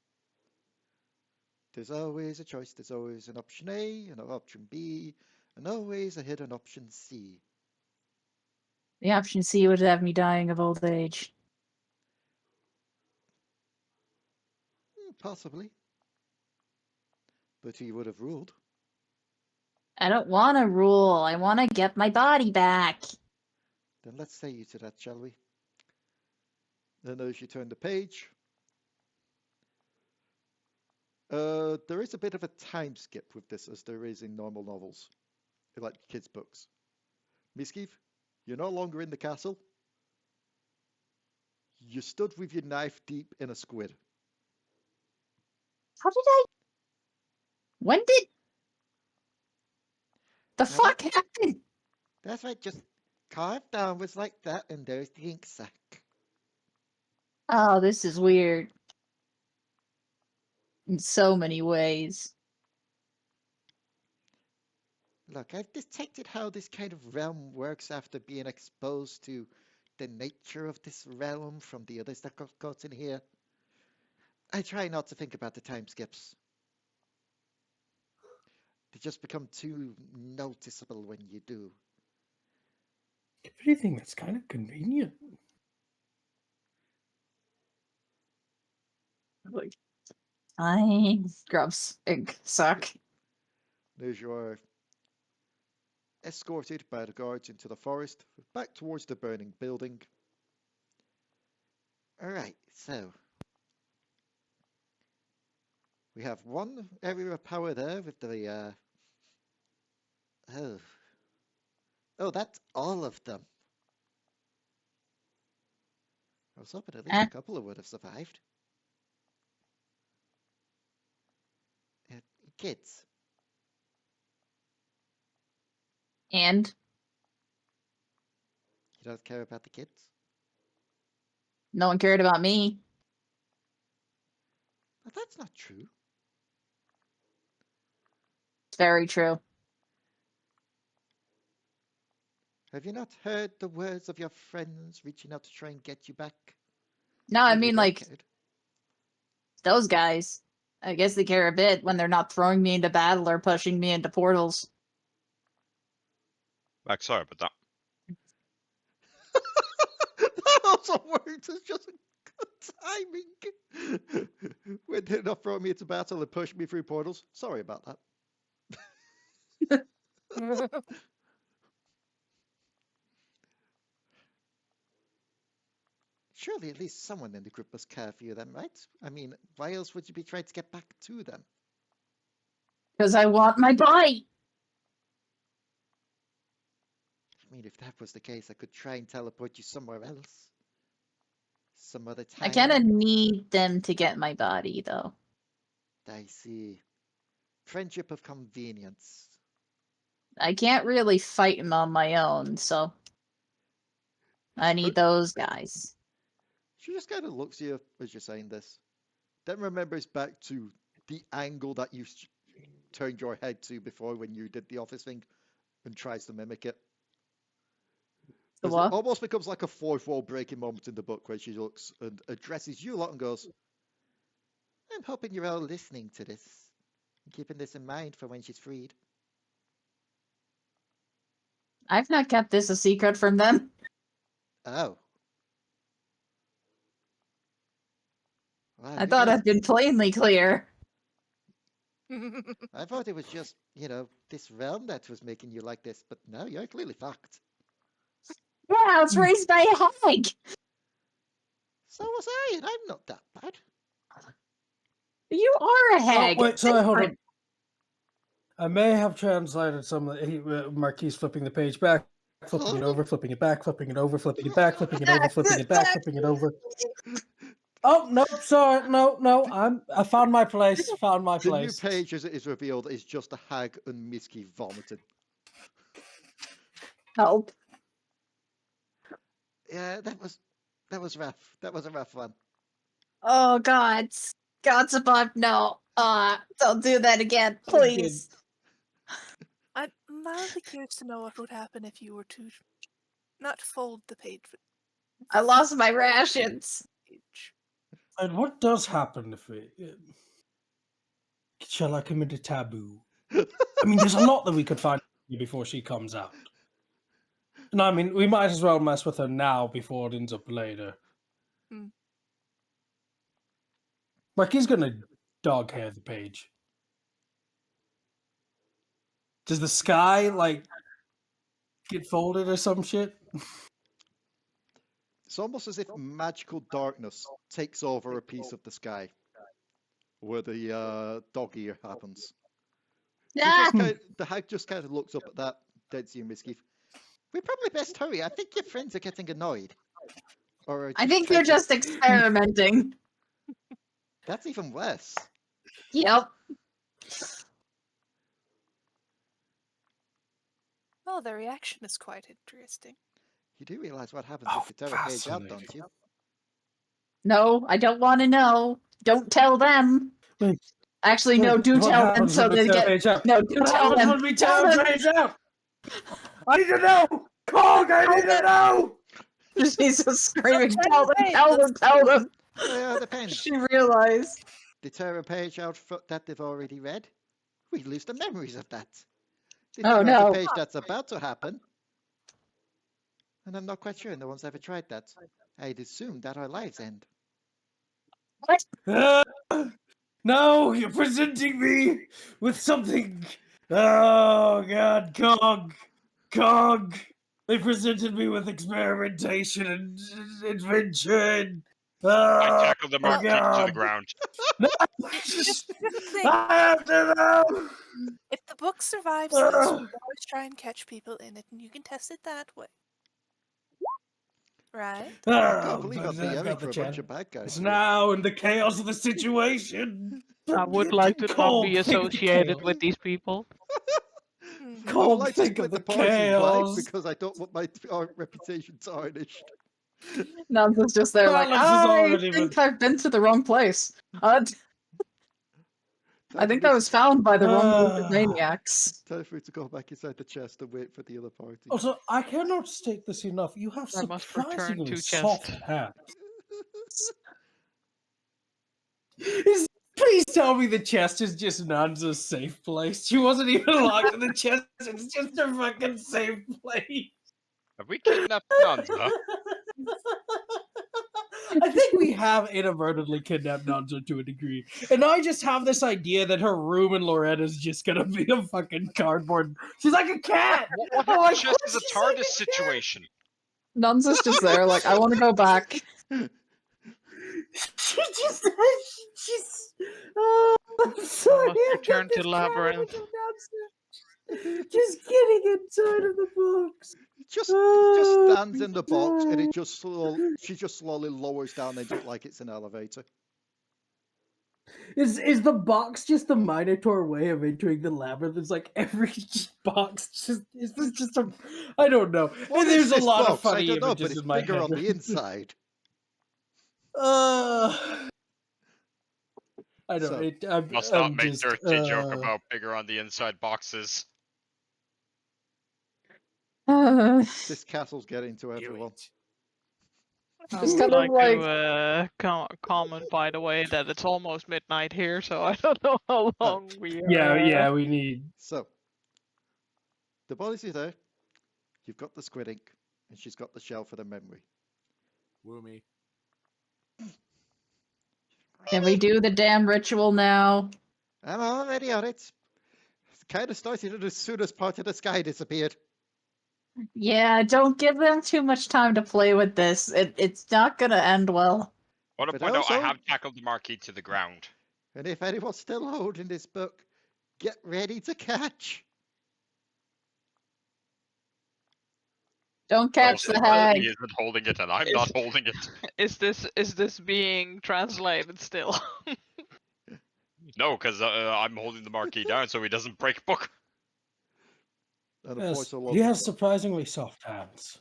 There's always a choice. There's always an option A and an option B, and always a hidden option C. The option C would have me dying of old age. Possibly. But he would have ruled. I don't want to rule. I want to get my body back. Then let's say you to that, shall we? Then as you turn the page, there is a bit of a time skip with this, as there is in normal novels, like kids' books. Misskiff, you're no longer in the castle. You stood with your knife deep in a squid. How did I? When did the fuck happen? That's right, just carved downwards like that, and there's the ink sac. Oh, this is weird. In so many ways. Look, I've detected how this kind of realm works after being exposed to the nature of this realm from the others that got caught in here. I try not to think about the time skips. They just become too noticeable when you do. If anything, that's kind of convenient. Like, I grubs ink suck. There's your escorted by the guards into the forest, back towards the burning building. Alright, so we have one area of power there with the oh, that's all of them. I was hoping at least a couple of would have survived. Kids. And You don't care about the kids? no one cared about me. But that's not true. It's very true. Have you not heard the words of your friends reaching out to try and get you back? No, I Well, they mean, don't like, care. those guys. I guess they care a bit when they're not throwing me into battle or pushing me into portals. Like, sorry about that. That also works. It's just good timing. When they're not throwing me into battle and push me through portals. Sorry about that. Surely at least someone in the group must care for you then, right? I mean, why else would you be trying to get back to them? Because I want my body. I mean, if that was the case, I could try and teleport you somewhere else. Some other time. I kind of need them to get my body, though. I see. Friendship of convenience. I can't really fight them on my own, so I need those guys. She just kind of looks at you as you're saying this. Then remembers back to the angle that you turned your head to before when you did the office thing and tries to mimic it. The It what? almost becomes like a fourth wall breaking moment in the book where she looks and addresses you a lot and goes, I'm hoping you're all listening to this and keeping this in mind for when she's freed. I've not kept this a secret from them. Oh. Well, I thought I'd been plainly clear. I thought it was just, this realm that was making you like this, but no, you're clearly fucked. Yeah, I was raised by a hag. So was I, and I'm not that bad. You are a hag. Oh, wait, It's sorry, hold on. different. I may have translated some of the Marquis flipping the page back, flipping it over, flipping it back, flipping it over, flipping it back, flipping it over, flipping it back, flipping it over. Oh no, sorry, no, I found my place. Found my The new place. page, as it is revealed, is just a hag and Misskiff vomiting. Help. Yeah, that was rough. That was a rough one. Oh, God. God's above, no. Don't do that again, please. I'm mildly curious to know what would happen if you were to not fold the page, but I lost my rations. page. And what does happen if we... shall I commit a taboo? I mean, there's a lot that we could find before she comes out. No, I mean, we might as well mess with her now before it ends up later. Marquis gonna dog hair the page. Does the sky, like, get folded or some shit? It's almost as if magical darkness takes over a piece of the sky where the dog ear happens. The hag just kind of looks up at that, dead to you, Misskiff. We probably best hurry. I think your friends are getting annoyed. Or I think they're just experimenting. That's even worse. Yep. Well, the reaction is quite interesting. You do realize what happens if you tear a page out, don't you? No, I don't want to know. Don't tell them. Wait, Actually, no, do what tell them happens so when we they tear a get... page out? No, do What tell happens them. when we Tell tear a them. page out? I need to know! Cog, I need to know! Jesus screaming, tell them. Yeah, it depends. She realized. They tear a page out that they've already read, We lose the memories of that. They Oh, turn out no. the page that's about to happen. And I'm not quite sure no one's ever tried that. I'd assume that our lives end. What? No, you're presenting me with something. Oh God, Cog. They presented me with experimentation and invention. I Oh tackled the Marquis to the God. ground. No, Just think, I have to know. if the book survives this, we can always try and catch people in it, and you can test it that way. Right? I can't believe But I'd be I've aiming got for the a bunch chance of bad guys. here. now in the chaos of the situation. I would like to not be Cog, think of the associated chaos. with these people. Hmm. I would Cog, like to think of split the the party in life chaos. because I don't want my reputation tarnished. Nanza's just there like, Balance has I already think been- I've been to the wrong place. I Time think for I me was found by the wrong group of Ah. maniacs. Time for me to go back inside the chest and wait for the other party. Also, I cannot state this enough. You have I must return surprisingly to soft chest. hands. Please tell me the chest is just Nanza's safe place. She wasn't even locked in the chest. It's just a fucking safe place. Have we kidnapped Nanza? I think we have inadvertently kidnapped Nanza to a degree. And I just have this idea that her room in Loretta's just gonna be a fucking cardboard. She's like a cat! What I'm if like, the chest what? is a She's like TARDIS situation? Nanza's just there like, I want to go back. She's I'm sorry. must I've return got this to Labyrinth. cat downstairs. Just getting inside of the box. Just Oh, stands in the box and God. it just she just slowly lowers down into it like it's an elevator. Is the box just the Minotaur way of entering the labyrinth? It's like every box just is this just a I don't know. What And is there's a this lot of box? I funny don't know, but images it's in my bigger head. on the inside. I know. So- Must not make dirty joke about bigger on the inside boxes. This castle's getting to everyone. I Just would kind of like to comment, by the way, that it's almost midnight here, so I don't know how long we are. Yeah, we need. So, the bodies are there. You've got the squid ink, and she's got the shell for the memory. Woo me. Can we do the damn ritual now? I'm already on it. It's kind of started as soon as part of the sky disappeared. Yeah, don't give them too much time to play with this. It's not gonna end well. I want to But point out I also- have tackled the Marquis to the ground. And if anyone's still holding this book, get ready to catch. Don't catch Also, the Marquis hag. isn't holding it, and I'm not holding it. Is this being translated still? No, because I'm holding the Marquis down so he doesn't break book. And a Yes, voice all he over. has surprisingly soft hands.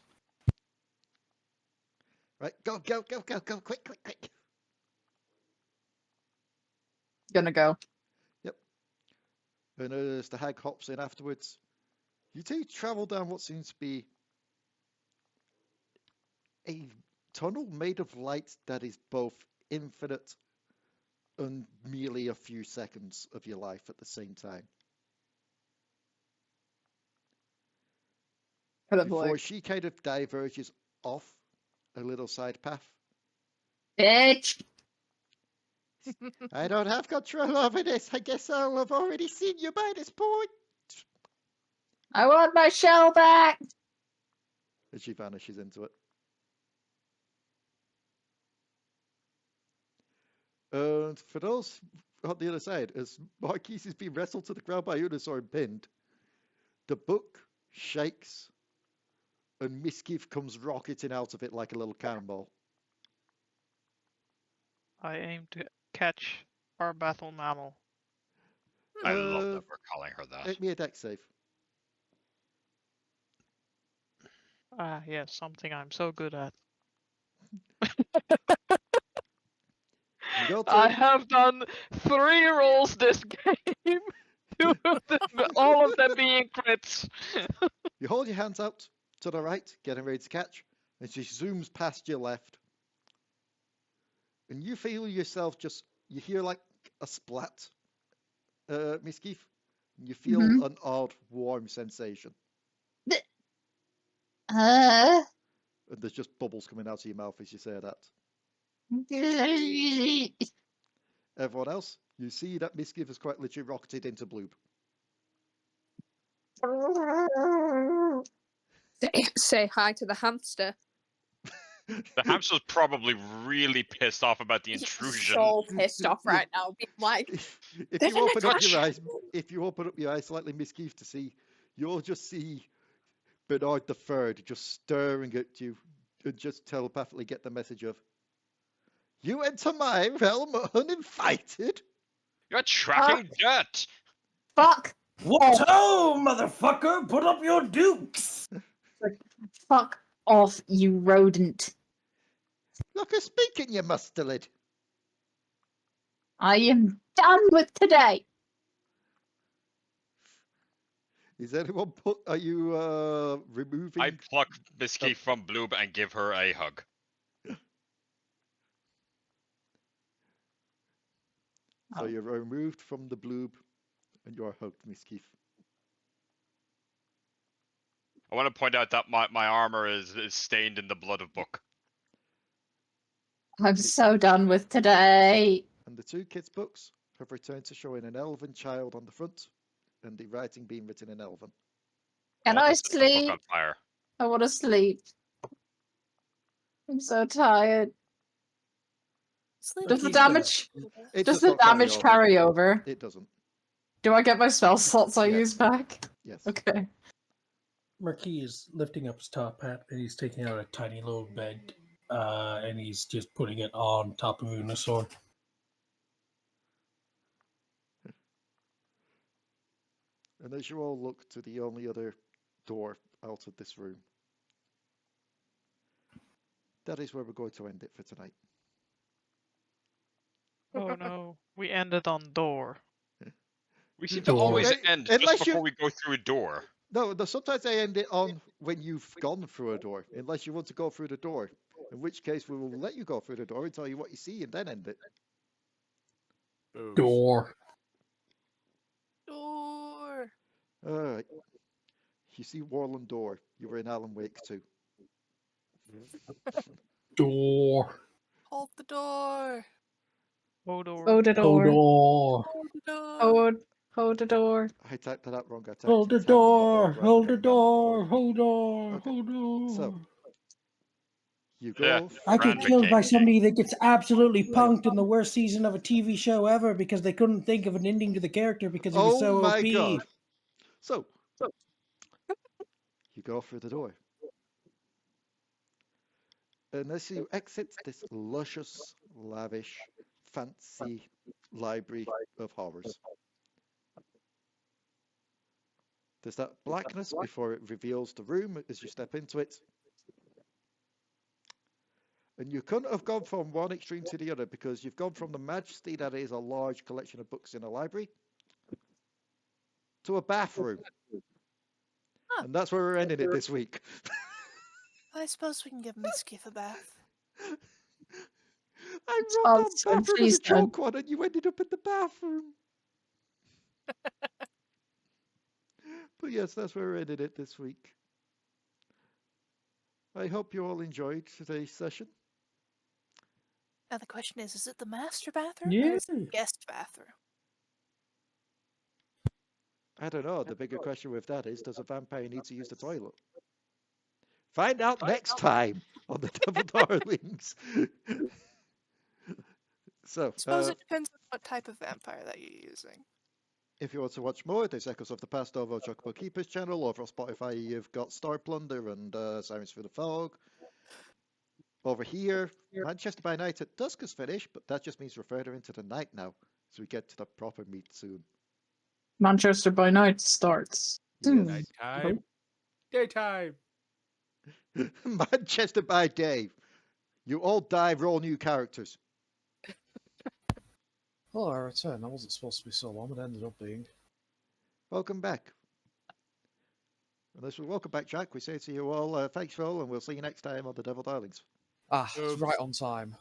Right, go, quick. Gonna go. And as the hag hops in afterwards, you two travel down what seems to be a tunnel made of light that is both infinite and merely a few seconds of your life at the same time. Kind of Before like, she kind of diverges off a little side path. bitch! I don't have control over this. I guess I'll have already seen you by this point. I want my shell back! As she vanishes into it. And for those on the other side, as Marquis is being wrestled to the ground by Unusor and pinned, the book shakes and Misskiff comes rocketing out of it like a little cannonball. I aim to catch our battle mammal. I love that we're calling her that. Make me a dex save. Ah, yes, something I'm so good at. You got I to. have done 3 rolls this game. 2 of them, all of them being crits. You hold your hands out to the right, getting ready to catch, and she zooms past your left. And you feel yourself you hear like a splat, Misskiff, You feel Mhm. an odd, warm sensation. Uh, And there's just bubbles coming out of your mouth as you say that. Everyone else, you see that Misskiff has quite literally rocketed into Bloob. Say hi to the hamster. The hamster's probably really pissed off about the intrusion. So pissed off right now. Being like, If "There's you an open up attack!" your eyes, if you open up your eyes slightly, Misskiff, to see, you'll just see Bernard the Third just staring at you and just telepathically get the message of, "You enter my realm uninvited." You're tracking dirt. fuck What ho, motherfucker! Put up your dukes! fuck off, you rodent. Look who's speaking, you mustelid. I am done with today. Is anyone are you removing? I pluck Misskiff from Bloob and give her a hug. So you're removed from the Bloob and you're hugged, Misskiff. I want to point out that my armor is stained in the blood of Book. I'm so done with today. And the two kids' books have returned to showing an elven child on the front and the writing being written in elven. Can I sleep? On fire. I want to sleep. I'm so tired. Sleep Does the Keep damage It does does the not carry damage over. carry over? It doesn't. Do I get my spell slots I Yes. use back? Yes. Okay. Marquis is lifting up his top hat and he's taking out a tiny little bed and he's just putting it on top of Unusor. And as you all look to the only other door out of this room, that is where we're going to end it for tonight. Oh no, we ended on door. We seem to Door. always Okay, end unless just you- before we go through a door. No, sometimes I end it on when you've gone through a door, unless you want to go through the door. In which case, we will let you go through the door and tell you what you see and then end it. Door. door. Alright. You see Warland Door. You were in Alan Wake too. Door. Hold the door. Oh door. Hold the door. Door. Hold the door. Hold the door. I typed that wrong. I typed Hold the it tandem, but door. rather Hold the than random, door. but- Hold door. Okay. Hold door. So, you Yeah. go. I get Random killed by king. somebody that gets absolutely Right. punked in the worst season of a TV show ever because they couldn't think of an ending to the character because he was Oh so my OP. god. So, you go through the door. And as you exit this luscious, lavish, fancy library of horrors, there's that blackness before it reveals the room as you step into it. And you couldn't have gone from one extreme to the other because you've gone from the majesty that is a large collection of books in a library to a bathroom. Huh. And that's where we're ending it this week. I suppose we can give Misskiff a bath. I Oh, wrote down so bathroom as a please don't. joke one and you ended up in the bathroom. But yes, that's where we're ending it this week. I hope you all enjoyed today's session. Now the question is it the master bathroom or Yeah. is it the guest bathroom? I don't know. The bigger question with that is, does a vampire need to use the toilet? Find out next time on the Devil Darlings. So, Suppose it depends on what type of vampire that you're using. if you want to watch more, there's Echoes of the Past over on Chocobo Keeper's channel. Over on Spotify, you've got Star Plunder and Sirens Through the Fog. Over here, Manchester by Night at dusk is finished, but that just means we're further into the night now, so we get to the proper meat soon. Manchester by Night starts. Yes. Nighttime. Daytime. Manchester by Day. You all die, roll new characters. Oh, I return. That wasn't supposed to be so long, but it ended up being. Welcome back. Unless we welcome back, Jack, we say to you all, thanks for all, and we'll see you next time on the Devil Darlings. Ah, it's right on time.